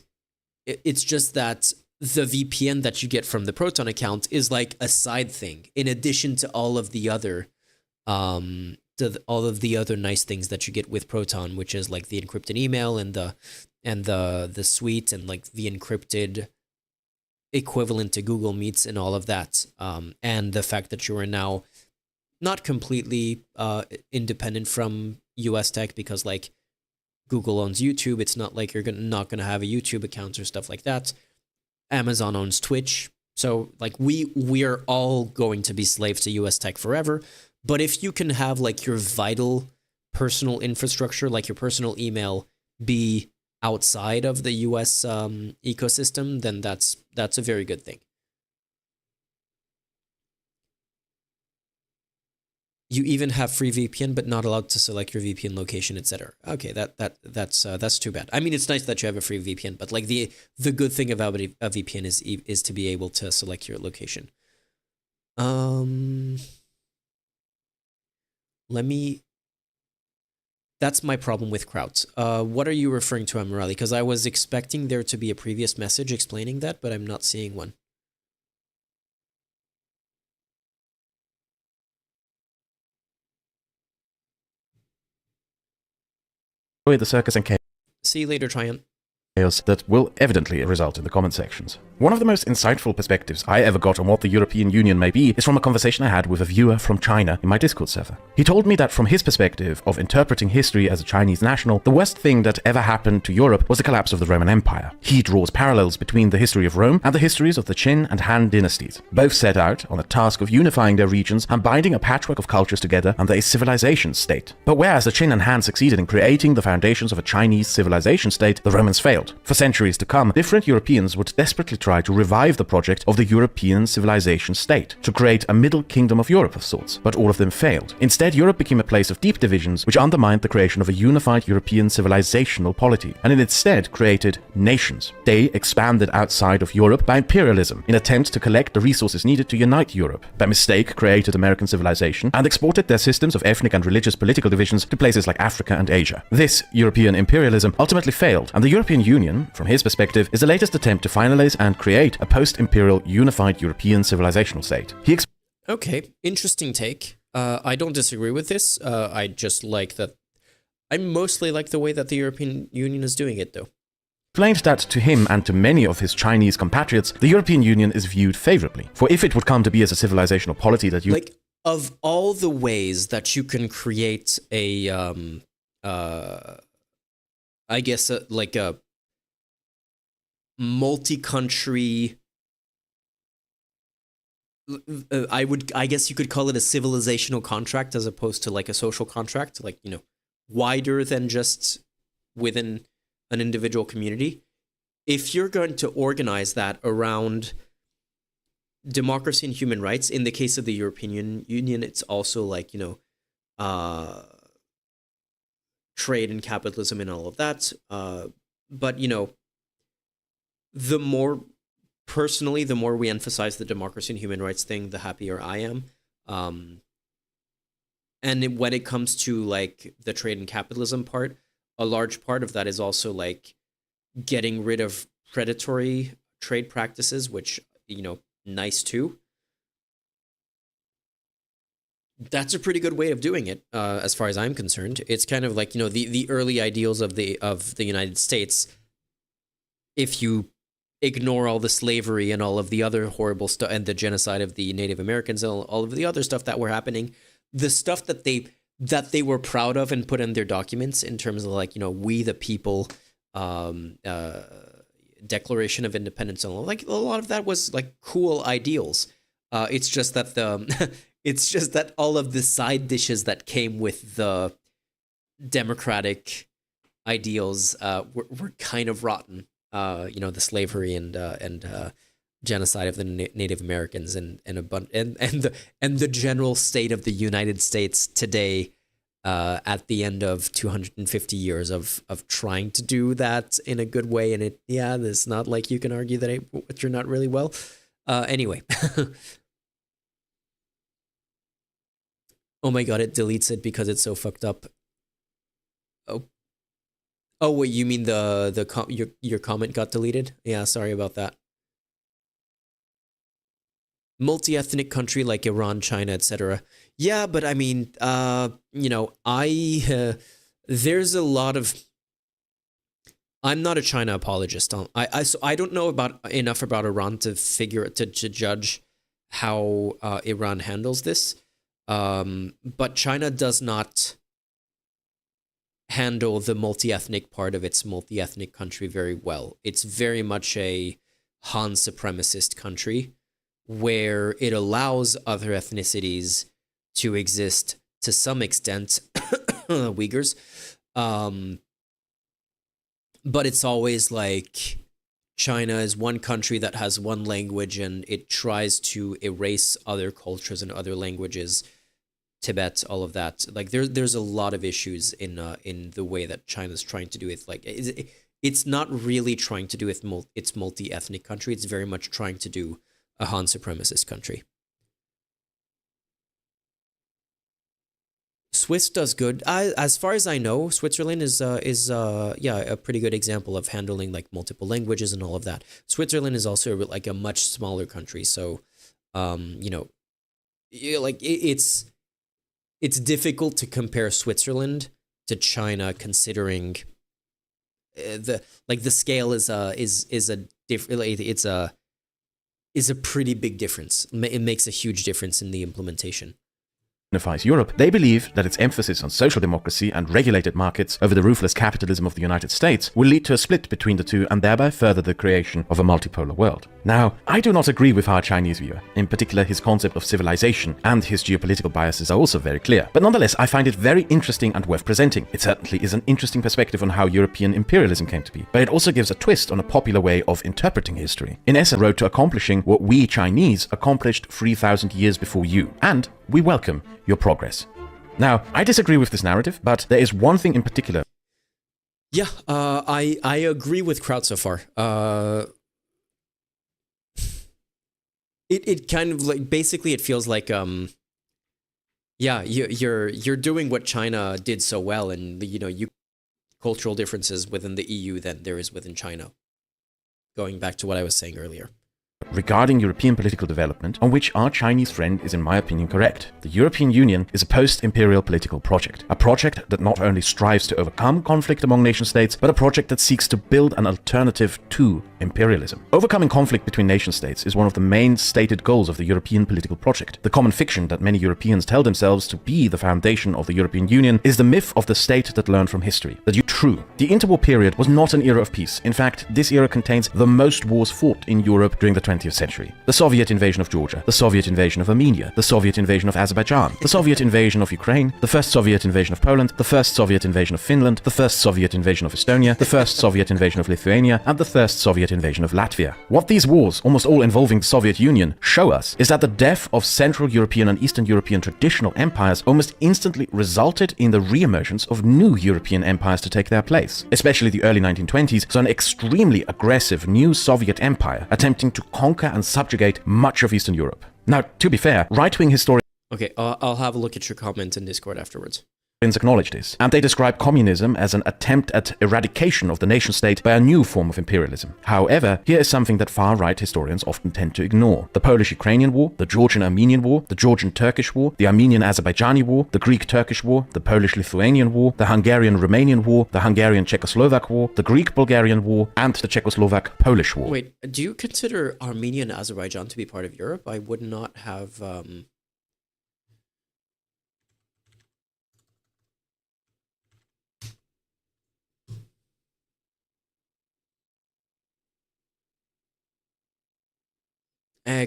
It's just that the VPN that you get from the Proton account is like a side thing, in addition to all of the other, nice things that you get with Proton, which is like the encrypted email and the suite and like the encrypted equivalent to Google Meets and all of that, and the fact that you are now not completely independent from US tech, because like Google owns YouTube. It's not like you're not gonna have a YouTube account or stuff like that. Amazon owns Twitch. So like we are all going to be slaves to US tech forever. But if you can have like your vital personal infrastructure, like your personal email, be outside of the US ecosystem, then that's a very good thing. You even have free VPN, but not allowed to select your VPN location, etc. Okay, that's too bad. I mean, it's nice that you have a free VPN, but like the good thing about a VPN is to be able to select your location. That's my problem with Krauts. What are you referring to, Amirali? Because I was expecting there to be a previous message explaining that, but I'm not seeing one. The circus and See you later, Triumph. chaos that will evidently result in the comment sections. One of the most insightful perspectives I ever got on what the European Union may be is from a conversation I had with a viewer from China in my Discord server. He told me that from his perspective of interpreting history as a Chinese national, the worst thing that ever happened to Europe was the collapse of the Roman Empire. He draws parallels between the history of Rome and the histories of the Qin and Han dynasties. Both set out on the task of unifying their regions and binding a patchwork of cultures together under a civilization state. But whereas the Qin and Han succeeded in creating the foundations of a Chinese civilization state, the Romans failed. For centuries to come, different Europeans would desperately try to revive the project of the European civilization state, to create a middle kingdom of Europe of sorts, but all of them failed. Instead, Europe became a place of deep divisions which undermined the creation of a unified European civilizational polity, and it instead created nations. They expanded outside of Europe by imperialism, in attempt to collect the resources needed to unite Europe. By mistake, created American civilization, and exported their systems of ethnic and religious political divisions to places like Africa and Asia. This European imperialism ultimately failed, and the European Union, from his perspective, is the latest attempt to finalize and create a post-imperial unified European civilizational state. Okay, interesting take. I don't disagree with this. I just like that. I mostly like the way that the European Union is doing it, though. Explained that to him and to many of his Chinese compatriots, the European Union is viewed favorably. For if it would come to be as a civilizational polity that you... Like, of all the ways that you can create a, I guess, like a multi-country... I guess you could call it a civilizational contract as opposed to like a social contract, like, you know, wider than just within an individual community. If you're going to organize that around democracy and human rights, in the case of the European Union, it's also like, you know, trade and capitalism and all of that. But, you know, the more we emphasize the democracy and human rights thing, the happier I am. And when it comes to like the trade and capitalism part, a large part of that is also like getting rid of predatory trade practices, which, you know, nice too. That's a pretty good way of doing it, as far as I'm concerned. It's kind of like, you know, the early ideals of the United States. If you ignore all the slavery and all of the other horrible stuff and the genocide of the Native Americans and all of the other stuff that were happening, the stuff that they were proud of and put in their documents in terms of like, you know, we the people, Declaration of Independence and all, like a lot of that was like cool ideals. It's just that it's just that all of the side dishes that came with the democratic ideals were kind of rotten. You know, the slavery and genocide of the Native Americans and the general state of the United States today, at the end of 250 years of trying to do that in a good way. And it's not like you can argue that it turned out really well. Anyway. Oh my god, it deletes it because it's so fucked up. Oh wait, you mean your comment got deleted? Yeah, sorry about that. Multi-ethnic country like Iran, China, etc. Yeah, but I mean, there's a lot of. I'm not a China apologist. So I don't know enough about Iran to judge how Iran handles this. But China does not handle the multi-ethnic part of its multi-ethnic country very well. It's very much a Han supremacist country where it allows other ethnicities to exist to some extent, Uyghurs, but it's always like China is one country that has one language and it tries to erase other cultures and other languages, Tibet, all of that. Like there's a lot of issues in the way that China's trying to do it. Like it's not really trying to do its multi-ethnic country. It's very much trying to do a Han supremacist country. Swiss does good. As far as I know, Switzerland is a pretty good example of handling like multiple languages and all of that. Switzerland is also like a much smaller country, so it's difficult to compare Switzerland to China, considering the scale is a pretty big difference. It makes a huge difference in the implementation. Unifies Europe, they believe that its emphasis on social democracy and regulated markets over the ruthless capitalism of the United States will lead to a split between the two and thereby further the creation of a multipolar world. Now, I do not agree with our Chinese viewer. In particular, his concept of civilization and his geopolitical biases are also very clear. But nonetheless, I find it very interesting and worth presenting. It certainly is an interesting perspective on how European imperialism came to be, but it also gives a twist on a popular way of interpreting history. In essence, road to accomplishing what we Chinese accomplished 3,000 years before you, and we welcome your progress. Now, I disagree with this narrative, but there is one thing in particular. Yeah, I agree with Kraut so far. It kind of like basically it feels like you're doing what China did so well, and you cultural differences within the EU than there is within China. Going back to what I was saying earlier. Regarding European political development, on which our Chinese friend is in my opinion correct. The European Union is a post-imperial political project. A project that not only strives to overcome conflict among nation states, but a project that seeks to build an alternative to imperialism. Overcoming conflict between nation states is one of the main stated goals of the European political project. The common fiction that many Europeans tell themselves to be the foundation of the European Union is the myth of the state that learned from history. True. The interwar period was not an era of peace. In fact, this era contains the most wars fought in Europe during the 20th century. The Soviet invasion of Georgia, the Soviet invasion of Armenia, the Soviet invasion of Azerbaijan, the Soviet invasion of Ukraine, the first Soviet invasion of Poland, the first Soviet invasion of Finland, the first Soviet invasion of Estonia, the first Soviet invasion of Lithuania, and the first Soviet invasion of Latvia. What these wars, almost all involving the Soviet Union, show us is that the death of Central European and Eastern European traditional empires almost instantly resulted in the re-emergence of new European empires to take their place. Especially the early 1920s saw an extremely aggressive new Soviet empire attempting to conquer and subjugate much of Eastern Europe. Now, to be fair, right-wing historians Okay, I'll have a look at your comment in Discord afterwards. Acknowledge this, and they describe communism as an attempt at eradication of the nation-state by a new form of imperialism. However, here is something that far-right historians often tend to ignore. The Polish-Ukrainian War, the Georgian-Armenian War, the Georgian-Turkish War, the Armenian-Azerbaijani War, the Greek-Turkish War, the Polish-Lithuanian War, the Hungarian-Romanian War, the Hungarian-Czechoslovak War, the Greek-Bulgarian War, and the Czechoslovak-Polish War. Wait, do you consider Armenia and Azerbaijan to be part of Europe? I would not have...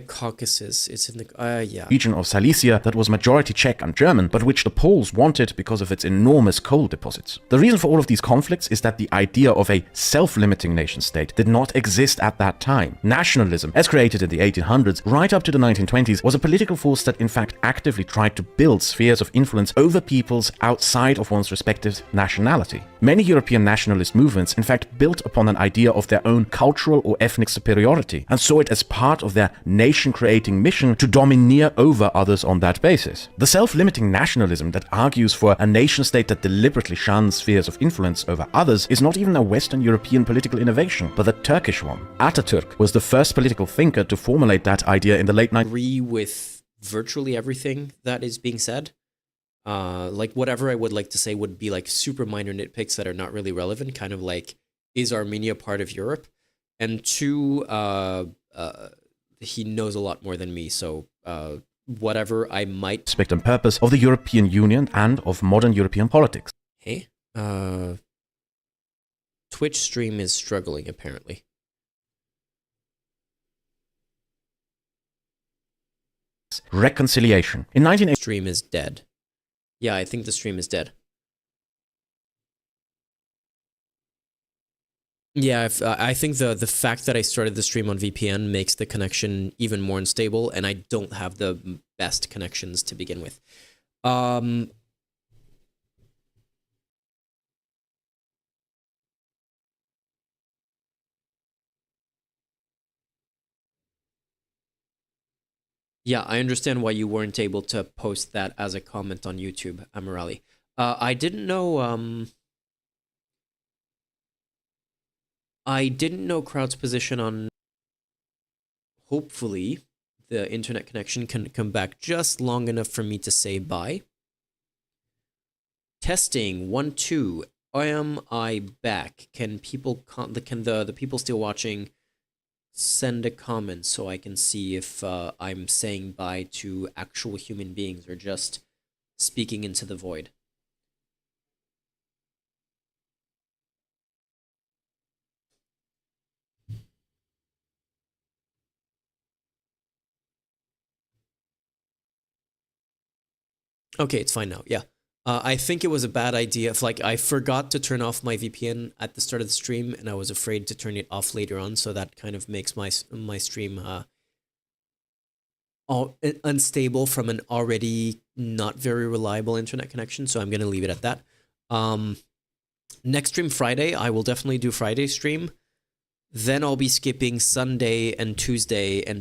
Caucasus. It's in the yeah. region of Silesia that was majority Czech and German, but which the Poles wanted because of its enormous coal deposits. The reason for all of these conflicts is that the idea of a self-limiting nation-state did not exist at that time. Nationalism, as created in the 1800s right up to the 1920s, was a political force that in fact actively tried to build spheres of influence over peoples outside of one's respective nationality. Many European nationalist movements in fact built upon an idea of their own cultural or ethnic superiority and saw it as part of their nation-creating mission to domineer over others on that basis. The self-limiting nationalism that argues for a nation-state that deliberately shuns spheres of influence over others is not even a Western European political innovation, but a Turkish one. Ataturk was the first political thinker to formulate that idea in the late 19th. Agree with virtually everything that is being said. Like whatever I would like to say would be like super minor nitpicks that are not really relevant, kind of like, is Armenia part of Europe? And two, he knows a lot more than me, so whatever I might... Aspect and purpose of the European Union and of modern European politics. Hey, Twitch stream is struggling, apparently. Reconciliation. In 1980, Stream is dead. Yeah, I think the stream is dead. Yeah, I think the fact that I started the stream on VPN makes the connection even more unstable, and I don't have the best connections to begin with. Yeah, I understand why you weren't able to post that as a comment on YouTube, Amirali. I didn't know Kraut's position on... Hopefully, the internet connection can come back just long enough for me to say bye. Testing 1 2. Am I back? Can people the people still watching send a comment so I can see if I'm saying bye to actual human beings or just speaking into the void? Okay, it's fine now. Yeah. I think it was a bad idea. If I forgot to turn off my VPN at the start of the stream, and I was afraid to turn it off later on, so that kind of makes my stream unstable from an already not very reliable internet connection. So I'm gonna leave it at that. Next stream Friday, I will definitely do Friday stream. Then I'll be skipping Sunday and Tuesday and